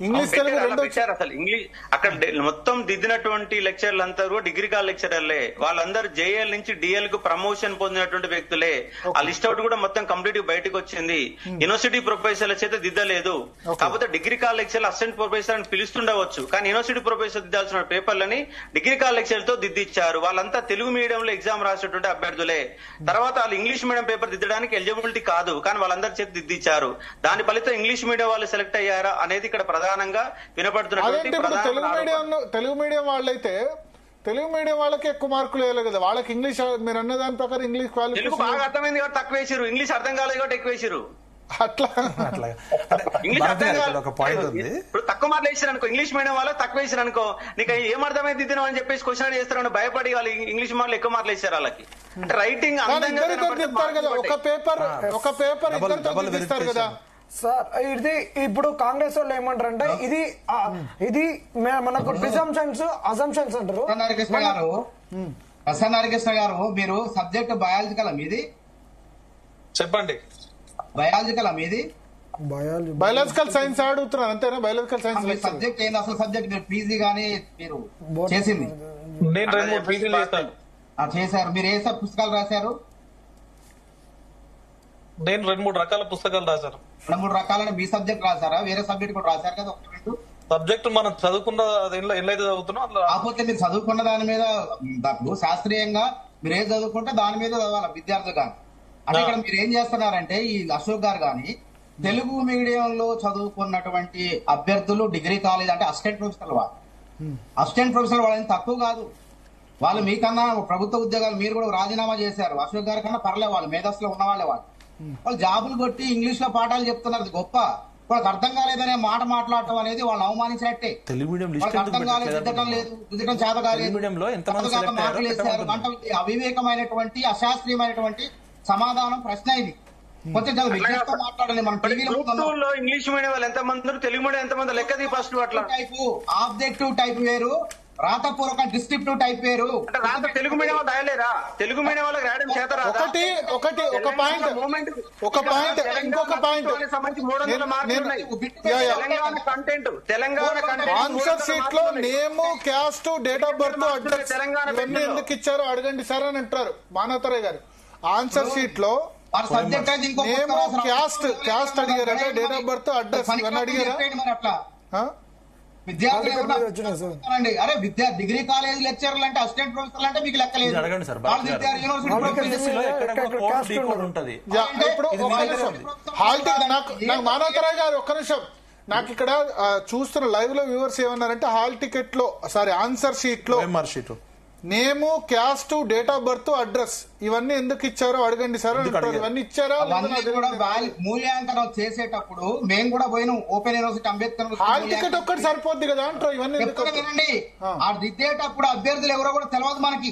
ఇంగ్లీష్ తెలుగు రెండు పెట్టారు. అసలు ఇంగ్లీష్ అక్కడ మొత్తం దిద్దినటువంటి లెక్చర్లు అందరూ డిగ్రీ కాల్ లెక్చరర్లే. వాళ్ళందరూ జేఎల్ నుంచి డిఎల్ కు ప్రమోషన్ పొందినటువంటి వ్యక్తులే. ఆ లిస్ట్ అవుట్ కూడా మొత్తం కంప్లీట్ బయటకు వచ్చింది. యూనివర్సిటీ ప్రొఫెసర్ల చేత దిద్దలేదు. కాకపోతే degree call lecture assistant professor అని పిలుస్తుండవచ్చు, కానీ యూనివర్సిటీ ప్రొఫెసర్ దిద్దాల్సిన పేపర్లని డిగ్రీ కాల్ లెక్చర్ తో దిద్దిచ్చారు. వాళ్ళంతా తెలుగు మీడియంలో ఎగ్జామ్ రాసేటువంటి అభ్యర్థులే. తర్వాత వాళ్ళు ఇంగ్లీష్ మీడియం పేపర్ దిద్దడానికి ఎలిజిబిలిటీ కాదు, కానీ వాళ్ళందరి చేత దిద్దిచ్చారు. దాని ఫలితం ఇంగ్లీష్ మీడియం వాళ్ళు సెలెక్ట్ అయ్యారా అనేది ఇక్కడ ప్రధానంగా వినపడుతున్నటువంటి. తెలుగు మీడియం వాళ్ళైతే తెలుగు మీడియం వాళ్ళకి ఎక్కువ మార్కులు వేయాలి కదా, వాళ్ళకి ఇంగ్లీష్ మీరు అన్న దాని ప్రకారం ఇంగ్లీష్ క్వాలిఫికేషన్ బాగా అర్థమైంది కాబట్టి తక్కువ వేసారు, ఇంగ్లీష్ అర్థం కాలేదు కాబట్టి ఎక్కువ వేసారు. అట్లా ఇంగ్లీష్ అర్థం కాదు, ఇప్పుడు తక్కువ మార్కులు వేసారు అనుకో, ఇంగ్లీష్ మీడియం వాళ్ళు తక్కువ వేసారు అనుకో, నీకు ఏం అర్థమైంది దిద్దాం అని చెప్పేసి క్వశ్చన్ చేస్తారు, భయపడి వాళ్ళు ఇంగ్లీష్ మార్కులు ఎక్కువ మార్కులు వేసారు వాళ్ళకి. అంటే రైటింగ్ కదా, ఒక పేపర్ ఇద్దరు దిస్తారు కదా సార్. ఇది ఇప్పుడు కాంగ్రెస్ వాళ్ళు ఏమంటారంటే ఇది మనకు ప్రిజంప్షన్స్ అజంప్షన్స్ అంటారు. ప్రసన్న హరికృష్ణ గారు, మీరు సబ్జెక్ట్ బయాలజికల్ మీది చెప్పండి. బయాలజికల్ మీది బయాలజికల్ సైన్స్ అడుగుతున్నారు అంతేనా? బయాలజికల్ సైన్స్ సబ్జెక్ట్ ఏంది అసలు సబ్జెక్ట్? మీరు పీజీ గానీ మీరు చేసింది? నేను 2-3 పీజీలు చేశారు. మీరు ఏ పుస్తకాలు రాశారు? నేను 2-3 రకాల పుస్తకాలు రాశాను. 2-3 రకాలని మీ సబ్జెక్ట్ రాశారా? వేరే సబ్జెక్ట్ కూడా రాశారు కదా? సబ్జెక్ట్ మనం చదువుకున్న ఎట్లయితే చదువుతున్నాం అట్లా. కాకపోతే మీరు చదువుకున్న దాని మీద శాస్త్రీయంగా మీరు ఏం చదువుకుంటే దాని మీద చదవాలి విద్యార్థులు కానీ. అంటే ఇక్కడ మీరు ఏం చేస్తున్నారంటే, ఈ అశోక్ గారు కానీ తెలుగు మీడియంలో చదువుకున్నటువంటి అభ్యర్థులు డిగ్రీ కాలేజ్ అంటే అసిస్టెంట్ ప్రొఫెసర్ వాళ్ళు, అసిస్టెంట్ ప్రొఫెసర్ వాళ్ళని తక్కువ కాదు. వాళ్ళు మీకన్నా ప్రభుత్వ ఉద్యోగాలు మీరు కూడా రాజీనామా చేశారు. అశోక్ గారి కన్నా పర్లే, వాళ్ళు మేధస్సులో ఉన్నవాళ్ళే. వాళ్ళు జాబులు కొట్టి ఇంగ్లీష్ లో పాఠాలు చెప్తున్నారు, అది గొప్ప. వాళ్ళకి అర్థం కాలేదనే మాట మాట్లాడటం అనేది వాళ్ళని అవమానించినట్టే. వాళ్ళకి అర్థం కాలేదు, దిద్దటం లేదు, దిద్దటం చేత కాలేదు, మాటలు వేశారు అంటే అవివేకమైనటువంటి అశాస్త్రీయమైనటువంటి సమాధానం ప్రశ్న ఇది. కొంచెం విజ్ఞప్తితో మాట్లాడాలి. మనం టీవీలో ఇంగ్లీష్ మీడియం వాళ్ళు ఎంతమంది, తెలుగు మీడియం ఎంతమంది లెక్క ఫస్ట్ టైపు ఆబ్జెక్టివ్ టైప్ వేరు, రాతపూర్వక డిస్క్రిప్టివ్ టైప్ వేరు. తెలుగు మీడియం వాళ్ళు రాయలేరా? తెలుగు మీడియం వాళ్ళకి రాయడం చేత రాదా? ఒక పాయింట్ ఇంకొక point content Telangana answer sheet లో name, caste, date of birth, address ఇవన్నీ ఎందుకు ఇచ్చారో అడగండి సార్ అని అంటారు మానవతరయ్య గారు. ఆన్సర్ షీట్ లో నేమ్, క్యాస్ట్ అడిగారంటే డేట్ ఆఫ్ బర్త్, అడ్రస్ ఇవన్నీ అడిగారా? విద్యార్థులు అరే డిగ్రీ కాలేజ్ లెక్చరర్లు అంటే అసిస్టెంట్ ప్రొఫెసర్లు అంటే మీకు లెక్కలేదు. మానవతరాయ్ గారు ఒక్క నిమిషం, నాకు ఇక్కడ చూస్తున్న లైవ్ లో వ్యూవర్స్ ఏమన్నారంటే హాల్ టికెట్ లో ఆన్సర్ షీట్ లో name, caste, date of birth, address ఇవన్నీ ఎందుకు ఇచ్చారో అడగండి సార్ అంటారు. ఇవన్నీ ఇచ్చారా? మూల్యాంకనం చేసేటప్పుడు మేము కూడా పోయినాం open university Ambedkar. Hall ticket ఒక్కటి సరిపోద్ది కదా అంటారు. ఇవన్నీ వినండి, ఆ దిద్దేటప్పుడు అభ్యర్థులు ఎవరో కూడా తెలియదు మనకి.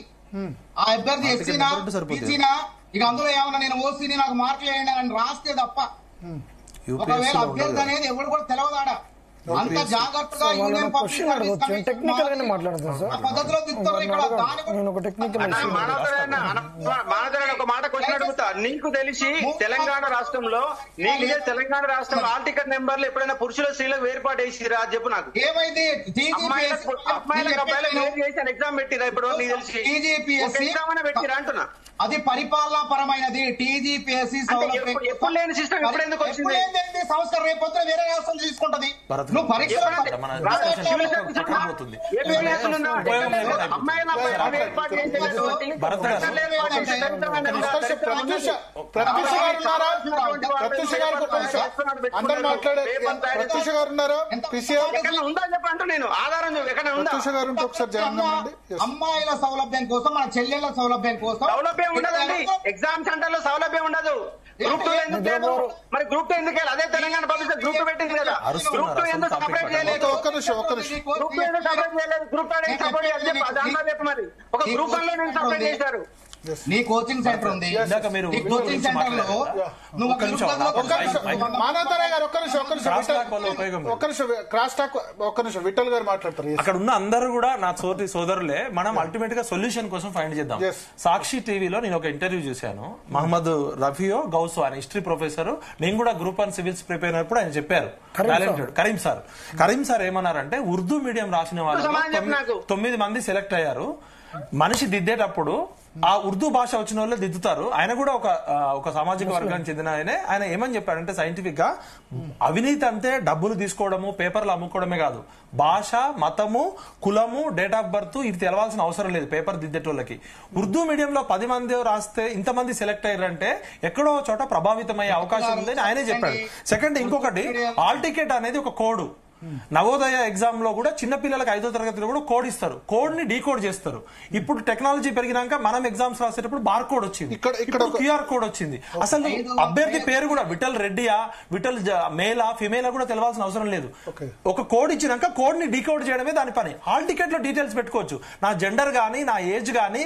ఆ అభ్యర్థి ఎస్సీనా బీసీనా, ఇక అందులో ఏమన్నా నేను ఓసీని నాకు మార్కులు వేయండి అని రాస్తే తప్ప ఒకవేళ అభ్యర్థి అనేది ఎవరు కూడా తెలియదు. ఆడ అంత జాగ్రత్తగా యూనియన్ పబ్లిక్ పద్ధతిలో తిస్తారు. ఇక్కడ ఒక మాట క్వశ్చన్ అడుగుతా, నీకు తెలిసి తెలంగాణ రాష్ట్రంలో తెలంగాణ రాష్ట్రం హాల్ టికెట్ నెంబర్లు ఎప్పుడైనా పురుషుల స్త్రీలకు వేరుపాటు వేసిరా అది చెప్పు నాకు. ఏమైంది ఎగ్జామ్ పెట్టిరా ఇప్పుడు నీకు తెలిసి ఎగ్జామ్ అయినా పెట్టిరా అంటున్నా. అది పరిపాలనా పరమైనది. టీజీపీఎస్సీ ఎప్పుడు లేని సిస్టమ్ ఇప్పుడు ఎందుకు వచ్చింది? సంవత్సరం రేపొద్దున వేరే రాష్ట్రం తీసుకుంటది. నువ్వు పరీక్ష అందరు మాట్లాడే ప్రత్యూష గారు ఉన్నారా? ఉందా చెప్పంటూ నేను ఆధారం ఎక్కడ ప్రత్యూష గారు ఉంటే ఒకసారి జాయిన్ అవ్వండి. అమ్మాయిల సౌలభ్యం కోసం, మన చెల్లెళ్ల సౌలభ్యం కోసం సౌలభ్యం ఉండదండి. ఎగ్జామ్ సెంటర్ లో సౌలభ్యం ఉండదు. గ్రూప్ 2 ఎందుకు లేదు? మరి గ్రూప్ 2 ఎందుకు అదే తెలంగాణ పబ్లిక్ గ్రూప్ 2 పెట్టింది కదా, గ్రూప్ 2 ఎందుకు సపరేట్ చేయలేదు? ఒక్క నిమిషం గ్రూప్ 2 ఎందుకు సపరేట్ చేయలేదు? గ్రూప్ 2 సపోర్ట్ చేయాలి దాంట్లో చెప్పు. మరి ఒక గ్రూప్ 1 లో నేను సపరేట్ చేశారు. నీ కోచింగ్ సెంటర్ ఉంది, ఈ కోచింగ్ సెంటర్ లో నువ్వు ఒక్క నిమిషం విఠల్ గారు మాట్లాడతారు. అక్కడ ఉన్న అందరూ కూడా నా సోదరులే. మనం అల్టిమేట్ గా సొల్యూషన్ కోసం ఫైండ్ చేద్దాం. సాక్షి టీవీలో నేను ఒక ఇంటర్వ్యూ చూశాను. మహమ్మద్ రఫియో గౌసు ఆయన హిస్టరీ ప్రొఫెసర్, నేను కూడా గ్రూప్ 1 సివిల్స్ ప్రిపేర్ అయినప్పుడు ఆయన చెప్పారు. కరీం సార్ ఏమన్నారంటే ఉర్దూ మీడియం రాసిన వాళ్ళు 9 మంది సెలెక్ట్ అయ్యారు. మనిషి దిద్దేటప్పుడు ఆ ఉర్దూ భాష వచ్చిన వాళ్ళే దిద్దుతారు. ఆయన కూడా ఒక సామాజిక వర్గానికి చెందిన ఆయన ఏమని చెప్పారంటే సైంటిఫిక్ గా అవినీతి అంటే డబ్బులు తీసుకోవడము, పేపర్లు అమ్ముకోవడమే కాదు, భాష, మతము, కులము, డేట్ ఆఫ్ బర్త్ ఇది తెలవాల్సిన అవసరం లేదు పేపర్ దిద్దేటోళ్ళకి. ఉర్దూ మీడియంలో 10 మంది రాస్తే ఇంతమంది సెలెక్ట్ అయ్యారంటే ఎక్కడో చోట ప్రభావితమయ్యే అవకాశం ఉందని ఆయనే చెప్పాడు. సెకండ్, ఇంకొకటి ఆల్ టికెట్ అనేది ఒక కోడ్. నవోదయ ఎగ్జామ్ లో కూడా చిన్న పిల్లలకు 5వ తరగతిలో కూడా కోడ్ ఇస్తారు, కోడ్ ని డీకోడ్ చేస్తారు. ఇప్పుడు టెక్నాలజీ పెరిగినాక మనం ఎగ్జామ్స్ రాసేటప్పుడు బార్ కోడ్ వచ్చింది, ఇక్కడ క్యూఆర్ కోడ్ వచ్చింది. అసలు అభ్యర్థి పేరు కూడా విఠల్ రెడ్డియా, విఠల్ మేలా, ఫిమేలా కూడా తెలవాల్సిన అవసరం లేదు. ఒక కోడ్ ఇచ్చినాక కోడ్ ని డీకోడ్ చేయడమే దాని పని. హాల్ టికెట్ లో డీటెయిల్స్ పెట్టుకోవచ్చు. నా జెండర్ గానీ, నా ఏజ్ గానీ,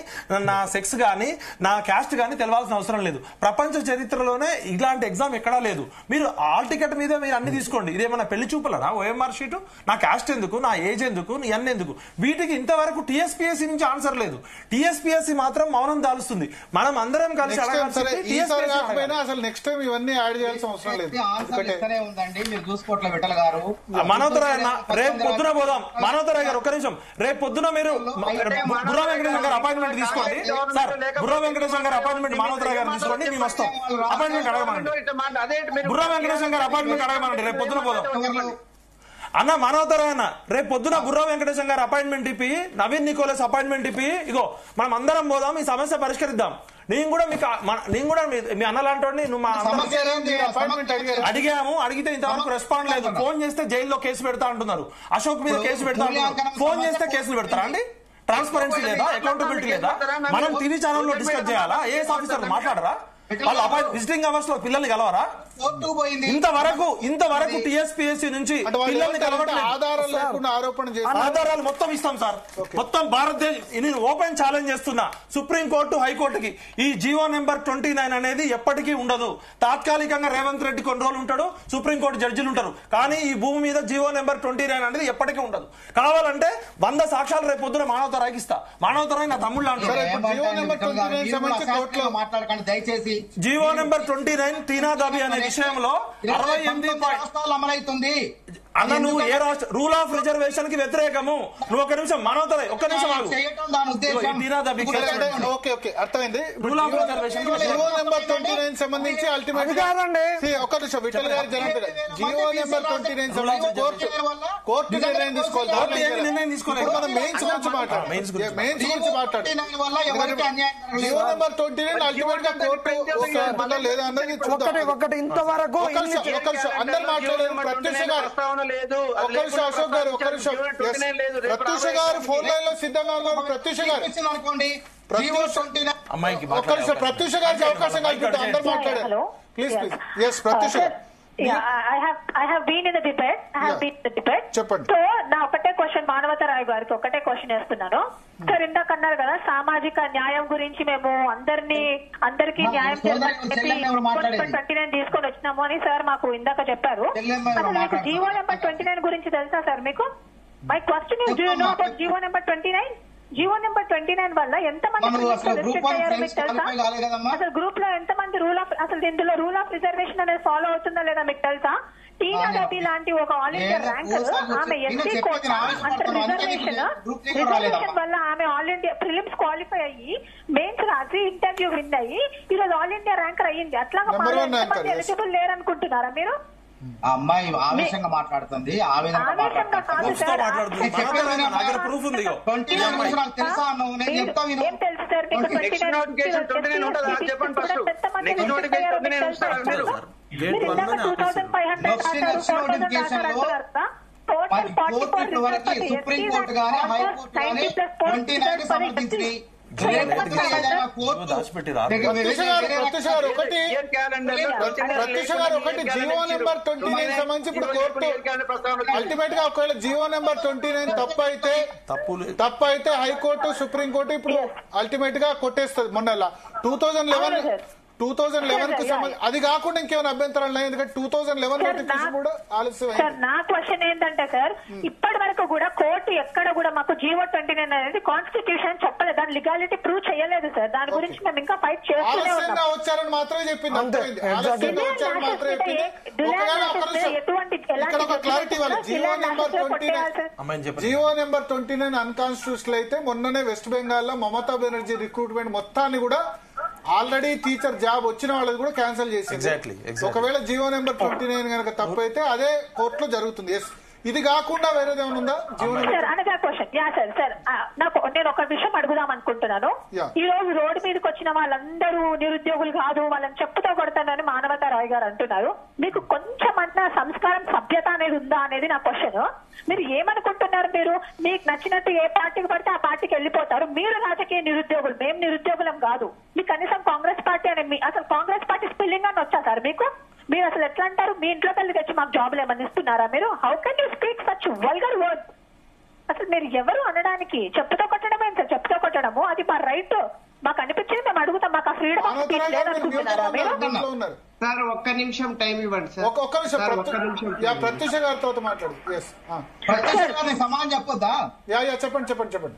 నా సెక్స్ గానీ, నా క్యాస్ట్ గానీ తెలవాల్సిన అవసరం లేదు. ప్రపంచ చరిత్రలోనే ఇలాంటి ఎగ్జామ్ ఎక్కడా లేదు. మీరు హాల్ టికెట్ మీద మీరు అన్ని తీసుకోండి. ఇదేమన్నా పెళ్లి చూపలనా? ఓఎంఆర్ షీట్, నా క్యాస్ట్ ఎందుకు, నా ఏజ్ ఎందుకు, నీ అన్ని ఎందుకు? వీటికి ఇంతవరకు టీఎస్పీఎస్సీ నుంచి ఆన్సర్ లేదు. టీఎస్పీఎస్సీ మాత్రం మౌనం దాలుస్తుంది. మనం అందరం కలిసి అసలు నెక్స్ట్ టైం ఇవన్నీ యాడ్ చేయాల్సిన అవసరం లేదు. ఉందండి, మీరు చూసుకోవట్లే విఠల్ గారు. మనోతరాయ్ రేపు పొద్దున పోదాం. మనోతరాయ్ గారు ఒక్క నిమిషం, రేపు పొద్దున మీరు బుర్రా వెంకటేశ్వర గారు అపాయింట్మెంట్ తీసుకోండి. సార్, బుర్రా వెంకటేశ్వర గారు అపాయింట్మెంట్ మనోతరాయ్ గారు తీసుకోండి, మేము వస్తాం. అపాయింట్మెంట్ అడగమనండి. బుర్రా వెంకటేశ్వర గారు అపాయింట్మెంట్ అడగమనండి, రేపు పొద్దున పోదాం. అన్న మనోతరాయ్ అన్న, రేపు పొద్దున బుర్రా వెంకటేశ్వర గారు అపాయింట్మెంట్ ఇప్పి, నవీన్ నికోలస్ అపాయింట్మెంట్ ఇప్పి, ఇగో మనం అందరం పోదాం, ఈ సమస్య పరిష్కరిద్దాం. నేను కూడా మీ అన్నలాంటి నువ్వు మా అడిగాము, అడిగితే ఇంతవరకు రెస్పాండ్ లేదు. ఫోన్ చేస్తే జైల్లో కేసు పెడతా అంటున్నారు, అశోక్ మీద కేసు పెడతా అంటున్నారు. ఫోన్ చేస్తే కేసులు పెడతారా అండి? ట్రాన్స్పరెన్సీ లేదా? అకౌంటబిలిటీ లేదా? మనం టీవీ ఛానల్లో డిస్కస్ చేయాలా? ఏఎస్ ఆఫీసర్ మాట్లాడరా? వాళ్ళు విజిటింగ్ అవర్స్ లో పిల్లల్ని కలవరా? ఇంతవరకు టీఎస్పీఎస్సీ నుంచి పిల్లల్ని కలవట్లేదు. ఆధారాలు మొత్తం ఇస్తాం సార్. మొత్తం భారతదేశం నేను ఓపెన్ ఛాలెంజ్ చేస్తున్నా సుప్రీంకోర్టు, హైకోర్టుకి. ఈ జీవో నెంబర్ 29 అనేది ఎప్పటికీ ఉండదు. తాత్కాలికంగా రేవంత్ రెడ్డి కొన్ని రోజులు ఉంటాడు, సుప్రీంకోర్టు జడ్జిలు ఉంటారు, కానీ ఈ భూమి మీద జీవో నెంబర్ 29 అనేది ఎప్పటికీ ఉండదు. కావాలంటే 100 సాక్ష్యాలు రేపు పొద్దున మానవతరాయికి ఇస్తా. మానవతరాయి నా తమ్ముళ్ళు అంటారు. మాట్లాడకండి దయచేసి. జీవో నెంబర్ 29 తీనాదాబి అనే విషయంలో 68 అమలవుతుంది. అన్న, నువ్వు ఏ రాష్ట్ర రూల్ ఆఫ్ రిజర్వేషన్ కి వ్యతిరేకము. నువ్వు ఒక నిమిషం మనోతరాయ్, ఒక్క నిమిషం ఆగు. అర్థమైంది. Rule of reservation GO number 29 సంబంధించి అల్టిమేట్ కాదండి. ఒక నిమిషం విఠల్ గారు జియో నెంబర్ 29 సంబంధించి కోర్టు నిర్ణయం తీసుకోవాలి. మనం మెయిన్స్ గురించి మాట్లాడాలి. జియో నెంబర్ 29 అల్టిమేట్ గా కోర్టు లేదా అన్నది ఒకటి ఇంతవరకు అందరు మాట్లాడారు. ప్రత్యూష గారు, అశోక్ గారు, ప్రత్యూష గారు ఫోన్ లైన్ లో సిద్ధంగా ఉన్నారు. ప్రత్యూష గారు, ప్రత్యూష గారికి అవకాశం కల్పిద్దాం. అందరు మాట్లాడారు. ప్లీజ్ ఎస్ ప్రత్యూష గారు. I have been in the debate. చెప్పండి. సో నా ఒకటే క్వశ్చన్ మానవతరాయ్ గారికి ఒకటే క్వశ్చన్ వేస్తున్నాను. సార్ ఇందాక అన్నారు కదా సామాజిక న్యాయం గురించి మేము అందరికీ న్యాయం చేయాలని 29 తీసుకొని వచ్చినాము అని సార్ మాకు ఇందాక చెప్పారు. అసలు మీకు జీవో నెంబర్ 29 గురించి తెలుసా సార్ మీకు? My question is, do you know about GO number 29? GO number 29 వల్ల ఎంతమంది రిస్ట్రిక్ట్ అయ్యారో మీకు తెలుసా? అసలు గ్రూప్ లో ఎంతమంది అసలు ఇందులో రూల్ ఆఫ్ రిజర్వేషన్ అనేది ఫాలో అవుతుందా లేదా మీకు తెలుసా? టీనా గతి లాంటి ఒక ఆల్ ఇండియా ర్యాంకర్, ఆమె ఎస్సీ కోట అంటే రిజర్వేషన్ వల్ల ఆమె ఆల్ ఇండియా ప్రిలిమ్స్ క్వాలిఫై అయ్యి మెయిన్స్ రాసి ఇంటర్వ్యూ విన్ అయ్యి ఈరోజు ఆల్ ఇండియా ర్యాంకర్ అయ్యింది. అట్లాగా ఎంతమంది ఎలిజిబుల్ లేరనుకుంటున్నారా మీరు? అమ్మాయి ఆవేశంగా మాట్లాడుతుంది. సుప్రీంకోర్టు గానీ హైకోర్టు గానీ 29 సమర్థించింది. దాచిపెట్టి ఒకటి జీవో నెంబర్ 29 సంబంధించి ఇప్పుడు కోర్టు అల్టిమేట్ గా ఒకవేళ జీవో నెంబర్ 29 తప్పు అయితే హైకోర్టు సుప్రీంకోర్టు ఇప్పుడు అల్టిమేట్ గా కొట్టేస్తుంది. మొన్న 2011 కి సంబంధించి అది కాకుండా ఇంకేమైనా అభ్యంతరాలు ఉన్నాయి? ఎందుకంటే 2011 నోటిఫికేషన్ కూడా ఆలస్యం. సార్ నా క్వశ్చన్ ఏంటంటే సార్, ఇప్పటి వరకు కూడా కోర్టు ఎక్కడ కూడా మాకు జీవో 29 అనేది కాన్స్టిట్యూషన్ చెప్పలేదు, దాని లీగాలిటీ ప్రూవ్ చేయలేదు సార్. దాని గురించి మేము ఇంకా ఫైట్ చేస్తూనే ఉన్నాం. వచ్చారని మాత్రమే చెప్పింది. జీవో నెంబర్ 29 అన్కాన్స్టిట్యూషనల్ అయితే మొన్ననే వెస్ట్ బెంగాల్ లో మమతా బెనర్జీ రిక్రూట్మెంట్ మొత్తాన్ని కూడా ఆల్రెడీ టీచర్ జాబ్ వచ్చిన వాళ్ళది కూడా క్యాన్సిల్ చేసింది. ఒకవేళ జీవో నెంబర్ 29 కనుక తప్పు అయితే అదే కోర్టులో జరుగుతుంది. ఇది కాకుండా వేరేదేమైనా ఉందా? నేను ఒక విషయం అడుగుదాం అనుకుంటున్నాను. ఈ రోజు రోడ్డు మీదకి వచ్చిన వాళ్ళందరూ నిరుద్యోగులు కాదు, వాళ్ళని చెప్పుతో కొడతానని మానవతా రాయ్ గారు అంటున్నారు. మీకు కొంచెమన్నా సంస్కారం సభ్యత అనేది ఉందా అనేది నా క్వశ్చన్. మీరు ఏమనుకుంటున్నారు? మీరు మీకు నచ్చినట్టు ఏ పార్టీకి పడితే ఆ పార్టీకి వెళ్ళిపోతారు. మీరు రాజకీయ నిరుద్యోగులు, మేము నిరుద్యోగులం కాదు. మీకు కనీసం కాంగ్రెస్ పార్టీ అనే అసలు కాంగ్రెస్ పార్టీ స్పెల్లింగ్ అని వచ్చా సార్ మీకు? మీరు అసలు ఎట్లా అంటారు? మీ ఇంట్లో పెళ్లి తెచ్చి మాకు జాబులు ఏమన్నా ఇస్తున్నారా మీరు? How can you speak such vulgar word? అసలు మీరు ఎవరు అనడానికి? చెప్పుతో కొట్టడం ఏంటి సార్? చెప్పుతో కొట్టడము అది మా రైట్. మాకు అనిపించింది మేము అడుగుతాం. మాకు ఆ ఫ్రీడమ్ ఆఫ్ స్పీచ్ లేదనుకుంటున్నారా మీరు? సార్ ఒక్క నిమిషం టైం ఇవ్వండి సార్. ఒక్క నిమిషం ప్రత్యూష గారితో మాట్లాడు. సమానం చెప్పొద్దా? చెప్పండి.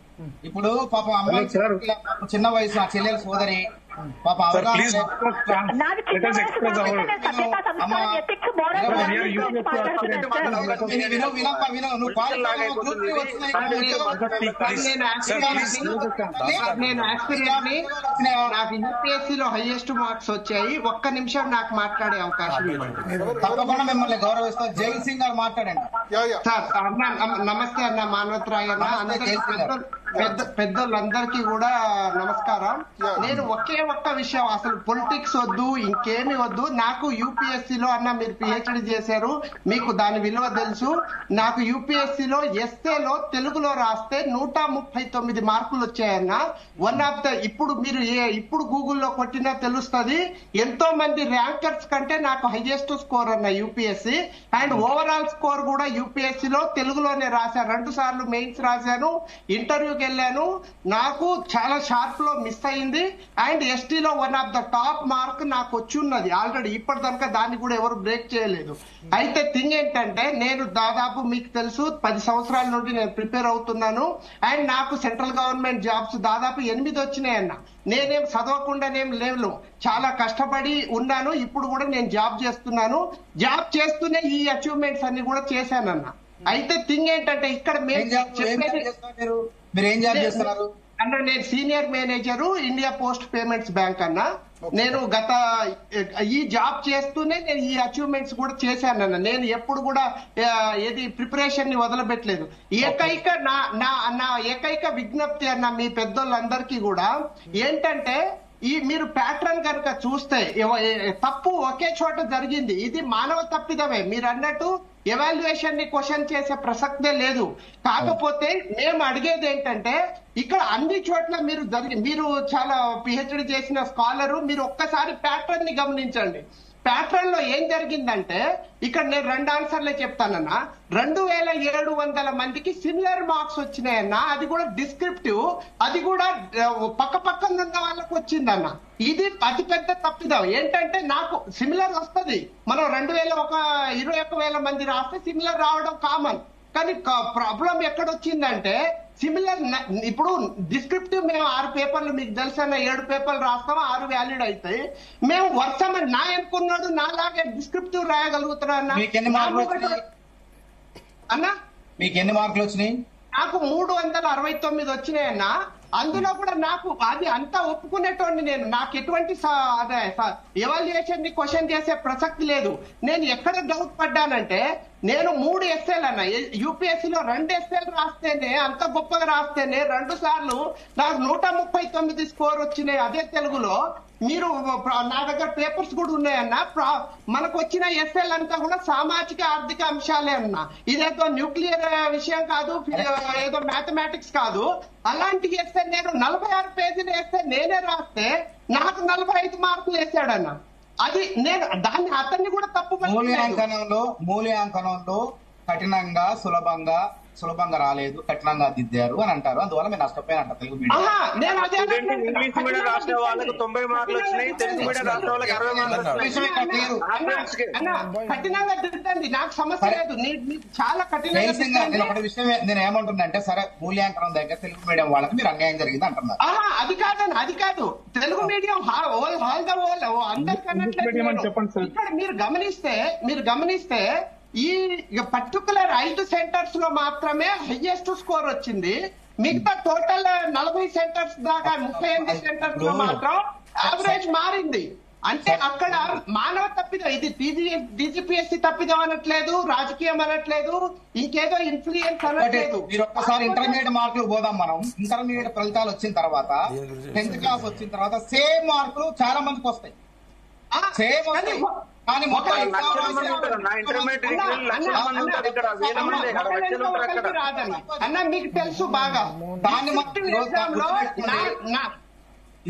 ఇప్పుడు పాపం అమ్మాయి చిన్న వయసు, ఆ చెల్లెల సోదరి పాప నాకు యూపీఎస్సీలో హైయెస్ట్ మార్క్స్ వచ్చాయి. ఒక్క నిమిషం నాకు మాట్లాడే అవకాశం తప్పకుండా మిమ్మల్ని గౌరవిస్తా. జైల్ సింగ్ గారు మాట్లాడండి సార్. అన్న నమస్తే అన్న మానవతరాయ్ అన్న, పెద్దలందరికీ కూడా నమస్కారం. నేను ఒకే ఒక్క విషయం, అసలు పొలిటిక్స్ వద్దు, ఇంకేమి వద్దు. నాకు యూపీఎస్సీలో అన్న మీరు పిహెచ్డి చేశారు, మీకు దాని విలువ తెలుసు. నాకు యూపీఎస్సీలో ఎస్ఏలో తెలుగులో రాస్తే 139 మార్కులు వచ్చాయన్న. వన్ ఆఫ్ ద ఇప్పుడు గూగుల్లో కొట్టినా తెలుస్తుంది. ఎంతో మంది ర్యాంకర్స్ కంటే నాకు హైయెస్ట్ స్కోర్ అన్న యూపీఎస్సీ. అండ్ ఓవరాల్ స్కోర్ కూడా యూపీఎస్సీలో తెలుగులోనే రాశాను. 2 సార్లు మెయిన్స్ రాశాను, ఇంటర్వ్యూకి వెళ్ళాను. నాకు చాలా షార్ప్ లో మిస్ అయింది. అండ్ ఎస్టీలో one of the top mark నాకు వచ్చి ఉన్నది ఆల్రెడీ. ఇప్పటిదాకా దాన్ని కూడా ఎవరు బ్రేక్ చేయలేదు. అయితే థింగ్ ఏంటంటే, నేను దాదాపు మీకు తెలుసు 10 సంవత్సరాల నుండి నేను ప్రిపేర్ అవుతున్నాను. అండ్ నాకు సెంట్రల్ గవర్నమెంట్ జాబ్స్ దాదాపు 8 వచ్చినాయన్న. నేనేం చదవకుండానేం లేవు, చాలా కష్టపడి ఉన్నాను. ఇప్పుడు కూడా నేను జాబ్ చేస్తున్నాను. జాబ్ చేస్తూనే ఈ అచీవ్మెంట్స్ అన్ని కూడా చేశానన్న. అయితే థింగ్ ఏంటంటే, ఇక్కడ మీరు ఏం జాబ్ చేస్తున్నారు అన్న? నేను senior manager India post payments bank అన్న. నేను ఈ జాబ్ చేస్తూనే నేను ఈ అచీవ్మెంట్స్ కూడా చేశానన్న. నేను ఎప్పుడు కూడా ఏది ప్రిపరేషన్ ని వదలబెట్టలేదు. నా ఏకైక విజ్ఞప్తి అన్న మీ పెద్దోళ్ళందరికీ కూడా ఏంటంటే, మీరు ప్యాటర్న్ కనుక చూస్తే తప్పు ఒకే చోట జరిగింది. ఇది మానవ తప్పిదమే. మీరు అన్నట్టు ఎవాల్యుయేషన్ ని క్వశ్చన్ చేసే ప్రసక్తే లేదు. కాకపోతే మేము అడిగేది ఏంటంటే, ఇక్కడ అన్ని చోట్ల మీరు చాలా పిహెచ్డి చేసిన స్కాలరు, మీరు ఒక్కసారి ప్యాటర్న్ ని గమనించండి. ప్యాటర్న్ లో ఏం జరిగిందంటే, ఇక్కడ నేను 2 ఆన్సర్లే చెప్తానన్నా. 2700 మందికి సిమిలర్ మార్క్స్ వచ్చినాయన్నా. అది కూడా డిస్క్రిప్టివ్, అది కూడా పక్క పక్కన ఉన్న వాళ్ళకు వచ్చిందన్న. ఇది అతిపెద్ద తప్పిదం. ఏంటంటే, నాకు సిమిలర్ వస్తుంది, మనం 21,000 మంది రాస్తే సిమిలర్ రావడం కామన్. కానీ ప్రాబ్లం ఎక్కడొచ్చిందంటే, సిమిలర్ ఇప్పుడు డిస్క్రిప్టివ్ మేము 6 పేపర్లు మీకు తెలుసన్న 7 పేపర్లు రాస్తాం, 6 వ్యాలిడ్ అవుతాయి. మేము వర్షమని నా అనుకున్నాడు నాలాగే డిస్క్రిప్టివ్ రాయగలుగుతున్నా అన్న. మీకు ఎన్ని మార్కులు వచ్చినాయి? నాకు 369 వచ్చినాయన్న. అందులో కూడా నాకు అది అంతా ఒప్పుకునేటోండి. నాకు ఎటువంటి ఎవాల్యుయేషన్ ని క్వశ్చన్ చేసే ప్రసక్తి లేదు. నేను ఎక్కడ డౌట్ పడ్డానంటే, నేను 3 ఎస్ఏలు అన్న యూపీఎస్సీలో 2 ఎస్ఏలు రాస్తేనే, అంత గొప్పగా రాస్తేనే 2 సార్లు నాకు 139 స్కోర్ వచ్చినాయి అదే తెలుగులో. మీరు నా దగ్గర పేపర్స్ కూడా ఉన్నాయన్న. మనకు వచ్చిన ఎస్ఎల్ అంతా కూడా సామాజిక ఆర్థిక అంశాలే అన్న. ఇదేదో న్యూక్లియర్ విషయం కాదు, ఏదో మ్యాథమెటిక్స్ కాదు. అలాంటి వేస్తే నేను 46 పేజీలు వేస్తే నేనే రాస్తే నాకు 45 మార్కులు వేసాడన్న. అది నేను దాన్ని అతన్ని కూడా తప్పు మూల్యాంకనంలో కఠినంగా సులభంగా రాలేదు, కఠినంగా దిద్దారు అని అంటారు. అందువల్ల మీరు నష్టపోయినట్ట తెలుగు మీడియం. ఇంగ్లీష్ మీడియం రాసిన వాళ్ళకి 90 మార్కులు వచ్చినాయి, తెలుగు మీడియం రాసిన వాళ్ళకి 60 మార్కులు. కఠినంగా దిద్దండి, నాకు సమస్య లేదు. చాలా కఠినంగా ఒకటి విషయం నేను ఏమంటున్నా అంటే, సరే మూల్యాంకనం దగ్గర తెలుగు మీడియం వాళ్ళకి మీరు అన్యాయం జరిగింది అంటున్నారు. అది కాదండి, అది కాదు. తెలుగు మీడియం అందరికీ ఇక్కడ మీరు గమనిస్తే ఈ పర్టికులర్ 5 సెంటర్స్ లో మాత్రమే హైయెస్ట్ స్కోర్ వచ్చింది. మిగతా టోటల్ 40 సెంటర్స్ దాకా 38 సెంటర్స్ లో మాత్రం యావరేజ్ మారింది. అంటే అక్కడ మానవ తప్పిదం. ఇది డీజీపీఎస్సీ తప్పిదం అనట్లేదు, రాజకీయం అనట్లేదు, ఇంకేదో ఇన్ఫ్లుయెన్స్ అనట్లేదు. మీరు ఒక్కసారి ఇంటర్మీడియట్ మార్కులు పోదాం. మనం ఇంటర్మీడియట్ ఫలితాలు వచ్చిన తర్వాత 10th క్లాస్ వచ్చిన తర్వాత సేమ్ మార్కులు చాలా మందికి వస్తాయి, సేమ్ వస్తాయి. కానీ అన్న మీకు తెలుసు బాగా,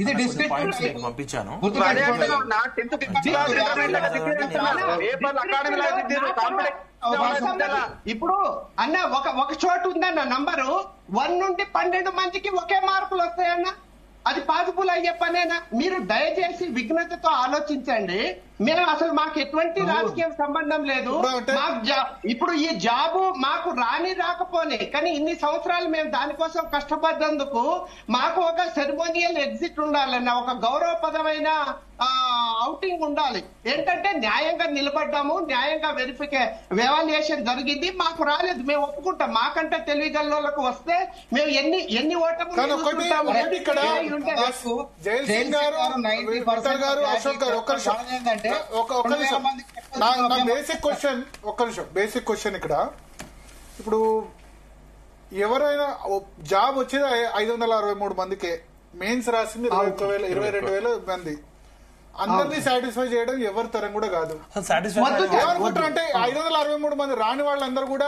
ఇది డిస్ట్రిక్ట్ పంపించాను. ఇప్పుడు అన్న ఒక చోటు ఉందన్న నంబరు 1 నుండి 12 మందికి ఒకే మార్కులు వస్తాయన్న. అది పాసిబుల్ అయ్యే పనేనా? మీరు దయచేసి విఘ్నతతో ఆలోచించండి. మేము అసలు మాకు ఎటువంటి రాజకీయ సంబంధం లేదు. ఇప్పుడు ఈ జాబు మాకు రాకపోని, కానీ ఇన్ని సంవత్సరాలు మేము దానికోసం కష్టపడ్డందుకు మాకు ఒక సెరిమోనియల్ ఎగ్జిట్ ఉండాలన్న, ఒక గౌరవప్రదమైన అవుటింగ్ ఉండాలి. ఏంటంటే న్యాయంగా నిలబడ్డాము, న్యాయంగా ఎవాల్యుయేషన్ జరిగింది, మాకు రాలేదు, మేము ఒప్పుకుంటాం. మాకంటే తెలివిగల్లోకి వస్తే మేము ఎన్ని ఓటములు బేసిక్ క్వశ్చన్ ఇక్కడ. ఇప్పుడు ఎవరైనా జాబ్ వచ్చేది 563 మందికే, మెయిన్స్ రాసింది 22,000 మంది. అందరినీ సాటిస్ఫై చేయడం ఎవరి తరం కూడా కాదు. ఏమనుకుంటారు అంటే 563 మంది రాని వాళ్ళందరూ కూడా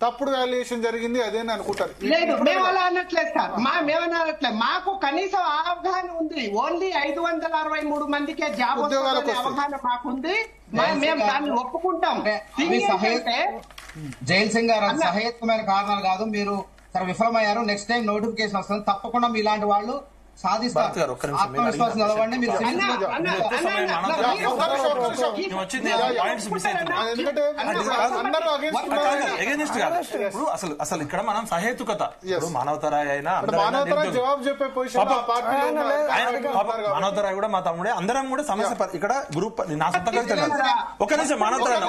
తప్పుడు వాల్యుయేషన్ జరిగింది అదే అని అనుకుంటారు. లేదు, మేము అలా అనట్లేదు సార్, మేమనట్లేదు. మాకు కనీసం అవగాహన ఉంది. ఓన్లీ 563 మందికే జాబ్ అవగాహన మాకుంది. మేము దాన్ని ఒప్పుకుంటాం. జైల్ సింగ్ గారు సహేతుకమైన కారణాలు కాదు, మీరు సరే విఫలమయ్యారు. నెక్స్ట్ టైం నోటిఫికేషన్ వస్తుంది, తప్పకుండా మీలాంటి వాళ్ళు సాధిస్తారు. ఆత్మవిశ్వాసం చదవండి. మీరు అసలు ఇక్కడ మనం సహేతుకత, మానవతరాయ్ అయినా జవాబు చెప్పే పొజిషన్ మానవతరాయ్ కూడా మా తమ్ముడే, అందరం కూడా సమస్య. ఇక్కడ గ్రూప్ నా సొంతంగా ఒక నిమిషం మానవతరాయ్,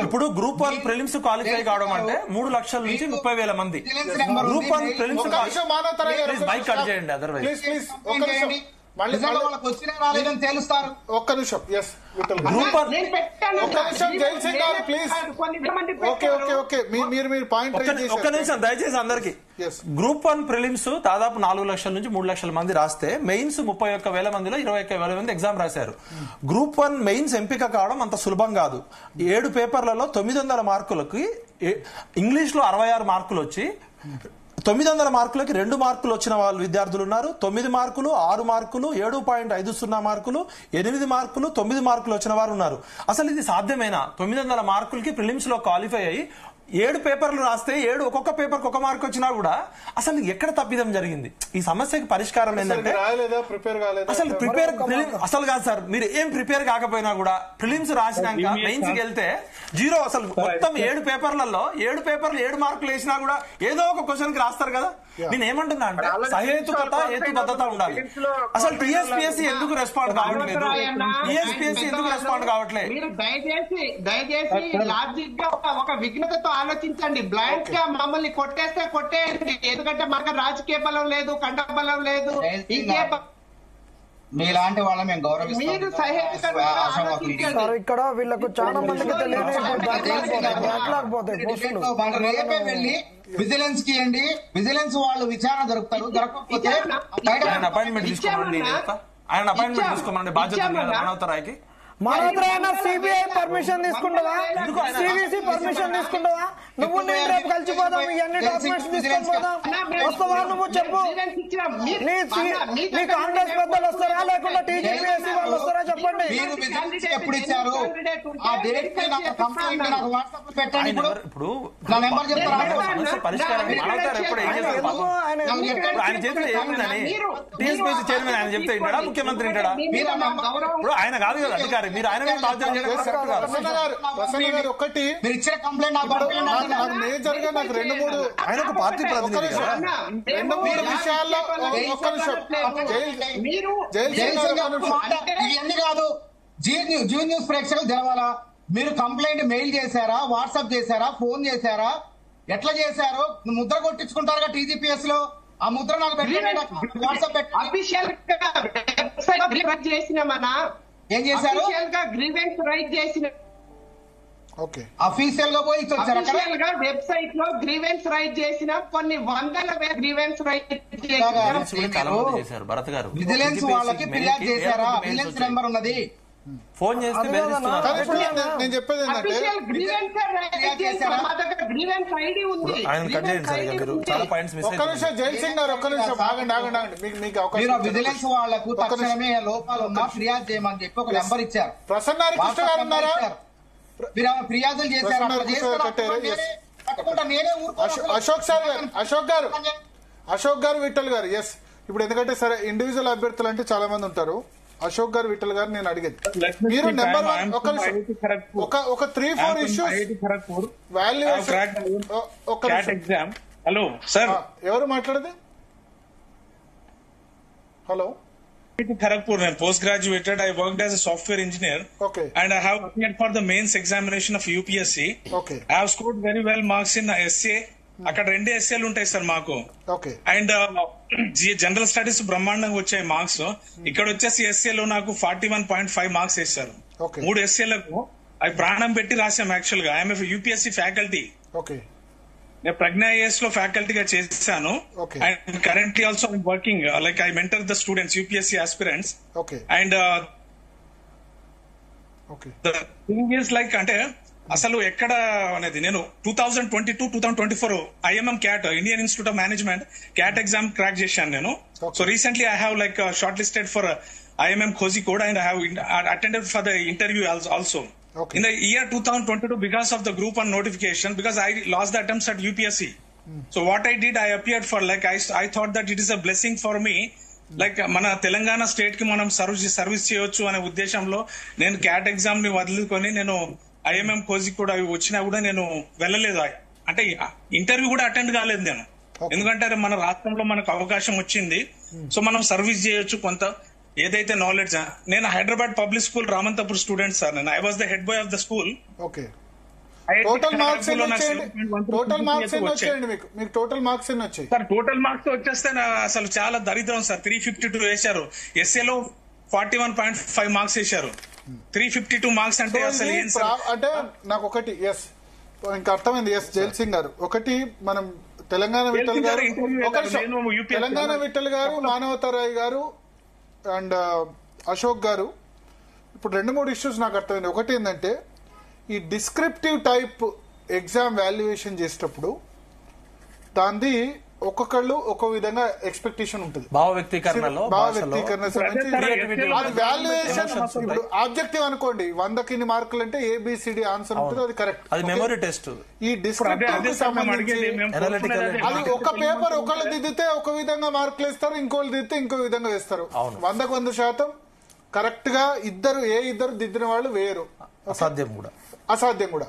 ఇప్పుడు గ్రూప్ 1 ప్రిలిమ్స్ క్వాలిఫై కావడం అంటే 3 లక్షల నుంచి 30,000 మంది. గ్రూప్ 1 ప్రిలిమ్స్ బైక్ కట్ చేయండి, అదర్వైజ్ తెలుస్తారు. ఒక్క నిమిషం. ఎస్ గ్రూప్ ఒక్క నిమిషం దయచేసి అందరికి. గ్రూప్ 1 ప్రిలిమ్స్ దాదాపు 4 లక్షల నుంచి 3 లక్షల మంది రాస్తే మెయిన్స్ 31,000 మందిలో 21,000 మంది ఎగ్జామ్ రాశారు. గ్రూప్ 1 మెయిన్స్ ఎంపిక కావడం అంత సులభం కాదు. 7 పేపర్లలో 900 మార్కులకి ఇంగ్లీష్ లో 66 మార్కులు వచ్చి 900 మార్కులకి 2 మార్కులు వచ్చిన వాళ్ళు విద్యార్థులు ఉన్నారు. 9 మార్కులు, 6 మార్కులు, 7.50 మార్కులు, 8 మార్కులు, 9 మార్కులు వచ్చిన వారు ఉన్నారు. అసలు ఇది సాధ్యమేనా? 900 మార్కులకి ప్రిలిమ్స్ లో క్వాలిఫై అయ్యి 7 పేపర్లు రాస్తే 7 ఒక్కొక్క పేపర్ ఒక మార్క్ వచ్చినా కూడా అసలు ఎక్కడ తప్పిదం జరిగింది? ఈ సమస్యకి పరిష్కారం ఏంటంటే అసలు అసలు కాదు సార్, మీరు ఏం ప్రిపేర్ కాకపోయినా కూడా ప్రిలిమ్స్ రాసినాక మెయిన్స్ కి వెళ్తే 0. అసలు మొత్తం 7 పేపర్లలో 7 పేపర్లు 7 మార్కులు వేసినా కూడా ఏదో ఒక క్వశ్చన్ కి రాస్తారు కదా. నేను ఏమంటున్నా అంటే సహేతుకత, హేతుబద్ధత ఉండాలి. అసలు టీఎస్పీఎస్సీ ఎందుకు రెస్పాండ్ కావట్లేదు? టీఎస్పీఎస్సీ ఎందుకు రెస్పాండ్ కావట్లేదు? మీరు దయచేసి లాజిక్ గా ఒక విఘ్నతతో ఆలోచించండి. బ్లైండ్ గా మమ్మల్ని కొట్టేయండి. ఎందుకంటే మాకు రాజకీయ బలం లేదు, కండ బలం లేదు, ఇంకే మీలాంటి వాళ్ళ మేము మీరు సార్ ఇక్కడ వీళ్ళకు చాలా మందికి తెలియని బ్యాక్లాగ్ పోతాయి పోస్టులు. రేపే వెళ్ళి విజిలెన్స్ కి ఇవ్వండి, విజిలెన్స్ వాళ్ళు విచారణ జరుపుతారు. జరగకపోతే అపాయింట్మెంట్ తీసుకోమండి, ఆయన అపాయింట్మెంట్ తీసుకోమండి, బాధ్యత మానవతరాయ్కి. మనోహర్ సిబిఐ పర్మిషన్ తీసుకుంటావా, సిబిసి పర్మిషన్ తీసుకుంటావా? నువ్వు నేను రేపు కలిసిపోదాం, ఇవన్నీ డాక్యుమెంట్స్ తీసుకొని పోదాం. వస్తావా నువ్వు చెప్పు? నీ కాంగ్రెస్ పెద్దలు వస్తారా లేకుండా టీజీపీఎస్సీ వాళ్ళు వస్తారా చెప్పండి. ఎప్పుడు ఇచ్చారు ఆ డేట్ వాట్సాప్ పెట్టండి. ఇప్పుడు నా నెంబర్ చెప్తారా? పరిష్కారం ఆయన చేతిలో ఏముందని టీఎస్పీఎస్సీ చైర్మన్ ఆయన చెప్తే వింటాడా, ముఖ్యమంత్రి వింటాడా? ఇప్పుడు ఆయన కాదు కదా అధికారి, మీరు ఆయన మీద బాధ్యత చేయడం. ఒకటి మీరు ఇచ్చిన కంప్లైంట్ నాకు మేజర్ గా నాకు 2-3 ఆయన ఒక పార్టీ ప్రతినిధి కదా. 2-3 విషయాల్లో ఒక్క నిమిషం ఇవన్నీ కాదు. జీ న్యూస్ ప్రేక్షకులు తెలవాలా? మీరు కంప్లైంట్ మెయిల్ చేశారా, వాట్సాప్ చేశారా, ఫోన్ చేశారా, ఎట్లా చేశారు? ముద్ర కొట్టించుకుంటారుగా టీజీపీఎస్ లో, ఆ ముద్ర నాకు పెట్టండి, వాట్సాప్ పెట్టండి. చేసినామన్నా ఏం చేశారు? గ్రీవెన్స్ రైట్ చేసిన అఫీషియల్ గా పోయి వెబ్సైట్ లో గ్రీవెన్స్ రైట్ చేసిన కొన్ని వందల గ్రీవెన్స్ రైట్ చేశారు. భరత్ గారు విజిలెన్స్ వాళ్ళకి ఫిర్యాదు చేశారా? విజిలెన్స్ నెంబర్ ఉన్నది, ఫోన్ చేస్తే నేను చెప్పేది ఏంటంటే ఒక్క నిమిషం జైల్ సింగ్ గారు, ఒక్క నిమిషం ఆగండి. మీకు విజిలెన్స్ వాళ్లకు తక్షణమే లోపాలు ఉన్నా ఫిర్యాదు చేయమని చెప్పి ఒక నెంబర్ ఇచ్చారు. ప్రసన్న కృష్ణ గారు ఉన్నారా? మీరు ఫిర్యాదులు చేశారు. అశోక్ గారు విఠల్ గారు. ఎస్, ఇప్పుడు ఎందుకంటే సరే ఇండివిజువల్ అభ్యర్థులు అంటే చాలా మంది ఉంటారు. అశోక్ గారు విఠల్ గారు నేను అడిగేది మీరు నెంబర్ 1 ఒక 3-4 ఇష్యూస్ వాల్యుయేషన్. హలో సార్, ఎవరు మాట్లాడేది? Hello, Kharagpur, I'm post-graduated. I worked as a software engineer. Okay. And I have applied for the mains examination of UPSC. Okay. I have scored very well marks in essay. అక్కడ 2 ఎస్ఏలు ఉంటాయి sir మాకు. And general studies బ్రహ్మాండంగా వచ్చాయి marks. ఇక్కడ వచ్చేసి ఎస్ఏలో నాకు 41.5 marks వేశారు. 3 ఎస్ఏలకు అవి ప్రాణం పెట్టి రాసాం. యాక్చువల్ గా ఐఎమ్ యూపీఎస్సీ ఫ్యాకల్టీ. నేను ప్రజ్ఞాఏఎస్ లో ఫ్యాకల్టీగా చేశాను. And currently also working like I mentor the students UPSC aspirants. And thing is like అంటే అసలు ఎక్కడ అనేది నేను 2022-2024 IMM cat Indian institute of management cat exam crack చేశాను నేను. So recently I have like short listed for IMM Kozhikode and I have attended for the interview also. In the year 2022, because of the group 1 notification, because I lost the attempts at UPSC. So what I did, I appeared for like I thought that it is a blessing for me. Like మన Telangana state కి మనం service చేయొచ్చు అనే ఉద్దేశంలో నేను cat exam ని వదులుకొని నేను IMM Kozhikode అవి వచ్చినా కూడా నేను వెళ్ళలేదు. అంటే ఇంటర్వ్యూ కూడా అటెండ్ కాలేదు నేను. ఎందుకంటే మన రాష్ట్రంలో మనకు అవకాశం వచ్చింది, సో మనం సర్వీస్ చేయొచ్చు కొంత ఏదైతే నాలెడ్జ్. నేను Hyderabad public school Ramanthapur student sir. నేను I was the head boy of the school. Total marks వచ్చాయి సార్. టోటల్ మార్క్స్ వచ్చేస్తే అసలు చాలా దరిద్రం సార్. 352 వేశారు. ఎస్ఏలో 41.5 మార్క్స్ వేశారు. 352 మార్క్స్ అంటే అసలు అంటే నాకు ఒకటి ఎస్ ఇంకా అర్థమైంది. ఎస్ జైల్ సింగ్ గారు, ఒకటి మనం తెలంగాణ విఠల్ గారు, మానవతారాయ్ గారు అండ్ అశోక్ గారు, ఇప్పుడు 2-3 ఇష్యూస్ నాకు అర్థమైంది. ఒకటి ఏంటంటే ఈ డిస్క్రిప్టివ్ టైప్ ఎగ్జామ్ వాల్యుయేషన్ చేసేటప్పుడు దాన్ని ఒక్కొక్కళ్ళు ఒక్కో విధంగా ఎక్స్పెక్టేషన్ ఉంటుంది. భావ వ్యక్తీకరణ వాల్యుయేషన్ ఇప్పుడు ఆబ్జెక్టివ్ అనుకోండి, 100కి ఇన్ని మార్కులు అంటే ABCD ఆన్సర్ ఉంటుంది, అది కరెక్ట్. అది మెమరీ టెస్ట్. ఈ డిస్క్రిప్టివ్ సంబంధించి అది ఒక పేపర్ ఒకళ్ళు దిద్దితే ఒక విధంగా మార్కులు వేస్తారు, ఇంకోళ్ళు దిద్దితే ఇంకో విధంగా వేస్తారు. 100కు 100% కరెక్ట్ గా ఇద్దరు దిద్దిన వాళ్ళు వేరు. అసాధ్యం కూడా.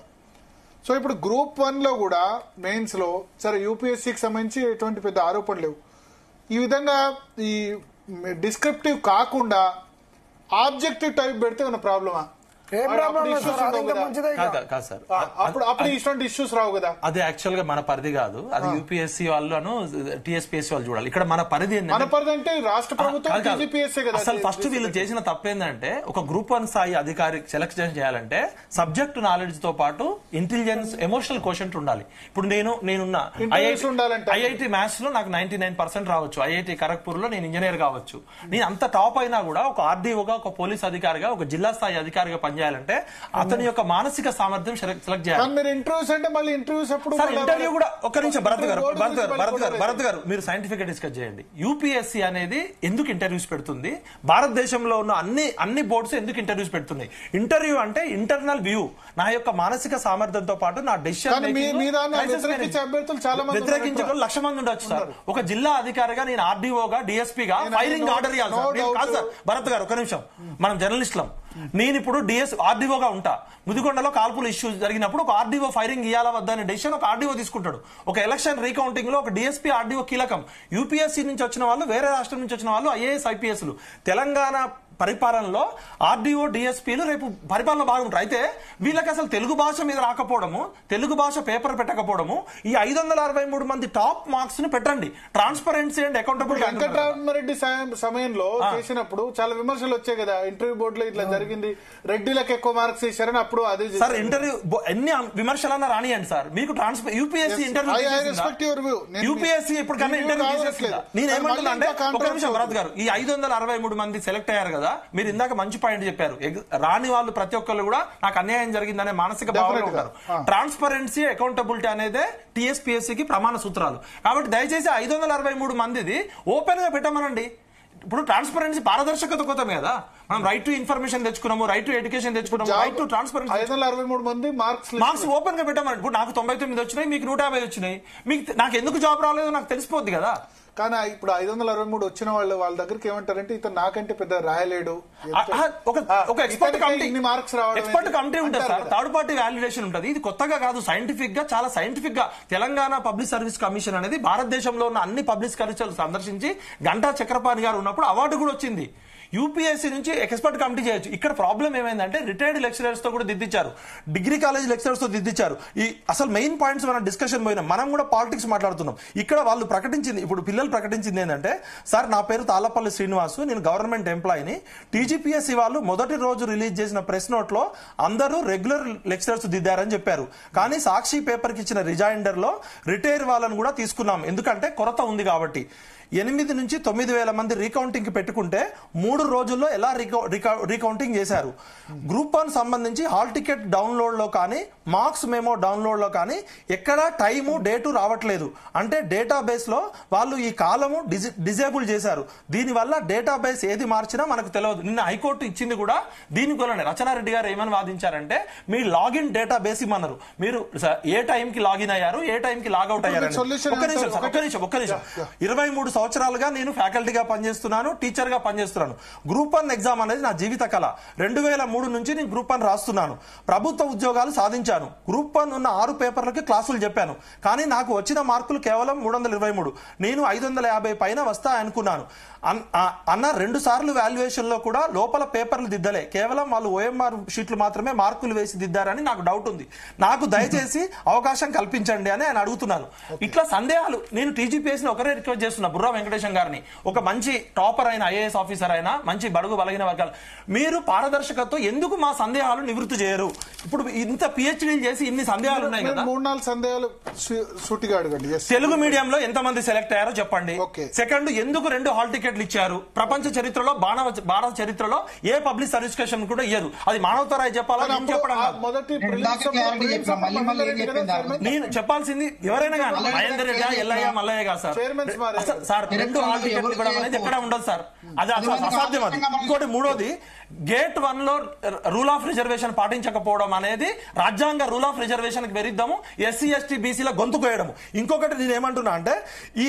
సో ఇప్పుడు గ్రూప్ 1 లో కూడా మెయిన్స్ లో సరే యూపీఎస్సీకి సంబంధించి ఎటువంటి పెద్ద ఆరోపణలు లేవు. ఈ విధంగా ఈ డిస్క్రిప్టివ్ కాకుండా ఆబ్జెక్టివ్ టైప్ పెడితే ఉన్న ప్రాబ్లమా? అప్పుడు ఇటువంటి ఇష్యూస్ రావు కదా. అది యాక్చువల్ గా మన పరిధి కాదు, అది యూపీఎస్సీ వాళ్ళను టీఎస్పీఎస్సీ వాళ్ళు చూడాలి. ఇక్కడ మన పరిధి అంటే రాష్ట్ర ప్రభుత్వం అసలు ఫస్ట్ వీళ్ళు చేసిన తప్పేందంటే ఒక గ్రూప్ 1 స్థాయి అధికారి సెలెక్షన్ చేయాలంటే సబ్జెక్ట్ నాలెడ్జ్ తో పాటు ఇంటెలిజెన్స్, ఎమోషనల్ కోషెంట్ ఉండాలి. ఇప్పుడు నేనున్న ఐఐటి మ్యాథ్స్ లో నాకు 99% రావచ్చు, ఐఐటి ఖరగ్పూర్ లో నేను ఇంజనీర్ కావచ్చు. నేను అంత టాప్ అయినా కూడా ఒక ఆర్డీఓగా, ఒక పోలీస్ అధికారిగా, ఒక జిల్లా స్థాయి అధికారిగా పనిచేయాలంటే అతని యొక్క మానసిక సామర్థ్యం సెలెక్ట్ చేయాలి. ఇంటర్వ్యూ కూడా ఒక్క నిమిషం భరత్ గారు మీరు సైంటిఫిక్ గా డిస్కస్ చేయండి. యూపీఎస్సీ అనేది ఎందుకు ఇంటర్వ్యూస్ పెడుతుంది, భారతదేశంలో ఉన్న అన్ని బోర్డ్స్ ఎందుకు ఇంటర్వ్యూస్ పెడుతున్నాయి? ఇంటర్వ్యూ అంటే ఇంటర్నల్ వ్యూ, నా యొక్క మానసిక సామర్థ్యంతో పాటు నా డెసిషన్ వ్యతిరేకించే 1,00,000 మంది ఉండొచ్చు సార్. ఒక జిల్లా అధికారిగా నేను ఆర్డీఓగా, డిఎస్పీగా ఫైరింగ్ ఆర్డర్ ఇవ్వాలి సార్. భరత్ గారు ఒక నిమిషం, మనం జర్నలిస్టులం. నేను ఇప్పుడు ఆర్డీఓగా ఉంటా, ముదిగొండలో కాల్పుల ఇష్యూ జరిగినప్పుడు ఒక ఆర్డీఓ ఫైరింగ్ ఇయ్యాలా వద్దా అనే డెసిషన్ ఒక ఆర్డీఓ తీసుకుంటాడు. ఒక ఎలక్షన్ రీకౌంటింగ్ లో ఒక డిఎస్పీ, ఆర్డీఓ కీలకం. యూపీఎస్సీ నుంచి వచ్చిన వాళ్ళు, వేరే రాష్ట్రం నుంచి వచ్చిన వాళ్ళు, ఐఏఎస్, ఐపీఎస్లు తెలంగాణ పరిపాలనలో ఆర్డీఓ, డిఎస్పీలు రేపు పరిపాలన బాగుంటారు. అయితే వీళ్ళకి అసలు తెలుగు భాష మీద రాకపోవడము, తెలుగు భాష పేపర్ పెట్టకపోవడము, ఈ 563 మంది టాప్ మార్క్స్ ని పెట్టండి. Transparency and accountability. వెంకటరామరెడ్డి సమయంలో చేసినప్పుడు చాలా విమర్శలు వచ్చాయి కదా, ఇంటర్వ్యూ బోర్డులో ఇట్లా జరిగింది, రెడ్డిలకు ఎక్కువ మార్క్స్ ఇచ్చారని. అప్పుడు అదే సార్ ఇంటర్వ్యూ ఎన్ని విమర్శలన్నా రానియండి సార్. మీకు యూపీఎస్సీ ఇంటర్వ్యూ యూపీఎస్సీ ఇప్పుడు కన్నా ఇంటర్వ్యూ చేసేట్లేదా? నేనేమంటున్నా అంటే ఒక నిమిషం భరత్ గారు, ఈ 563 మంది సెలెక్ట్ అయ్యారు కదా, మీరు ఇందాక మంచి పాయింట్ చెప్పారు. రాని వాళ్ళు ప్రతి ఒక్కళ్ళు కూడా నాకు అన్యాయం జరిగిందనే మానసిక భావన ఉంటారు. ట్రాన్స్పరెన్సీ, అకౌంటబిలిటీ అనేది టీఎస్పీఎస్సీకి ప్రమాణ సూత్రాలు. కాబట్టి దయచేసి 563 మందిది ఓపెన్ గా పెట్టమనండి. ఇప్పుడు ట్రాన్స్పరెన్సీ, పారదర్శకత కోసమే కదా మనం రైట్ టు ఇన్ఫర్మేషన్ తెచ్చుకున్నాము, రైట్ టు ఎడ్యుకేషన్ తెచ్చుకున్నాము, రైట్ టు ట్రాన్స్పరెన్సీ. 563 మంది మార్క్స్ ఓపెన్ గా పెట్టమని. ఇప్పుడు నాకు 99 వచ్చినాయి, మీకు 150 వచ్చినాయి. మీకు నాకు ఎందుకు జాబ్ రాలేదో నాకు తెలిసిపోద్ది కదా. కానీ ఇప్పుడు 563 వచ్చిన వాళ్ళ దగ్గరికి ఏమంటారంటే ఇతను నాకంటే పెద్ద రాయలేడు, ఒక ఎక్స్పర్ట్ కమిటీ ఉంటుంది సార్, థర్డ్ పార్టీ వాల్యుయేషన్ ఉంటుంది. ఇది కొత్తగా కాదు, సైంటిఫిక్ గా, చాలా సైంటిఫిక్ గా తెలంగాణ పబ్లిక్ సర్వీస్ కమిషన్ అనేది భారతదేశంలో ఉన్న అన్ని పబ్లిక్ సర్వీసులు సందర్శించి గంటా చక్రపాణి గారు ఉన్నప్పుడు అవార్డు కూడా వచ్చింది. యూపీఎస్సీ నుంచి ఎక్స్పర్ట్ కమిటీ చేయొచ్చు. ఇక్కడ ప్రాబ్లం ఏమైందంటే రిటైర్డ్ లెక్చరర్స్ తో కూడా దిద్దించారు, డిగ్రీ కాలేజ్ లెక్చరర్స్ తో దిద్దించారు. ఈ అసలు మెయిన్ పాయింట్స్ మనం డిస్కషన్ పోయినాం, మనం కూడా పాలిటిక్స్ మాట్లాడుతున్నాం. ఇక్కడ వాళ్ళు ప్రకటించింది, ఇప్పుడు పిల్లలు ప్రకటించింది ఏంటంటే, సార్ నా పేరు తాళ్లపల్లి శ్రీనివాసు, నేను గవర్నమెంట్ ఎంప్లాయీని. టీజీపీఎస్సీ వాళ్ళు మొదటి రోజు రిలీజ్ చేసిన ప్రెస్ నోట్ లో అందరూ రెగ్యులర్ లెక్చరర్స్ దిద్దారని చెప్పారు. కానీ సాక్షి పేపర్ కి ఇచ్చిన రిజైండర్ లో రిటైర్ వాళ్ళని కూడా తీసుకున్నాం, ఎందుకంటే కొరత ఉంది కాబట్టి. 8 నుంచి 9,000 మంది రీకౌంటింగ్ కి పెట్టుకుంటే 3 రోజుల్లో ఎలా రీకౌంటింగ్ చేశారు. గ్రూప్ 1 సంబంధించి హాల్ టికెట్ డౌన్లోడ్ లో కానీ, మార్క్స్ మెమో డౌన్లోడ్ లో కానీ ఎక్కడ టైము, డేటు రావట్లేదు. అంటే డేటాబేస్ లో వాళ్ళు ఈ కాలము డిజేబుల్ చేశారు. దీనివల్ల డేటాబేస్ ఏది మార్చినా మనకు తెలియదు. నిన్న హైకోర్టు ఇచ్చింది కూడా దీనికోలనే. రచనారెడ్డి గారు ఏమని వాదించారంటే, మీ లాగిన్ డేటాబేస్ ఇమ్మన్నారు. మీరు ఏ టైంకి లాగిన్ అయ్యారు, ఏ టైంకి లాగౌట్ అయ్యారు. ఒక్క నిమిషం 23 సంవత్సరాలుగా నేను ఫ్యాకల్టీగా పనిచేస్తున్నాను, టీచర్ గా పనిచేస్తున్నాను. గ్రూప్ 1 ఎగ్జామ్ అనేది నా జీవిత కళ. 2003 నుంచి నేను గ్రూప్ 1 రాస్తున్నాను, ప్రభుత్వ ఉద్యోగాలు సాధించాను. గ్రూప్ 1 ఉన్న 6 పేపర్లకి క్లాసులు చెప్పాను. కానీ నాకు వచ్చిన మార్కులు కేవలం 323. నేను 550 పైన వస్తా అనుకున్నాను. అన్న 2 సార్లు వాల్యుయేషన్ లో కూడా లోపల పేపర్లు దిద్దలే, కేవలం వాళ్ళు ఓఎంఆర్ షీట్లు మాత్రమే మార్కులు వేసి దిద్దారని నాకు డౌట్ ఉంది. నాకు దయచేసి అవకాశం కల్పించండి అని ఆయన అడుగుతున్నాను. ఇట్లా సందేహాలు. నేను టీజీపీఎస్సీ ఒకరే రిక్వెస్ట్ చేస్తున్నా, బుర్రా వెంకటేశం గారిని, ఒక మంచి టాపర్ అయిన ఐఏఎస్ ఆఫీసర్ అయినా, మంచి బడుగు బలహీన వర్గాలు, మీరు పారదర్శకతతో ఎందుకు మా సందేహాలు నివృత్తి చేయరు? ఇప్పుడు ఇంత పిహెచ్డీలు చేసి ఇన్ని సందేహాలు ఉన్నాయి కదా, 3-4 సందేహాలు సూటిగా అడగండి. తెలుగు మీడియంలో ఎంతమంది సెలెక్ట్ అయ్యారో చెప్పండి. సెకండ్, ఎందుకు 2 హాల్ టికెట్లు ఇచ్చారు? ప్రపంచ చరిత్రలో, భారత చరిత్రలో ఏ పబ్లిక్ సర్వీస్ కమిషన్ కూడా ఇయ్యదు. అది మానవతరాయ్ చెప్పాలా, నేను చెప్పడం నేను చెప్పాల్సింది ఎవరైనా కానీ, మహేందర్ రెడ్డి, ఎల్లయ్య, మల్లయ్య కాదు సార్. 2 హాల్ టికెట్లు ఇవ్వడం అనేది ఎక్కడ ఉండదు సార్, అది అసాధ్యం. అది ఇంకోటి, మూడోది, గేట్ 1 లో రూల్ ఆఫ్ రిజర్వేషన్ పాటించకపోవడం అనేది రాజ్యాంగ రూల్ ఆఫ్ రిజర్వేషన్ కి విరుద్ధము, ఎస్సీ ఎస్టీ బీసీల గొంతు కోయడము. ఇంకొకటి నేను ఏమంటున్నా అంటే, ఈ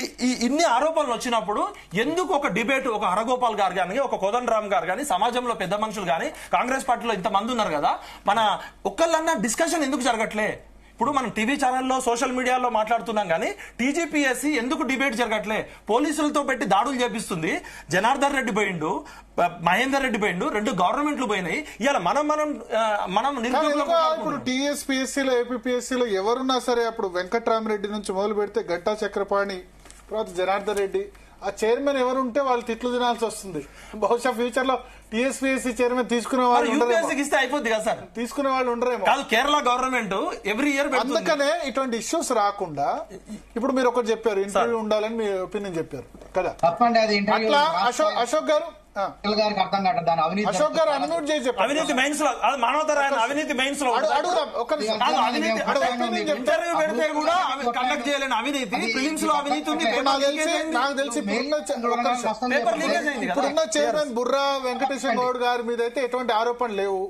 ఇన్ని ఆరోపణలు వచ్చినప్పుడు ఎందుకు ఒక డిబేట్, ఒక హరగోపాల్ గారు కానీ, ఒక కోదండరామ్ గారు కానీ, సమాజంలో పెద్ద మనుషులు కానీ, కాంగ్రెస్ పార్టీలో ఇంతమంది ఉన్నారు కదా, మన ఒక్కళ్ళన్నా డిస్కషన్ ఎందుకు జరగట్లే? ఇప్పుడు మనం టీవీ ఛానల్లో సోషల్ మీడియాలో మాట్లాడుతున్నాం కానీ టీజీపీఎస్సీ ఎందుకు డిబేట్ జరగట్లే? పోలీసులతో పెట్టి దాడులు చేపిస్తుంది. జనార్దన్ రెడ్డి పోయిండు, మహేందర్ రెడ్డి పోయిండు, 2 గవర్నమెంట్లు పోయినాయి. ఇలా మనం ఇప్పుడు టీఎస్పీఎస్సీలో ఏపీపీఎస్సీలో ఎవరున్నా సరే అప్పుడు వెంకట్రామరెడ్డి నుంచి మొదలు పెడితే గంటా చక్రపాణి, తర్వాత జనార్దన్ రెడ్డి, ఆ చైర్మన్ ఎవరు ఉంటే వాళ్ళు తిట్లు తినాల్సి వస్తుంది. బహుశా ఫ్యూచర్ లో టీఎస్పీఎస్సీ చైర్మన్ తీసుకునే వాళ్ళు ఇస్తే అయిపోద్ది కదా సార్, తీసుకునే వాళ్ళు ఉండరేమో. కాదు, కేరళ గవర్నమెంట్ ఎవ్రీ ఇయర్. అందుకనే ఇటువంటి ఇష్యూస్ రాకుండా ఇప్పుడు మీరు ఒకటి చెప్పారు, ఇంటర్వ్యూ ఉండాలని మీ ఒపీనియన్ చెప్పారు కదా. తప్పండి అది. అట్లా అశోక్ గారు అర్థం కాదు దాని అవినీతి. అశోక్ గారు అన్మ్యూట్ చేసి చెప్పారు. అవినీతి మైన్స్ లో మానవతరాయణ అవినీతి మైన్స్ లో ఇంటర్వ్యూ పెడితే కూడా కండక్ట్ చేయలేని అవినీతి, ఫిలిమ్స్ లో అవినీతి ఉంది. నాకు తెలిసి ఇప్పుడున్న చైర్మన్ బుర్రా వెంకటేశ్వర గౌడ్ గారి మీద అయితే ఎటువంటి ఆరోపణలు లేవు.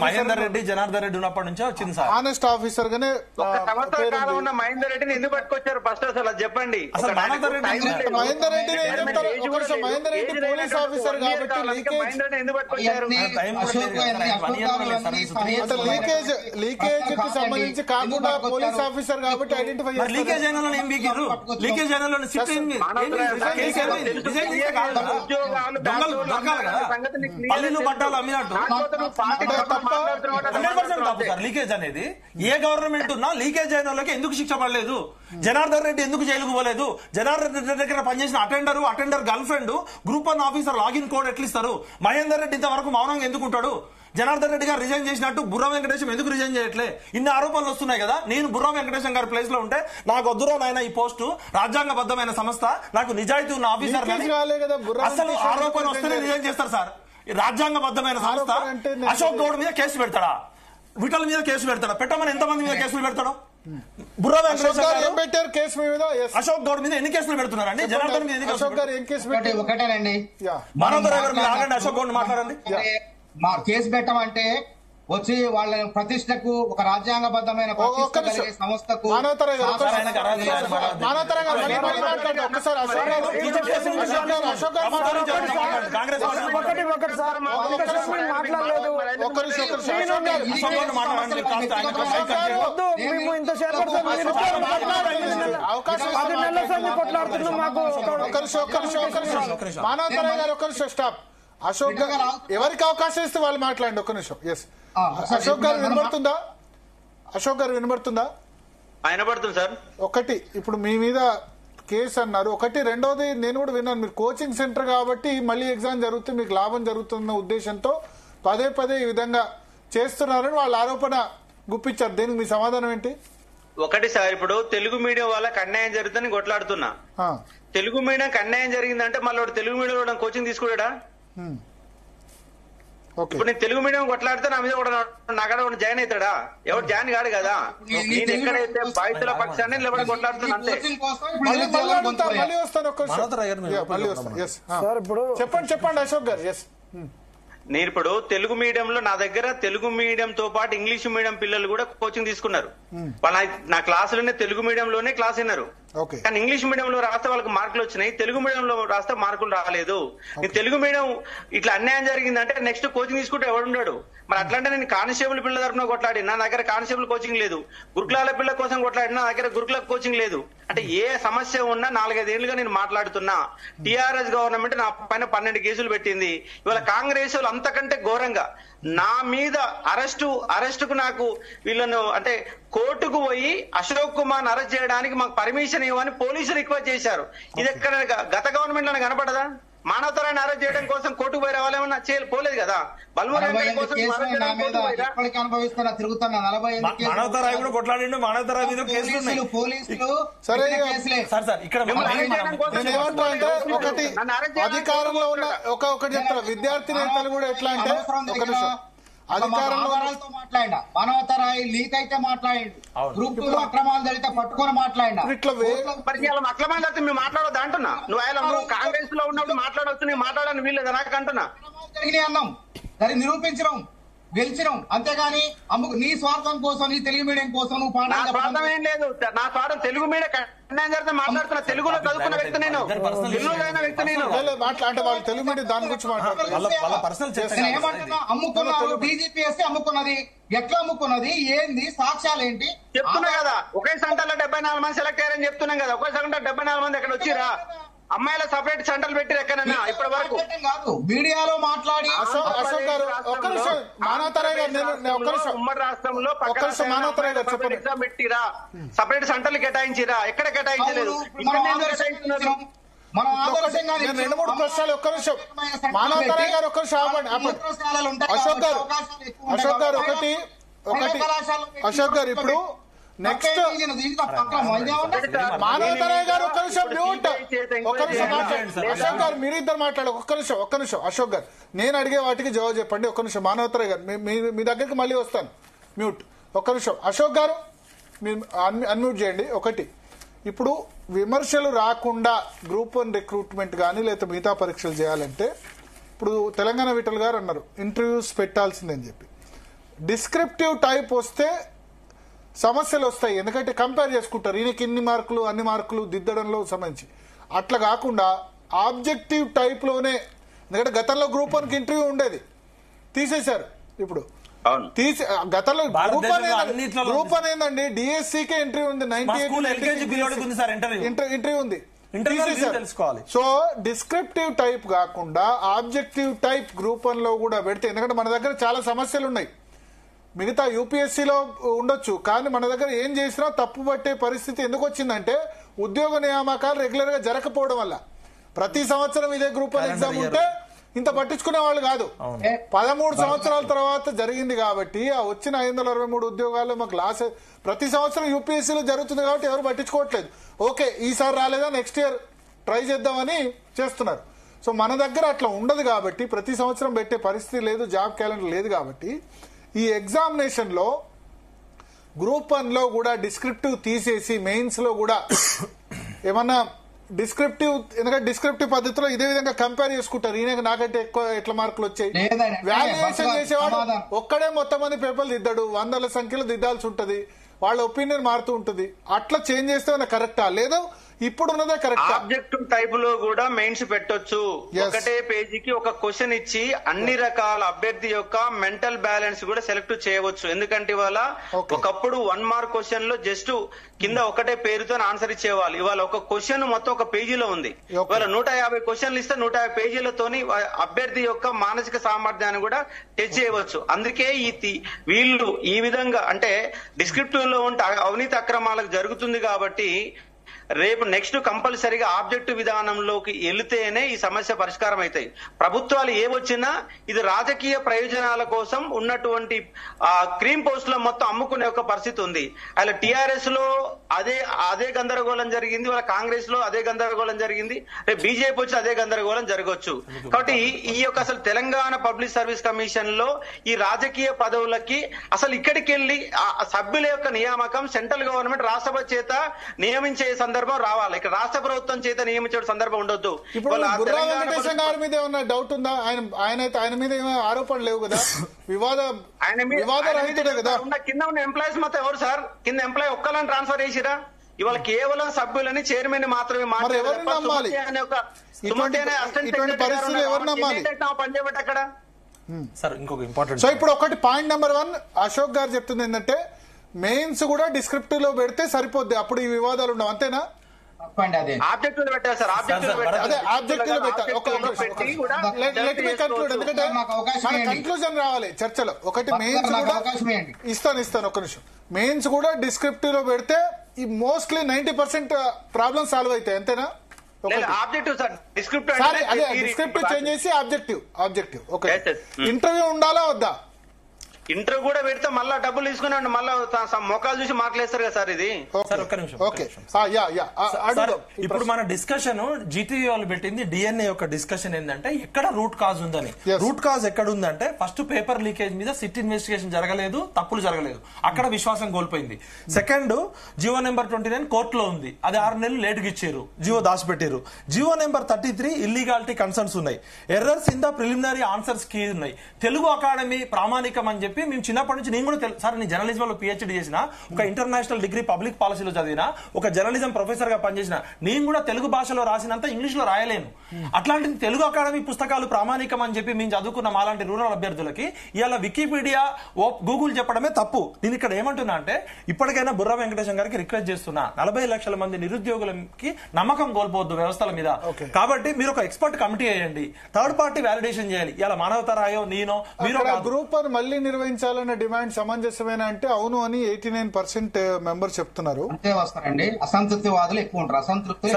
మహేందర్ రెడ్డి జనార్దన్ రెడ్డి ఉన్నప్పటి నుంచే వచ్చింది సార్. హానెస్ట్ ఆఫీసర్ గానే సంవత్సర కాలం ఉన్న మహేందర్ రెడ్డిని ఎందుకు పట్టుకొచ్చారు ఫస్ట్ అసలు అది చెప్పండి. అసలు మహేందర్ రెడ్డి పోలీస్ ఆఫీసర్ కాబట్టి లీకేజ్ కి సంబంధించి కాకుండా పోలీస్ ఆఫీసర్ కాబట్టి ఐడెంటిఫై చేస్తారు. లీకేజ్ అయిన ఏం బీకారు? లీకేజ్ అయిన పల్లెలు పట్టాలు అమ్మినట్టు లీకేజ్ అనేది ఏ గవర్నమెంట్ ఉన్నా లీకేజ్ అయిన వాళ్ళకి ఎందుకు శిక్ష పడలేదు? జనార్దన్ రెడ్డి ఎందుకు జైలుకు పోలేదు? జనార్దన్ రెడ్డి దగ్గర పనిచేసిన attender girl friend group 1 officer login code ఎట్లా ఇస్తారు? మహేందర్ రెడ్డి ఇంతవరకు మౌనంగా ఎందుకుంటాడు? జనార్దన్ రెడ్డి గారు రిజైన్ చేసినట్టు బుర్రా వెంకటేశం ఎందుకు రిజైన్ చేయట్లే? ఇన్ని ఆరోపణలు వస్తున్నాయి కదా. నేను బుర్రా వెంకటేశం గారి ప్లేస్ లో ఉంటే నాకు వద్దురా నాయన ఈ పోస్టు, రాజ్యాంగబద్ధమైన సంస్థ, నాకు నిజాయితీ ఉన్న ఆఫీసర్. అసలు ఆరోపణ వస్తేనే రిజైన్ చేస్తారు సార్. రాజ్యాంగబద్ధమైన సంస్థ అశోక్ గౌడ్ మీద కేసు పెడతాడా? విఠల్ మీద కేసు పెడతాడా? పెట్టమని ఎంతమంది మీద కేసులు పెడతాడు? బుర్రా వెంకటేశ్వర పెట్టారు కేసు మీద. అశోక్ గౌడ్ మీద ఎన్ని కేసులు పెడుతున్నారండి? జనార్దన్ మీద ఎన్ని అశోక్ గారు ఏం కేసు పెట్టారు? ఒకటేనండి. మనోహర్ గారు మీరు ఆగండి, అశోక్ గౌడ్ మాట్లాడండి. కేసు పెట్టమంటే వచ్చి వాళ్ళ ప్రతిష్టకు ఒక రాజ్యాంగబద్ధమైన సంస్థకు స్టాప్. అశోక్ గారు ఎవరికి అవకాశం ఇస్తే వాళ్ళు మాట్లాడండి. ఒక్క నిమిషం. ఎస్, అశోక్ గారు వినబడుతుందా? అశోక్ గారు వినబడుతుందా? వినబడుతుంది సార్. ఒకటి, ఇప్పుడు మీ మీద కేసు అన్నారు ఒకటి, రెండోది నేను కూడా విన్నాను మీరు కోచింగ్ సెంటర్ కాబట్టి మళ్ళీ ఎగ్జామ్ జరుగుతుంది, మీకు లాభం జరుగుతున్న ఉద్దేశంతో పదే పదే ఈ విధంగా చేస్తున్నారని వాళ్ళ ఆరోపణ గుప్పించారు. దీనికి మీ సమాధానం ఏంటి? ఒకటి సార్, ఇప్పుడు తెలుగు మీడియం వాళ్ళకి అన్యాయం జరుగుతుందని కొట్లాడుతున్నా. తెలుగు మీడియంకి అన్యాయం జరిగిందంటే మళ్ళీ తెలుగు మీడియంలో కోచింగ్ తీసుకున్నాడా? ఇప్పుడు నేను తెలుగు మీడియం కొట్లాడితే నా మీద కూడా నాకడ జాయిన్ అవుతాడా? ఎవరు జాయిన్ కాడు కదా. నేను ఎక్కడైతే బాధితుల పక్షాన్ని లేవడం కొట్లాడుతున్నా అంతే. చెప్పండి అశోక్ గారు. ఎస్, నేను ఇప్పుడు తెలుగు మీడియంలో నా దగ్గర తెలుగు మీడియం తో పాటు ఇంగ్లీష్ మీడియం పిల్లలు కూడా కోచింగ్ తీసుకున్నారు. వాళ్ళ నా క్లాసులోనే తెలుగు మీడియంలోనే క్లాస్ విన్నారు. కానీ ఇంగ్లీష్ మీడియంలో రాస్తే వాళ్ళకి మార్కులు వచ్చినాయి, తెలుగు మీడియంలో రాస్తే మార్కులు రాలేదు. నేను తెలుగు మీడియం ఇట్లా అన్యాయం జరిగిందంటే నెక్స్ట్ కోచింగ్ తీసుకుంటే ఎవడున్నాడు? మరి అట్లాంటే నేను కానిస్టేబుల్ పిల్లల తరఫున కొట్లాడి నా దగ్గర కానిస్టేబుల్ కోచింగ్ లేదు, గురుకులాల పిల్లల కోసం కొట్లాడి నా దగ్గర గురుకుల కోచింగ్ లేదు. అంటే ఏ సమస్య ఉన్నా 4-5 ఏళ్లుగా నేను మాట్లాడుతున్నా. టీఆర్ఎస్ గవర్నమెంట్ నా పైన 12 కేసులు పెట్టింది. ఇవాళ కాంగ్రెస్ అంతకంటే ఘోరంగా నా మీద అరెస్టుకు నాకు వీళ్ళను అంటే కోర్టుకు పోయి అశోక్ కుమార్ అరెస్ట్ చేయడానికి మాకు పర్మిషన్ ఇవ్వని పోలీసులు రిక్వెస్ట్ చేశారు. ఇది ఎక్కడ గత గవర్నమెంట్ లో కనపడదా? మానవతరాన్ని అరెస్ట్ చేయడం కోసం కోర్టుకు పోయి రావాలేమన్నా పోలేదు కదా. మానవతరాయి కూడా కొట్లాడిండు. మానవతరాయి మీద కేసులు ఒకటి అధికారంలో ఉన్న ఒకటి చెప్తారు. విద్యార్థి నేతలు కూడా ఎట్లా అంటే ఒక నిమిషం అధికారంతో మాట్లాడినా మానవతరాయి లీక్ అయితే మాట్లాడిండు, గ్రూప్ 2 అక్రమాలు జరిగితే పట్టుకొని మాట్లాడినా. అక్రమాలు జరిగితే మేము మాట్లాడొద్దు అంటున్నా. నువ్వు కాంగ్రెస్ లో ఉన్నప్పుడు మాట్లాడొచ్చు, నేను మాట్లాడని వీల్లేదు నాకు అంటున్నా. జరిగినాయి అన్నాం, దాన్ని నిరూపించడం. గెలిచినాం, అంతేగాని నీ స్వార్థం కోసం, నీ తెలుగు మీడియం కోసం నువ్వు స్వార్థం ఏం లేదు. నా స్వార్థం తెలుగు మీడియం మాట్లాడుతున్నా. తెలుగులో చదువుకున్న వ్యక్తి నేను, తెలుగులో వ్యక్తి నేను. అంటే వాళ్ళు తెలుగు మీడియం దాని గురించి మాట్లాడుతున్నారు. ఏమంటున్నా? అమ్ముకున్నారు, బీజేపీఎస్సీ అమ్ముకున్నది. ఎట్లా అమ్ముకున్నది, ఏంది, సాక్ష్యాలు ఏంటి చెప్తున్నా కదా. ఒకే సెంటర్లో 74 మంది సెలెక్ట్ అయ్యారని చెప్తున్నాం కదా. ఒకే సెంటర్ 74 మంది ఎక్కడ వచ్చిరా? అమ్మాయిల సపరేట్ సెంటర్లు పెట్టిరు ఎక్కడన్నా ఇప్పటి వరకు? కాదు, మీడియాలో మాట్లాడి అశోక్ గారు ఒక్క నిమిషం, మానవతరాయ్ గారు ఉమ్మడి రాష్ట్రంలో ఎగ్జామ్ పెట్టిరా, సపరేట్ సెంటర్లు కేటాయించిరా? ఎక్కడ కేటాయించలేదు. నేను 2-3 ప్రశ్నలు. ఒక్క నిమిషం మానవతరాయ్ గారు, ఒక్క నిమిషం ఆపండి. అశోక్ గారు ఒకటి అశోక్ గారు ఇప్పుడు నెక్స్ట్ మానవతరాయ్ గారు ఒక్క నిమిషం మ్యూట్. అశోక్ గారు మీరిద్దరు మాట్లాడు. ఒక్క నిమిషం అశోక్ గారు, నేను అడిగే వాటికి జవాబు చెప్పండి. ఒక్క నిమిషం మానవతరాయ్ గారు, మీ దగ్గరికి మళ్ళీ వస్తాను. మ్యూట్. ఒక్క నిమిషం అశోక్ గారు, మీరు అన్మ్యూట్ చేయండి. ఒకటి, ఇప్పుడు విమర్శలు రాకుండా గ్రూప్ 1 రిక్రూట్మెంట్ కానీ లేదా మిగతా పరీక్షలు చేయాలంటే ఇప్పుడు తెలంగాణ విఠల్ గారు అన్నారు ఇంటర్వ్యూస్ పెట్టాల్సిందని చెప్పి. డిస్క్రిప్టివ్ టైప్ వస్తే సమస్యలు వస్తాయి, ఎందుకంటే కంపేర్ చేసుకుంటారు, ఈయనకి ఇన్ని మార్కులు అన్ని మార్కులు దిద్దడంలో సంబంధించి. అట్లా కాకుండా ఆబ్జెక్టివ్ టైప్ లోనే, ఎందుకంటే గతంలో గ్రూప్ 1కి ఇంటర్వ్యూ ఉండేది, తీసేశారు. ఇప్పుడు గతంలో గ్రూప్ 1 ఏందండి, డిఎస్సీకే ఇంటర్వ్యూ ఉంది, 98 ఇంటర్వ్యూ ఉంది. సో డిస్క్రిప్టివ్ టైప్ కాకుండా ఆబ్జెక్టివ్ టైప్ గ్రూప్ 1 లో కూడా పెడితే, ఎందుకంటే మన దగ్గర చాలా సమస్యలు ఉన్నాయి. మిగతా యూపీఎస్సీలో ఉండొచ్చు, కానీ మన దగ్గర ఏం చేసినా తప్పు పట్టే పరిస్థితి ఎందుకు వచ్చిందంటే ఉద్యోగ నియామకాలు రెగ్యులర్ గా జరగకపోవడం వల్ల. ప్రతి సంవత్సరం ఇదే గ్రూప్ 1 ఎగ్జామ్ ఉంటే ఇంత పట్టించుకునే వాళ్ళు కాదు. 13 సంవత్సరాల తర్వాత జరిగింది కాబట్టి ఆ వచ్చిన 523 ఉద్యోగాలు మాకు లాస్. ప్రతి సంవత్సరం యూపీఎస్సీలో జరుగుతుంది కాబట్టి ఎవరు పట్టించుకోవట్లేదు. ఓకే, ఈసారి రాలేదా, నెక్స్ట్ ఇయర్ ట్రై చేద్దామని చేస్తున్నారు. సో మన దగ్గర అట్లా ఉండదు కాబట్టి, ప్రతి సంవత్సరం పెట్టే పరిస్థితి లేదు, జాబ్ క్యాలెండర్ లేదు కాబట్టి ఈ ఎగ్జామినేషన్ లో గ్రూప్ 1 లో కూడా డిస్క్రిప్టివ్ తీసేసి మెయిన్స్ లో కూడా ఏమన్నా డిస్క్రిప్టివ్, ఎందుకంటే డిస్క్రిప్టివ్ పద్ధతిలో ఇదే విధంగా కంపేర్ చేసుకుంటారు, ఈయన నాకంటే ఎక్కువ ఎట్లా మార్కులు వచ్చాయి. వాల్యుయేషన్ చేసేవాడు ఒక్కడే మొత్తం మంది పేపర్లు దిద్దాడు, వందల సంఖ్యలో దిద్దాల్సి ఉంటది, వాళ్ళ ఒపీనియన్ మారుతూ ఉంటది. అట్లా చేంజ్ చేస్తే కరెక్టా లేదా ఇప్పుడున్నదే కరెక్ట్? ఆబ్జెక్టివ్ టైప్ లో కూడా మెయిన్స్ పెట్టొచ్చు. ఒకటే పేజీకి ఒక క్వశ్చన్ ఇచ్చి అన్ని రకాల అభ్యర్థి యొక్క మెంటల్ బ్యాలెన్స్ కూడా సెలెక్ట్ చేయవచ్చు. ఎందుకంటే ఇవాళ ఒకప్పుడు 1 మార్క్ క్వశ్చన్ లో జస్ట్ కింద ఒకటే పేరుతో ఆన్సర్ ఇచ్చేవాళ్ళు. ఇవాళ ఒక క్వశ్చన్ మొత్తం ఒక పేజీలో ఉంది. ఇవాళ 150 క్వశ్చన్లు ఇస్తే 150 పేజీలతోని అభ్యర్థి యొక్క మానసిక సామర్థ్యాన్ని కూడా టెస్ట్ చేయవచ్చు. అందుకే వీళ్ళు ఈ విధంగా అంటే డిస్క్రిప్టివ్ లో ఉంటే అవినీతి అక్రమాలకు జరుగుతుంది కాబట్టి రేపు నెక్స్ట్ కంపల్సరీగా ఆబ్జెక్టివ్ విధానంలోకి వెళితేనే ఈ సమస్య పరిష్కారం అవుతాయి. ప్రభుత్వాలు ఏవొచ్చినా ఇది రాజకీయ ప్రయోజనాల కోసం ఉన్నటువంటి క్రీమ్ పోస్టుల మొత్తం అమ్ముకునే ఒక పరిస్థితి ఉంది. అలా టిఆర్ఎస్ లో అదే గందరగోళం జరిగింది, వాళ్ళ కాంగ్రెస్ లో అదే గందరగోళం జరిగింది, రేపు బీజేపీ వచ్చి అదే గందరగోళం జరగవచ్చు. కాబట్టి ఈ యొక్క అసలు తెలంగాణ పబ్లిక్ సర్వీస్ కమిషన్ లో ఈ రాజకీయ పదవులకి అసలు ఇక్కడికి వెళ్లి సభ్యుల యొక్క నియామకం సెంట్రల్ గవర్నమెంట్ రాష్ట్రపతి చేత నియమించే సందర్భం రావాలి. ఇక్కడ రాష్ట్ర ప్రభుత్వం చేత నియమించే సందర్భం ఉండొదు. ఇప్పుడు గారి మీద ఏమన్నా డౌట్ ఉందా? ఆయన మీద ఏమైనా ఆరోపణలు లేవు కదా, వివాదరహితుడే కదా. కింద ఉన్న ఎంప్లాయీస్ మొత్తం ఎవరు సార్? కింద ఎంప్లాయీ ఒక్కళ్ళని ట్రాన్స్ఫర్ చేసిరా? ఇవాళ కేవలం సభ్యులని చైర్మన్ మాత్రమే పనిచేయబట్టి అక్కడ. సో ఇప్పుడు ఒకటి పాయింట్ నెంబర్ 1 అశోక్ గారు చెప్తుంది ఏంటంటే మెయిన్స్ కూడా డిస్క్రిప్టివ్ లో పెడితే సరిపోద్ది, అప్పుడు ఈ వివాదాలు ఉండవు, అంతేనా? ఆబ్జెక్టివ్ లో పెట్టారు సార్, ఆబ్జెక్టివ్ లో పెట్టారు. ఎందుకంటే మన కన్క్లూజన్ రావాలి చర్చలో. ఒకటి మెయిన్స్ కూడా ఇస్తాను ఒక నిమిషం. మెయిన్స్ కూడా డిస్క్రిప్టివ్ లో పెడితే ఈ మోస్ట్లీ 90% ప్రాబ్లమ్ సాల్వ్ అవుతాయి, అంతేనా? డిస్క్రిప్టివ్ చేంజ్ చేసి ఆబ్జెక్టివ్. ఓకే, ఇంటర్వ్యూ ఉండాలా వద్దా? ఇంటర్వ్యూ కూడా పెడితే మళ్ళా డబ్బులు తీసుకుని మళ్ళా మొక్కలు చూసి మార్కులు వేస్తారు కదా సార్ ఇది. సార్ ఒక్క నిమిషం. ఇప్పుడు మన డిస్కషన్ జీటీవీ వాళ్ళు పెట్టింది డిఎన్ఏ యొక్క డిస్కషన్ ఏంటంటే ఎక్కడ రూట్ కాజ్ ఉందని. రూట్ కాజ్ ఎక్కడ ఉందంటే ఫస్ట్ పేపర్ లీకేజ్ మీద సిట్ ఇన్వెస్టిగేషన్ జరగలేదు, తప్పులు జరగలేదు, అక్కడ విశ్వాసం కోల్పోయింది. సెకండ్ జియో నెంబర్ 29 కోర్టులో ఉంది, అది 6 నెలలు లేటుగా ఇచ్చారు, జియో దాచిపెట్టారు. జియో నెంబర్ 33 ఇల్లీగాలిటీ కన్సర్న్స్ ఉన్నాయి, errors in the preliminary answers key ఉన్నాయి. తెలుగు అకాడమీ ప్రామాణికం అని చెప్పి మేము చిన్నప్పటి నుంచి, నేను కూడా సార్ నేను జర్నలిజం లో పిహెచ్డి చేసిన, ఒక ఇంటర్నేషనల్ డిగ్రీ పబ్లిక్ పాలసీలో చదివిన, ఒక జర్నలిజం ప్రొఫెసర్ గా పనిచేసిన, నేను కూడా తెలుగు భాషలో రాసినంత ఇంగ్లీష్ లో రాయలేను. అట్లాంటిది తెలుగు అకాడమీ పుస్తకాలు ప్రామాణికం అని చెప్పి మేము చదువుకున్న మాలాంటి రూరల్ అభ్యర్థులకి ఇవాళ వికీపీడియా గూగుల్ చెప్పడమే తప్పు. నేను ఇక్కడ ఏమంటున్నా అంటే ఇప్పటికైనా బుర్రా వెంకటేశం గారికి రిక్వెస్ట్ చేస్తున్నా, 40 లక్షల మంది నిరుద్యోగులకి నమ్మకం కోల్పోవద్దు వ్యవస్థల మీద. కాబట్టి మీరు ఒక ఎక్స్పర్ట్ కమిటీ వేయండి, థర్డ్ పార్టీ వ్యాలిడేషన్ చేయాలి. ఇలా మానవతరాయో నేనో మీరు గ్రూప్ మళ్ళీ నిర్వహించాలన్న డిమాండ్ సమంజసమేనా అంటే అవును అని 89% మెంబర్ చెప్తున్నారు. అంతే వస్తారండి, అసంతృప్తివాదులు ఎక్కువ ఉంటారు. అసంతృప్తి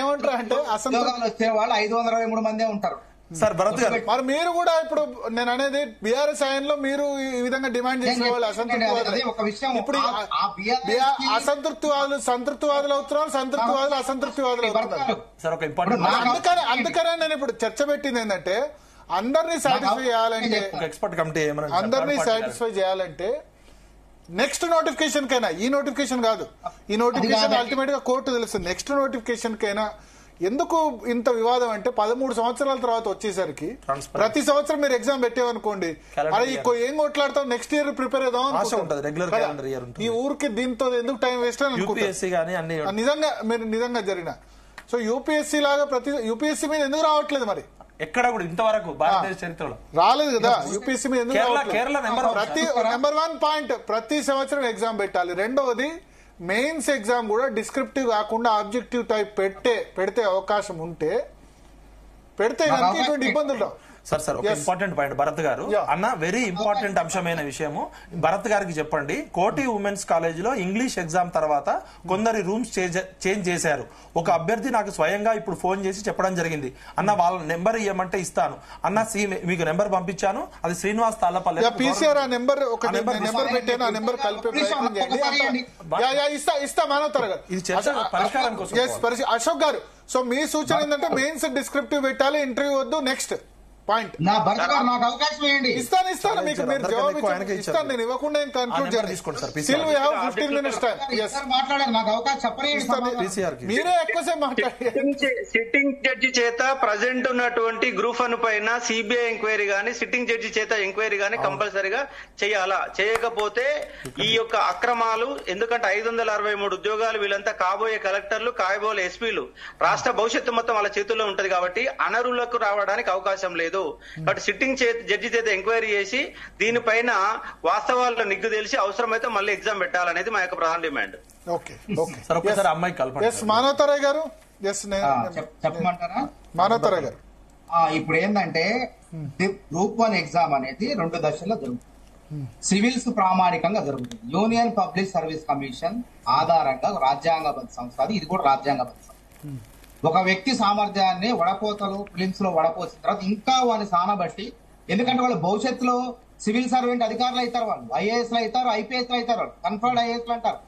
ఏమంటారు అంటే అసంతృప్తి వచ్చే వాళ్ళు 523 మందే ఉంటారు. సార్ భరత్ గారు, మరి మీరు కూడా ఇప్పుడు నేను అనేది బీఆర్ఎస్ ఆయనలో మీరు ఈ విధంగా డిమాండ్ చేసే వాళ్ళు అసంతృప్తివాదులు. ఇప్పుడు అసంతృప్తివాదులు సంతృప్తివాదులు అవుతున్నారు, సంతృప్తివాదులు అసంతృప్తివాదులు అవుతున్నారు. అందుకనే నేను ఇప్పుడు చర్చ పెట్టింది ఏంటంటే అందరినీ సాటిస్ఫై చేయాలంటే, ఎక్స్పర్ట్ కమిటీ అందరినీ సాటిస్ఫై చేయాలంటే నెక్స్ట్ నోటిఫికేషన్ కైనా, ఈ నోటిఫికేషన్ కాదు, ఈ నోటిఫికేషన్ అల్టిమేట్ గా కోర్టు తెలుస్తుంది, నెక్స్ట్ నోటిఫికేషన్ కైనా ఎందుకు ఇంత వివాదం అంటే 13 సంవత్సరాల తర్వాత వచ్చేసరికి ప్రతి సంవత్సరం మీరు ఎగ్జామ్ పెట్టేవనుకోండి, అరే ఏం కొట్లాడతాం, నెక్స్ట్ ఇయర్ ప్రిపేర్ అవుదాం, ఈ ఊరికి దీంతో ఎందుకు టైం వేస్ట్ అని అనుకుంటారు. నిజంగా మీరు నిజంగా జరిగిన సో యూపీఎస్సీ లాగా యూపీఎస్సీ మీద ఎందుకు రావట్లేదు? మరి ఎక్కడ కూడా ఇంతవరకు భారతదేశ చరిత్రలో రాలేదు కదా యూపీఎస్సీ మీద ఎందుకు రావట్లేదు? నెంబర్ 1 పాయింట్ ప్రతి సంవత్సరం ఎగ్జామ్ పెట్టాలి. రెండవది మెయిన్స్ ఎగ్జామ్ కూడా డిస్క్రిప్టివ్ కాకుండా ఆబ్జెక్టివ్ టైప్ పెడితే అవకాశం ఉంటే పెడితే ఇటువంటి ఇబ్బందులు. సార్ ఒక ఇంపార్టెంట్ పాయింట్ భరత్ గారు అన్న, వెరీ ఇంపార్టెంట్ అంశమైన విషయము భరత్ గారికి చెప్పండి. కోటి ఉమెన్స్ కాలేజీలో ఇంగ్లీష్ ఎగ్జామ్ తర్వాత కొందరి రూమ్స్ చేంజ్ చేశారు. ఒక అభ్యర్థి నాకు స్వయంగా ఇప్పుడు ఫోన్ చేసి చెప్పడం జరిగింది, అన్న వాళ్ళ నెంబర్ ఇవ్వమంటే ఇస్తాను అన్న, మీకు నెంబర్ పంపించాను, అది శ్రీనివాస్ తాళ్లపల్లి పీసీఆర్ ఆ నెంబర్ పెట్టాను, ఆ నెంబర్ కలిపే ప్రయత్నం చేయండి. ఇస్తా మానవ తరగతి ఇది చర్చ పరిష్కారం కోసం. అశోక్ గారు, సో మీ సూచన ఏంటంటే మెయిన్స్ డిస్క్రిప్టివ్ పెట్టాలి, ఇంటర్వ్యూ వద్దు, నెక్స్ట్ పాయింట్. నాకు అవకాశం ఇవ్వండి, ఇస్తాను మీకు, మీరు జవాబు ఇస్తాను, నేను ఇవ్వకుండా కన్క్లూడ్ మాట్లాడారు, నాకు అవకాశం చెప్పండి, మీరే ఎక్కువసేపు మాట్లాడారు. సిట్టింగ్ జడ్జి చేత ప్రజెంట్ ఉన్నటువంటి గ్రూప్ 1 పైన సిబిఐ ఎంక్వైరీ గానీ సిట్టింగ్ జడ్జి చేత ఎంక్వైరీ గానీ కంపల్సరీగా చేయాలా? చేయకపోతే ఈ యొక్క అక్రమాలు, ఎందుకంటే 563 ఉద్యోగాలు వీళ్ళంతా కాబోయే కలెక్టర్లు, కాబోయే ఎస్పీలు, రాష్ట్ర భవిష్యత్తు మొత్తం వాళ్ళ చేతుల్లో ఉంటది కాబట్టి అనర్హులకు రావడానికి అవకాశం లేదు. బట్ సిట్టింగ్ జడ్జి చేత ఎంక్వైరీ చేసి దీనిపైన వాస్తవాలను నిగ్గు తెలిసి అవసరమైతే మళ్ళీ ఎగ్జామ్ పెట్టాలనేది మా యొక్క ప్రధాన డిమాండ్. మానవతరాయ్ గారు చెప్పమంటారా? మానవతరాయ్ గారు, ఇప్పుడు ఏంటంటే గ్రూప్ 1 ఎగ్జామ్ అనేది 2 దశల్లో జరుగుతుంది. సివిల్స్ ప్రామాణికంగా జరుగుతుంది. యూనియన్ పబ్లిక్ సర్వీస్ కమిషన్ ఆధారంగా రాజ్యాంగబద్ధ సంస్థ, ఇది కూడా రాజ్యాంగబద్ధ సంస్థ. ఒక వ్యక్తి సామర్థ్యాన్ని వడపోతలు ఫిలిమ్స్ లో వడపోసిన తర్వాత ఇంకా వాళ్ళని సానబట్టి, ఎందుకంటే వాళ్ళు భవిష్యత్తులో సివిల్ సర్వెంట్ అధికారులు అవుతారు, వాళ్ళు ఐఏఎస్ లు అవుతారు, ఐపీఎస్ లు అవుతారు, వాళ్ళు కన్ఫర్డ్ ఐఏఎస్ లు అంటారు.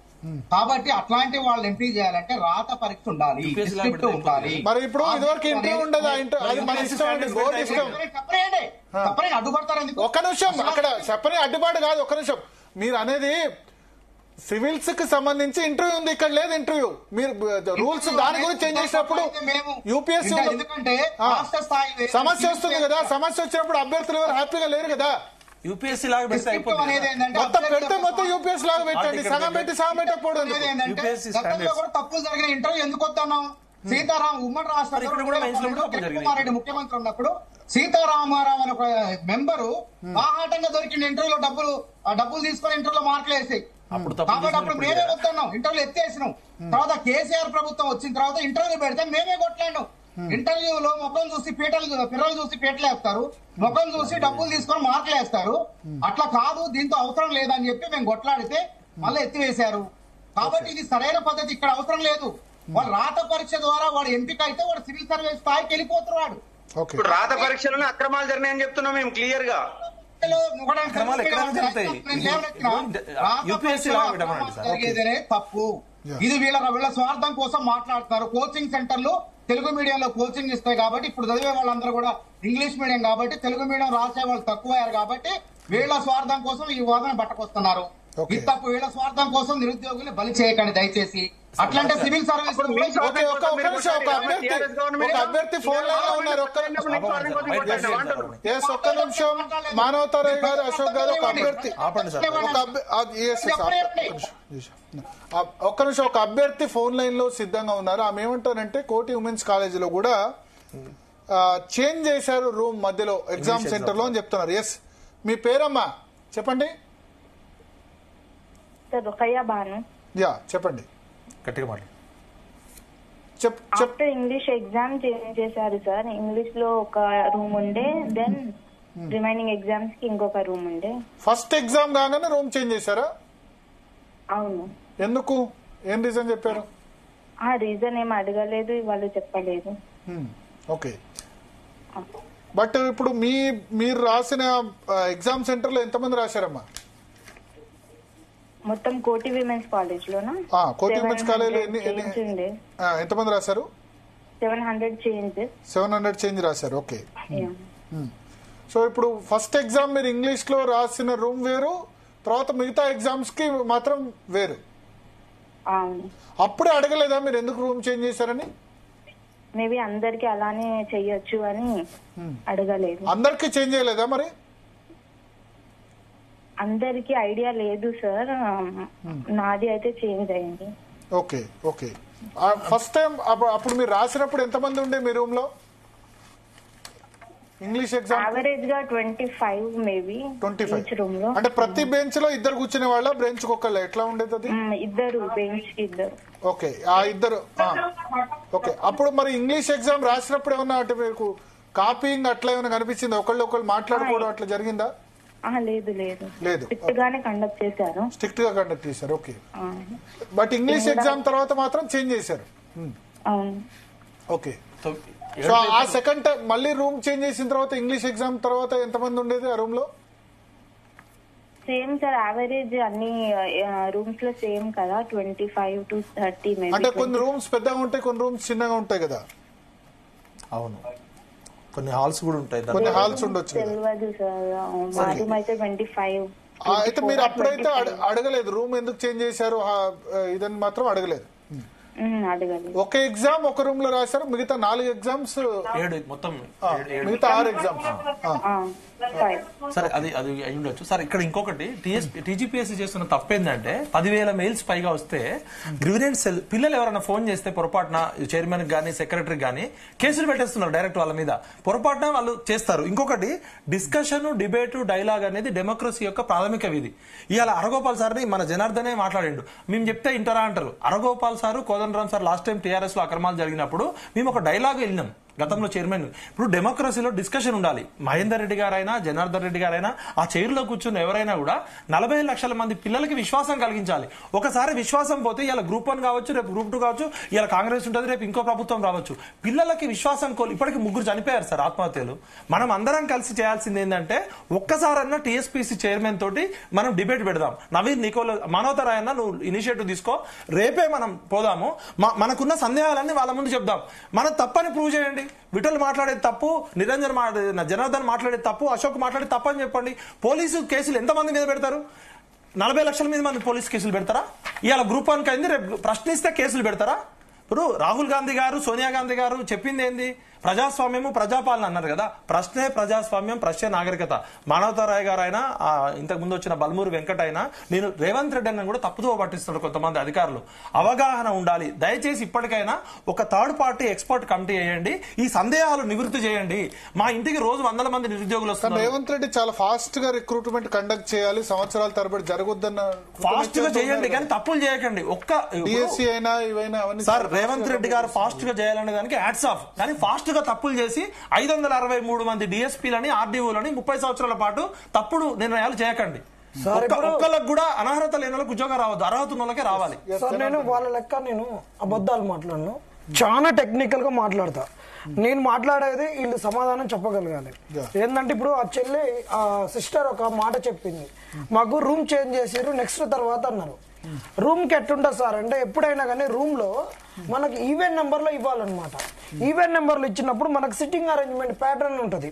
కాబట్టి అట్లాంటి వాళ్ళని ఎంట్రీ చేయాలంటే రాత పరీక్ష ఉండాలి, డిస్క్రిప్ట్ ఉండాలి. మరి ఇప్పుడు ఇదివరకు ఇంటర్వ్యూ ఉండదు, అడ్డుపడతారు. ఒక్క నిమిషం, అక్కడ చెప్పని అడ్డుపాటు కాదు, ఒక్క నిమిషం. మీరు అనేది సివిల్స్ కి సంబంధించి ఇంటర్వ్యూ ఉంది, ఇక్కడ లేదు ఇంటర్వ్యూ. మీరు రూల్స్ దాని గురించి చేంజ్ చేసినప్పుడు యూపీఎస్సీ సమస్య వస్తుంది కదా, సమస్య వచ్చినప్పుడు అభ్యర్థులు ఎవరు హ్యాపీగా లేరు కదా. యూపీఎస్సీ లాగా పెడితే మొత్తం యూపీఎస్సీ లాగా పెట్టండి, సగం పెట్టి సగం పెట్టకపోవడం. తప్పులు జరిగిన ఇంటర్వ్యూ ఎందుకు వస్తున్నాం? సీతారాం ఉమ్మడి రాష్ట్రంలో ముఖ్యమంత్రి ఉన్నప్పుడు సీతారామారావు అనే ఒక మెంబరు బాహాటంగా దొరికిన ఇంటర్వ్యూలో డబ్బులు తీసుకొని ఇంటర్వ్యూలో మార్కులు వేసి, కాబట్టి అప్పుడు మేమే వస్తున్నాం, ఇంటర్వ్యూ ఎత్తేసినాం. తర్వాత కేసీఆర్ ప్రభుత్వం వచ్చిన తర్వాత ఇంటర్వ్యూ పెడితే మేమే కొట్లాడినాం. ఇంటర్వ్యూలో ముఖం చూసి పిల్లలు చూసి పీటలు వేస్తారు, ముఖం చూసి డబ్బులు తీసుకొని మార్కులు వేస్తారు. అట్లా కాదు, దీంతో అవసరం లేదని చెప్పి మేము కొట్లాడితే మళ్ళీ ఎత్తివేశారు. కాబట్టి ఇది సరైన పద్ధతి, ఇక్కడ అవసరం లేదు. వాడు రాత పరీక్ష ద్వారా వాడు ఎంపిక అయితే వాడు సివిల్ సర్వీస్ స్థాయికి వెళ్ళిపోతున్నాడు. ఇప్పుడు రాత పరీక్షలోనే అక్రమాలు జరిగినాయని చెప్తున్నాం మేము క్లియర్ గా. జరిగేదనే తప్పు. ఇది వీళ్ళ స్వార్థం కోసం మాట్లాడుతున్నారు. కోచింగ్ సెంటర్లు తెలుగు మీడియంలో కోచింగ్ ఇస్తాయి కాబట్టి ఇప్పుడు చదివే వాళ్ళందరూ కూడా ఇంగ్లీష్ మీడియం కాబట్టి తెలుగు మీడియం రాసే వాళ్ళు తక్కువయ్యారు కాబట్టి వీళ్ళ స్వార్థం కోసం ఈ వాదన పట్టకొస్తున్నారు. ఇది తప్పు. వీళ్ళ స్వార్థం కోసం నిరుద్యోగులు బలి చేయకండి దయచేసి. అట్లంటే సివిల్ సర్వీస్ అభ్యర్థి ఫోన్ లైన్ లో ఉన్నారు. ఒక్క నిమిషం మానవతారాయ్ గారు, అశోక్ గారు, ఒక అభ్యర్థి ఒక అభ్యర్థి ఫోన్ లైన్ లో సిద్ధంగా ఉన్నారు. ఆమె ఏమంటారంటే కోటి ఉమెన్స్ కాలేజీలో కూడా చేంజ్ చేశారు రూమ్ మధ్యలో ఎగ్జామ్ సెంటర్ లో అని చెప్తున్నారు. ఎస్, మీ పేరమ్మా చెప్పండి. యా చెప్పండి, గట్టిగా మాట్లాడు. ఆఫ్టర్ ఇంగ్లీష్ ఎగ్జామ్ చేంజ్ చేశారు సార్. ఇంగ్లీష్ లో ఒక రూమ్ ఉండే, దెన్ రిమైనింగ్ ఎగ్జామ్స్ కి ఇంకొక రూమ్ ఉండే. ఫస్ట్ ఎగ్జామ్ కాగానే రూమ్ చేంజ్ చేశారా? అవును. ఎందుకు, ఏం రీజన్ చెప్పారు? ఆ రీజన్ ఏం అడగలేదు, వాళ్ళు చెప్పలేదు. ఓకే, బట్ ఇప్పుడు మీరు రాసిన ఎగ్జామ్ సెంటర్ లో ఎంతమంది రాశారమ్మా? మొత్తం కోటి విమెన్స్ కాలేజ్ లోనా? కోటి విమెన్స్ కాలేజ్ ఎంతమంది రాశారు? 700 చేంజ్ రాశారు. ఓకే, సో ఇప్పుడు ఫస్ట్ ఎగ్జామ్ మీరు ఇంగ్లీష్ లో రాసిన రూమ్ వేరు, తర్వాత మిగతా ఎగ్జామ్స్ కి మాత్రం వేరు. అప్పుడే అడగలేదా మీరు ఎందుకు రూమ్ చేంజ్ చేశారని? మేబీ అందరికి అలానే చెయ్యొచ్చు అని అడగలేదు. అందరికి చేంజ్ చేయలేదా మరి? అందరికి ఐడియా లేదు సార్, నాది అయితే చేంజ్ అయింది. ఓకే ఓకే, ఫస్ట్ టైం అప్పుడు మీరు రాసినప్పుడు ఎంతమంది ఉండే మీ రూమ్ లో ఇంగ్లీష్ ఎగ్జామ్? యావరేజ్ గా 25 మేబీ. 25 రూమ్ లో. అంటే ప్రతి బెంచ్ లో ఇద్దరు కూర్చునే వాళ్ళ, బెంచ్ ఒక్కళ్ళ, ఎట్లా ఉండేది అది? ఇద్దరు, బెంచ్ ఇద్దరు. ఓకే, ఆ ఇద్దరు. ఓకే, అప్పుడు మరి ఇంగ్లీష్ ఎగ్జామ్ రాసినప్పుడు ఏమన్నా అంటే మీకు కాపీయింగ్ అట్లా ఏమైనా కనిపించింది? ఒకళ్ళు మాట్లాడుకోవడం అట్లా జరిగిందా? లేదు లేదు లేదు, స్ట్రిక్ట్ గానే కండక్ట్ చేశారు. స్ట్రిక్ట్ గా కండక్ట్ చేశారు. ఓకే, బట్ ఇంగ్లీష్ ఎగ్జామ్ తర్వాత మాత్రం చేంజ్ చేశారు. ఓకే, సో ఆ సెకండ్ టైం మళ్ళీ రూమ్ చేంజ్ చేసిన తర్వాత ఇంగ్లీష్ ఎగ్జామ్ తర్వాత ఎంతమంది ఉండేది ఆ రూమ్ లో? సేమ్ సార్, యావరేజ్ అన్ని రూమ్స్ లో సేమ్ కదా, 25 to 30 మేబీ. అంటే కొన్ని రూమ్స్ పెద్దగా ఉంటాయి, కొన్ని రూమ్స్ చిన్నగా ఉంటాయి కదా? అవును, కొన్ని హాల్స్ కూడా ఉంటాయి, కొన్ని హాల్స్ ఉండొచ్చు. తెలియదు సార్, మా రూమ్ అయితే 25. అయితే మీరు అప్పుడైతే అడగలేదు రూమ్ ఎందుకు చేంజ్ చేశారు ఇదని మాత్రం అడగలేదు? ఒక ఎగ్జామ్ ఒక రూమ్ లో రాశారు, మిగతా 4 ఎగ్జామ్స్, మొత్తం మిగతా 6 ఎగ్జామ్స్. సరే, అది అయి ఉండొచ్చు సార్. ఇక్కడ ఇంకొకటి టీజీపీఎస్సీ చేస్తున్న తప్పేందంటే 10,000 మెయిల్స్ పైగా వస్తే గ్రీవెన్స్ సెల్ పిల్లలు ఎవరైనా ఫోన్ చేస్తే పొరపాటున చైర్మన్ గానీ సెక్రటరీ గానీ కేసులు పెట్టేస్తున్నారు డైరెక్ట్ వాళ్ళ మీద, పొరపాటున వాళ్ళు చేస్తారు. ఇంకొకటి డిస్కషన్, డిబేట్, డైలాగ్ అనేది డెమోక్రసీ యొక్క ప్రాథమిక విధి. ఇవాళ అరగోపాల్ సార్ని మన జనార్దనే మాట్లాడిండు, మేము చెప్తే ఇంటరా అంటారు. Haragopal sir, Kodandaram sir last time TRS లో అక్రమాలు జరిగినప్పుడు మేము ఒక డైలాగ్ వెళ్ళినాం గతంలో చైర్మన్. ఇప్పుడు డెమోక్రసీలో డిస్కషన్ ఉండాలి. మహేందర్ రెడ్డి గారైనా, జనార్దన్ రెడ్డి గారైనా, ఆ చైర్లో కూర్చున్న ఎవరైనా కూడా 40 లక్షల మంది పిల్లలకి విశ్వాసం కలిగించాలి. ఒకసారి విశ్వాసం పోతే ఇలా గ్రూప్ 1 కావచ్చు, రేపు గ్రూప్ 2 కావచ్చు, ఇలా కాంగ్రెస్ ఉంటుంది, రేపు ఇంకో ప్రభుత్వం రావచ్చు. పిల్లలకి విశ్వాసం ఇప్పటికి 3 చనిపోయారు సార్ ఆత్మహత్యలు. మనం అందరం కలిసి చేయాల్సింది ఏంటంటే ఒక్కసారన్నా టీఎస్పీసీ చైర్మన్ తోటి మనం డిబేట్ పెడదాం. నవీన్ నికోల మానవతరాయ్ అన్న నువ్వు ఇనిషియేటివ్ తీసుకో, రేపే మనం పోదాము, మనకున్న సందేహాలన్నీ వాళ్ళ ముందు చెప్దాం. మనం తప్పని ప్రూవ్ చేయండి. విఠల్ మాట్లాడేది తప్పు, నిరంజన్ జనార్దన్ మాట్లాడేది తప్పు, అశోక్ మాట్లాడేది తప్పు అని చెప్పండి. పోలీసు కేసులు ఎంతమంది మీద పెడతారు? 40 లక్షల మంది పోలీసు కేసులు పెడతారా? ఇవాళ గ్రూప్ 1 అయింది, రేపు ప్రశ్నిస్తే కేసులు పెడతారా? ఇప్పుడు రాహుల్ గాంధీ గారు, సోనియా గాంధీ గారు చెప్పింది ఏంది? ప్రజాస్వామ్యము, ప్రజాపాలన అన్నారు కదా. ప్రశ్నే ప్రజాస్వామ్యం, ప్రశ్నే నాగరికత. మానవతారాయ్ గారు అయినా, ఇంతకు ముందు వచ్చిన బల్మూరి వెంకట అయినా, నేను రేవంత్ రెడ్డి అన్న కూడా తప్పుదో పట్టిస్తున్నారు కొంతమంది అధికారులు. అవగాహన ఉండాలి. దయచేసి ఇప్పటికైనా ఒక థర్డ్ పార్టీ ఎక్స్పర్ట్ కమిటీ వేయండి, ఈ సందేహాలు నివృత్తి చేయండి. మా ఇంటికి రోజు 100 మంది నిరుద్యోగులు వస్తున్నారు. రేవంత్ రెడ్డి చాలా ఫాస్ట్ గా రిక్రూట్మెంట్ కండక్ట్ చేయాలి, సంవత్సరాల తరబడి జరగొద్దన్న ఫాస్ట్ గా చేయండి, కానీ తప్పులు చేయకండి. ఒక్క డిఎస్సీ అయినా ఇవైనా సార్, రేవంత్ రెడ్డి గారు ఫాస్ట్ గా చేయాలనే దానికి హ్యాట్స్ ఆఫ్, కానీ ఫాస్ట్ గా తప్పులు చేసి 563 మంది డిఎస్పీలని, ఆర్డీఓలని 30 సంవత్సరాల పాటు తప్పుడు నిర్ణయాలు చేయకండి. ఒక్కళ్ళకి కూడా అనర్హత లేని వాళ్ళకి ఉద్యోగం రావద్దు, అర్హత ఉన్న వాళ్ళకే రావాలి. సార్, నేను వాళ్ళ లెక్క నేను అబద్ధాలు మాట్లాడను. చాలా టెక్నికల్ గా మాట్లాడతా. నేను మాట్లాడేది వీళ్ళు సమాధానం చెప్పగలగాలి. ఏంటంటే ఇప్పుడు ఆ చెల్లి ఆ సిస్టర్ ఒక మాట చెప్పింది, మాకు రూమ్ చేంజ్ చేసిర్రు నెక్స్ట్ తర్వాత అన్నారు. రూమ్ కి ఎట్టుంటుంది సార్ అంటే ఎప్పుడైనా కానీ రూమ్ లో మనకి ఈవెన్ నెంబర్ లో ఇవ్వాలన్నమాట. ఈవెన్ నెంబర్లు ఇచ్చినప్పుడు మనకు సిట్టింగ్ అరేంజ్మెంట్ ప్యాటర్న్ ఉంటుంది.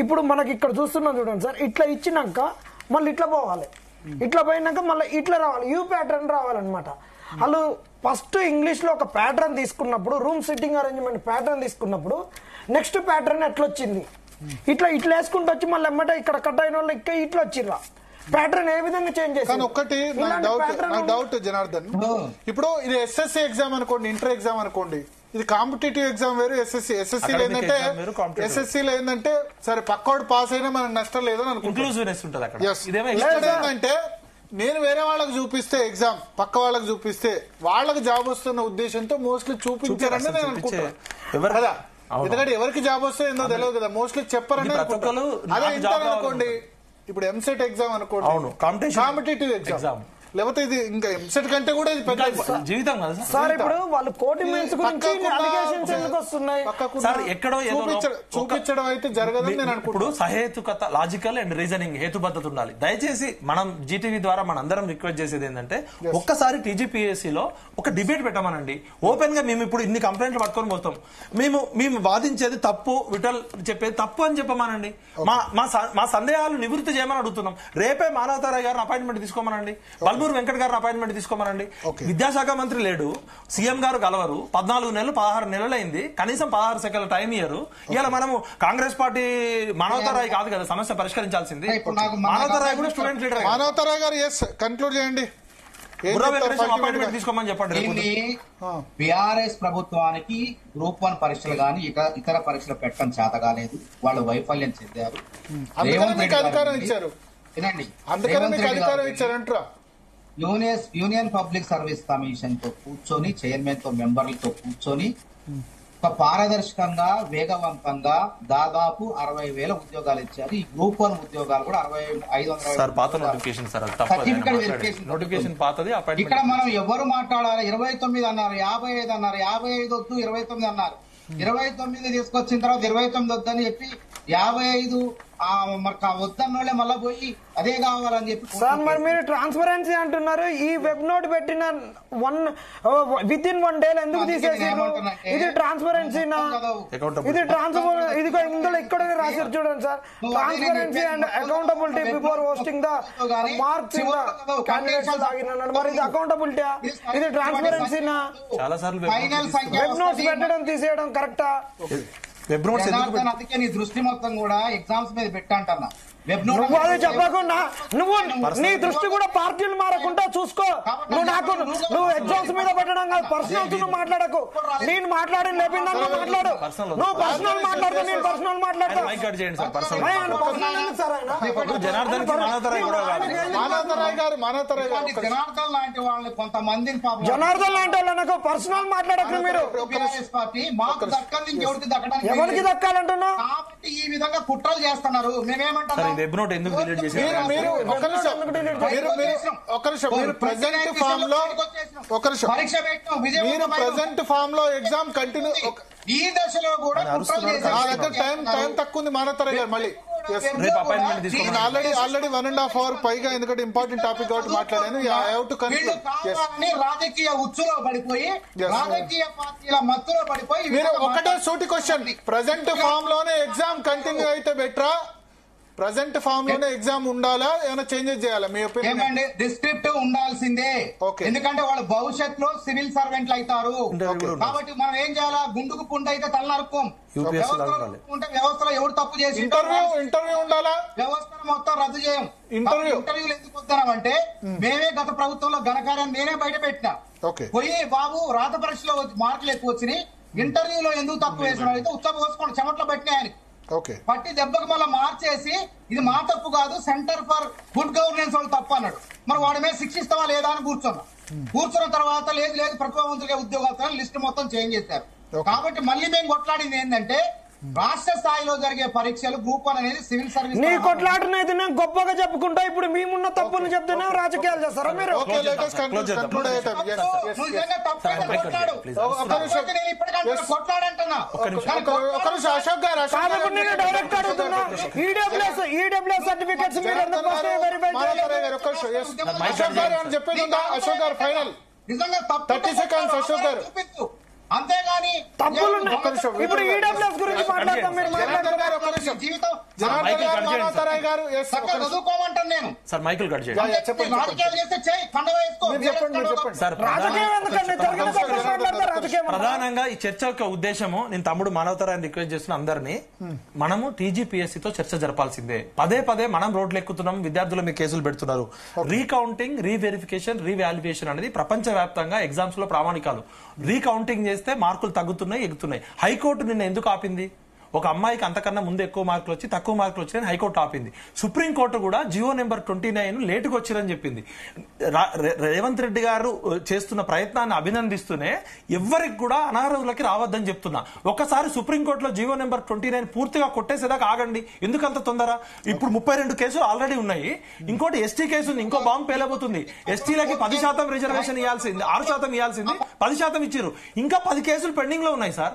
ఇప్పుడు మనకి ఇక్కడ చూస్తున్నాం చూడండి సార్, ఇట్లా ఇచ్చినాక మళ్ళీ ఇట్లా పోవాలి, ఇట్లా పోయినాక మళ్ళీ ఇట్లా రావాలి, యూ ప్యాటర్న్ రావాలన్నమాట. వాళ్ళు ఫస్ట్ ఇంగ్లీష్ లో ఒక ప్యాటర్న్ తీసుకున్నప్పుడు, రూమ్ సిట్టింగ్ అరేంజ్మెంట్ ప్యాటర్న్ తీసుకున్నప్పుడు నెక్స్ట్ ప్యాటర్న్ ఎట్లా వచ్చింది, ఇట్లా ఇట్లా వేసుకుంటూ వచ్చి మళ్ళీ ఎమ్మటే ఇక్కడ కట్ అయిన వాళ్ళు ఇక్కడ ఇట్లా వచ్చిర్రా, ప్యాటర్న్ ఏ విధంగా చేంజ్ చేసి. ఒక్కటి డౌట్ జనార్దన్, ఇప్పుడు ఇది ఎస్ఎస్సి ఎగ్జామ్ అనుకోండి, ఇంటర్ ఎగ్జామ్ అనుకోండి, ఇది కాంపిటేటివ్ ఎగ్జామ్ వేరు, ఎస్ఎస్సీలో ఏంటంటే సరే పక్కోడు పాస్ అయినా మనకు నష్టం లేదని అనుకుంటుంది. ఏంటంటే నేను వేరే వాళ్ళకి చూపిస్తే ఎగ్జామ్ పక్క వాళ్ళకి చూపిస్తే వాళ్ళకి జాబ్ వస్తున్న ఉద్దేశంతో మోస్ట్లీ చూపించారని నేను అనుకుంటున్నాను కదా. ఎందుకంటే ఎవరికి జాబ్ వస్తే ఏందో తెలియదు కదా, మోస్ట్లీ చెప్పారని అనుకుంటాను. అదే ఇంటర్ అనుకోండి, ఇప్పుడు ఎంసెట్ ఎగ్జామ్ అనుకోండి, కాంపిటేటివ్ ఎగ్జామ్, లేకపోతే ఇది ఇంకా ఎంసెట్ కంటే కూడా ఇది పెద్ద జీవితం కదా సార్. ఇప్పుడు వాళ్ళు కోటి మెయిన్స్ గురించి అలిగేషన్స్ ఎందుకు వస్తున్నాయి సార్? ఎక్కడో చూపించడం అయితే జరగదని నేను అనుకుంటున్నాను. ఇప్పుడు సహేతుకత, లాజికల్ అండ్ రీజనింగ్, హేతుబద్ధత ఉండాలి. దయచేసి మనం జీటీవీ ద్వారా మన అందరం రిక్వెస్ట్ చేసేది ఏంటంటే ఒక్కసారి టీజీపీఎస్సీ లో ఒక డిబేట్ పెట్టమనండి. ఓపెన్ గా మేము ఇప్పుడు ఇన్ని కంప్లైంట్లు పట్టుకొని పోతాం, మేము వాదించేది తప్పు, విఠల్ చెప్పేది తప్పు అని చెప్పమనండి. మా సందేహాలు నివృత్తి చేయమని అడుగుతున్నాం. రేపే మానవతారాయ్ గారిని అపాయింట్మెంట్ తీసుకోమనండి, బల్మూరు వెంకట్ గారిని అపాయింట్మెంట్ తీసుకోమనండి. విద్యాశాఖ మంత్రి లేడు, సీఎం గారు కలవరు, 14 నెలలు 16 నెలలు అయింది, కనీసం 16 సెకండ్ల టైం ఇయ్యరు. ఇలా మనము కాంగ్రెస్ పార్టీ మానవతారాయ్ కాదు కదా సమస్య పరిష్కరించాల్సింది. మానవతారాయ్ కూడా స్టూడెంట్ లీడర్. మానవతారాయ్ గారు కన్క్లూడ్ చేయండి, అపాయింట్మెంట్ తీసుకోమని చెప్పండి. బీఆర్ఎస్ ప్రభుత్వానికి గ్రూప్ 1 పరీక్షలు గాని ఇతర పరీక్షలు పెట్టడం చేత కాలేదు, వాళ్ళు వైఫల్యం చెందారు. అధికారం ఇచ్చారు, యూనియన్ పబ్లిక్ సర్వీస్ కమిషన్ తో కూర్చొని, చైర్మన్ తో మెంబర్లతో కూర్చొని ఒక పారదర్శకంగా వేగవంతంగా దాదాపు 60,000 ఉద్యోగాలు ఇచ్చారు. ఈ గ్రూప్ 1 ఉద్యోగాలు కూడా 500 ఇక్కడ మనం ఎవరు మాట్లాడాలి? 29 అన్నారు, 55 అన్నారు, 55 వద్దు 29 అన్నారు. 29 తీసుకొచ్చిన తర్వాత 29 వద్దని చెప్పి 55 వద్దన్నోళ్ళే మళ్ళా పోయి అదే కావాలని చెప్పి. సార్ మరి మీరు ట్రాన్స్పరెన్సీ అంటున్నారు, ఈ వెబ్ నోట్ పెట్టిన విత్ ఇన్ 1 డే ఎందుకు తీసేసారు? ఇది ట్రాన్స్పరెన్సీనా? ఇది ఇదిగో ఇందులో ఇక్కడ రాశారు చూడండి sir, transparency and accountability before hosting the marks in the candidates login. మరి ఇది అకౌంటబిలిటీ, ఇది ట్రాన్స్పరెన్సీనా? చాలా సార్లు వెబ్ నోట్స్ పెట్టడం తీసేయడం కరెక్టా? అందుకే నీ దృష్టి మొత్తం కూడా ఎగ్జామ్స్ మీద పెట్టంటన్నా. నువ్వు అది చెప్పకుండా నువ్వు నీ దృష్టి కూడా పార్టీలు మారకుండా చూసుకో. నువ్వు ఎగ్జామ్స్ మీద పెట్టడం కాదు, పర్సనల్స్ నువ్వు మాట్లాడకు. నేను మాట్లాడి లేపిందని మాట్లాడు, నువ్వు పర్సనల్ మాట్లాడుతూ నేను పర్సనల్ మాట్లాడతా. జనార్దన్ లాంటి వాళ్ళని కొంతమంది జనార్దన్ లాంటి వాళ్ళకు పర్సనల్ మాట్లాడకు మీరు. పార్టీ మాకు దక్కని ఇంకెవరికి దక్కడానికి ఎవరికి దక్కాలంటున్నా? కాబట్టి ఈ విధంగా కుట్రలు చేస్తున్నారు. మేమేమంటారు? వెబ్ నోట్ ఎందుకు డిలీట్ చేశారు? ప్రెసెంట్ ఫామ్ లో ఎగ్జామ్ కంటిన్యూ ఈ దశలో కూడా టైం తక్కువ ఉంది. మానవతారాయ్ గారు మళ్ళీ ఆల్రెడీ 1.5 hours పైగా, ఎందుకంటే ఇంపార్టెంట్ టాపిక్ కాబట్టి మాట్లాడాను. రాజకీయ ఉచ్చులో పడిపోయి, రాజకీయ పార్టీల మత్తులో పడిపోయి మీరు ఒకటే సూటి క్వశ్చన్, ప్రెసెంట్ ఫామ్ లోనే ఎగ్జామ్ కంటిన్యూ అయితే బెటరా, ప్రెసెంట్ ఫామ్ లోనే ఎగ్జామ్ ఉండాలా, ఏమైనా చేంజెస్ చేయాలా? మీ ఒపీనియన్? డిస్క్రిప్టివ్ ఉండాల్సిందే, ఎందుకంటే వాళ్ళు భవిష్యత్తులో సివిల్ సర్వెంట్లు అవుతారు. కాబట్టి మనం ఏం చేయాలా? గుండుకు పుండు అయితే తలనరుకోం. వ్యవస్థలో ఎవరు తప్పు చేసి ఇంటర్వ్యూ ఉండాలా? వ్యవస్థను మొత్తం రద్దు చేయం. ఇంటర్వ్యూలు ఎందుకు వస్తున్నామంటే మేమే గత ప్రభుత్వంలో ఘనకార్యాన్ని నేనే బయట పెట్టినా. పోయి బాబు రాత పరీక్షలో మార్కులు ఎక్కువ వచ్చినాయి, ఇంటర్వ్యూలో ఎందుకు తప్పు వేసిన అయితే ఉత్సవ పోసుకోండి చెమట్లో పెట్టినాయని పట్టి దెబ్బకు మళ్ళీ మార్చేసి ఇది మా తప్పు కాదు, సెంటర్ ఫర్ గుడ్ గవర్నెన్స్ వాళ్ళు తప్పు అన్నాడు. మరి వాడి మీద శిక్షిస్తావా లేదా అని కూర్చున్న తర్వాత లేదు ప్రతిభావంతులుగా ఉద్యోగాలు లిస్ట్ మొత్తం చేంజ్ చేశారు. కాబట్టి మళ్ళీ మేము కొట్లాడింది ఏంటంటే రాష్ట్ర స్థాయిలో జరిగే పరీక్షలు గ్రూప్ 1 అనేది సివిల్ సర్వీస్. నీ కొట్లాటనైతే నేను గొప్పగా చెప్పుకుంటా, ఇప్పుడు మేమున్న తప్పులు చెప్తేనే రాజకీయాలు చేస్తారా మీరు? అశోక్ గారు నేను డైరెక్ట్ అడుగుతున్నా, ఈడబ్ల్యూఎస్ సర్టిఫికెట్స్ మీరు ఎందుకు వెరిఫై చెప్పేది అశోక్ గారు ఫైనల్ నిజంగా 30 seconds అశోక్ గారు. అంతేగాని తప్పులు ఇప్పుడు ఈడబ్ల్యూఎస్ గురించి మాట్లాడతాం. మీరు జీవితం చదువుకోమంటాను నేను సార్. మైకిల్ కట్ చేయండి. రాజకీయాలు చేస్తే చేయి, పండుగ వేసుకో సార్. ప్రధానంగా ఈ చర్చ యొక్క ఉద్దేశము, నేను తమ్ముడు మానవతరాన్ని రిక్వెస్ట్ చేస్తున్న అందరినీ, మనము టీజీపీఎస్సీ తో చర్చ జరపాల్సిందే. పదే పదే మనం రోడ్లు ఎక్కుతున్నాం, విద్యార్థుల మీద కేసులు పెడుతున్నారు. రీకౌంటింగ్, రీవెరిఫికేషన్, రీవాల్యుయేషన్ అనేది ప్రపంచ వ్యాప్తంగా ఎగ్జామ్స్ లో ప్రామాణికాలు. రీకౌంటింగ్ చేస్తే మార్కులు తగ్గుతున్నాయి, ఎగుతున్నాయి. హైకోర్టు నిన్న ఎందుకు ఆపింది? ఒక అమ్మాయికి అంతకన్నా ముందు ఎక్కువ మార్కులు వచ్చి తక్కువ మార్కులు వచ్చినాయని హైకోర్టు ఆపింది. సుప్రీంకోర్టు కూడా జియో నెంబర్ 29 లేటుకు వచ్చిరని చెప్పింది. రేవంత్ రెడ్డి గారు చేస్తున్న ప్రయత్నాన్ని అభినందిస్తూనే ఎవరికి కూడా అనర్హులకి రావద్దని చెప్తున్నా. ఒకసారి సుప్రీంకోర్టులో జియో నెంబర్ 29 పూర్తిగా కొట్టేసేదాకా ఆగండి. ఎందుకంత తొందర? ఇప్పుడు 32 కేసులు ఆల్రెడీ ఉన్నాయి. ఇంకోటి ఎస్టీ కేసు ఉంది, ఇంకో బాంబు పేలబోతుంది. ఎస్టీలకి 10% రిజర్వేషన్ ఇవ్వాల్సింది, 6% ఇవ్వాల్సింది 10% ఇచ్చారు. ఇంకా 10 కేసులు పెండింగ్ లో ఉన్నాయి సార్.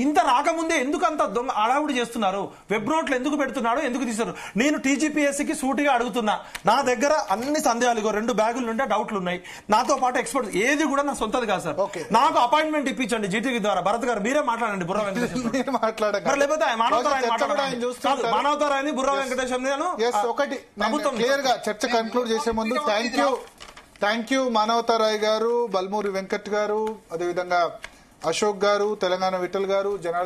ఇంత రాకముందే ఎందుకు అంత అడావుడి చేస్తున్నారు? వెబ్ నోట్లు ఎందుకు పెడుతున్నాడు, ఎందుకు తీశారు? నేను టీజీపీఎస్సీకి సూటిగా అడుగుతున్నా. నా దగ్గర అన్ని సందేహాలు, 2 బ్యాగులు ఉంటే డౌట్లు ఉన్నాయి. నాతో పాటు ఎక్స్పర్ట్ ఏది కూడా నా సొంతది కాదు సార్. నాకు అపాయింట్మెంట్ ఇప్పించండి జీటీవీ ద్వారా. భరత్ గారు మీరే మాట్లాడండి. బుర్ర వెంకటేశ్వర లేకపోతే మానవతారాయని బుర్ర వెంకటేశ్వర ఒకటి క్లియర్ గా చర్చ కంక్లూడ్ చేసే ముందు థ్యాంక్ యూ మానవతారాయ్ గారు, బల్మూరి వెంకట్ గారు, అదేవిధంగా అశోక్ గారు, తెలంగాణ విఠల్ గారు, జనార్దన్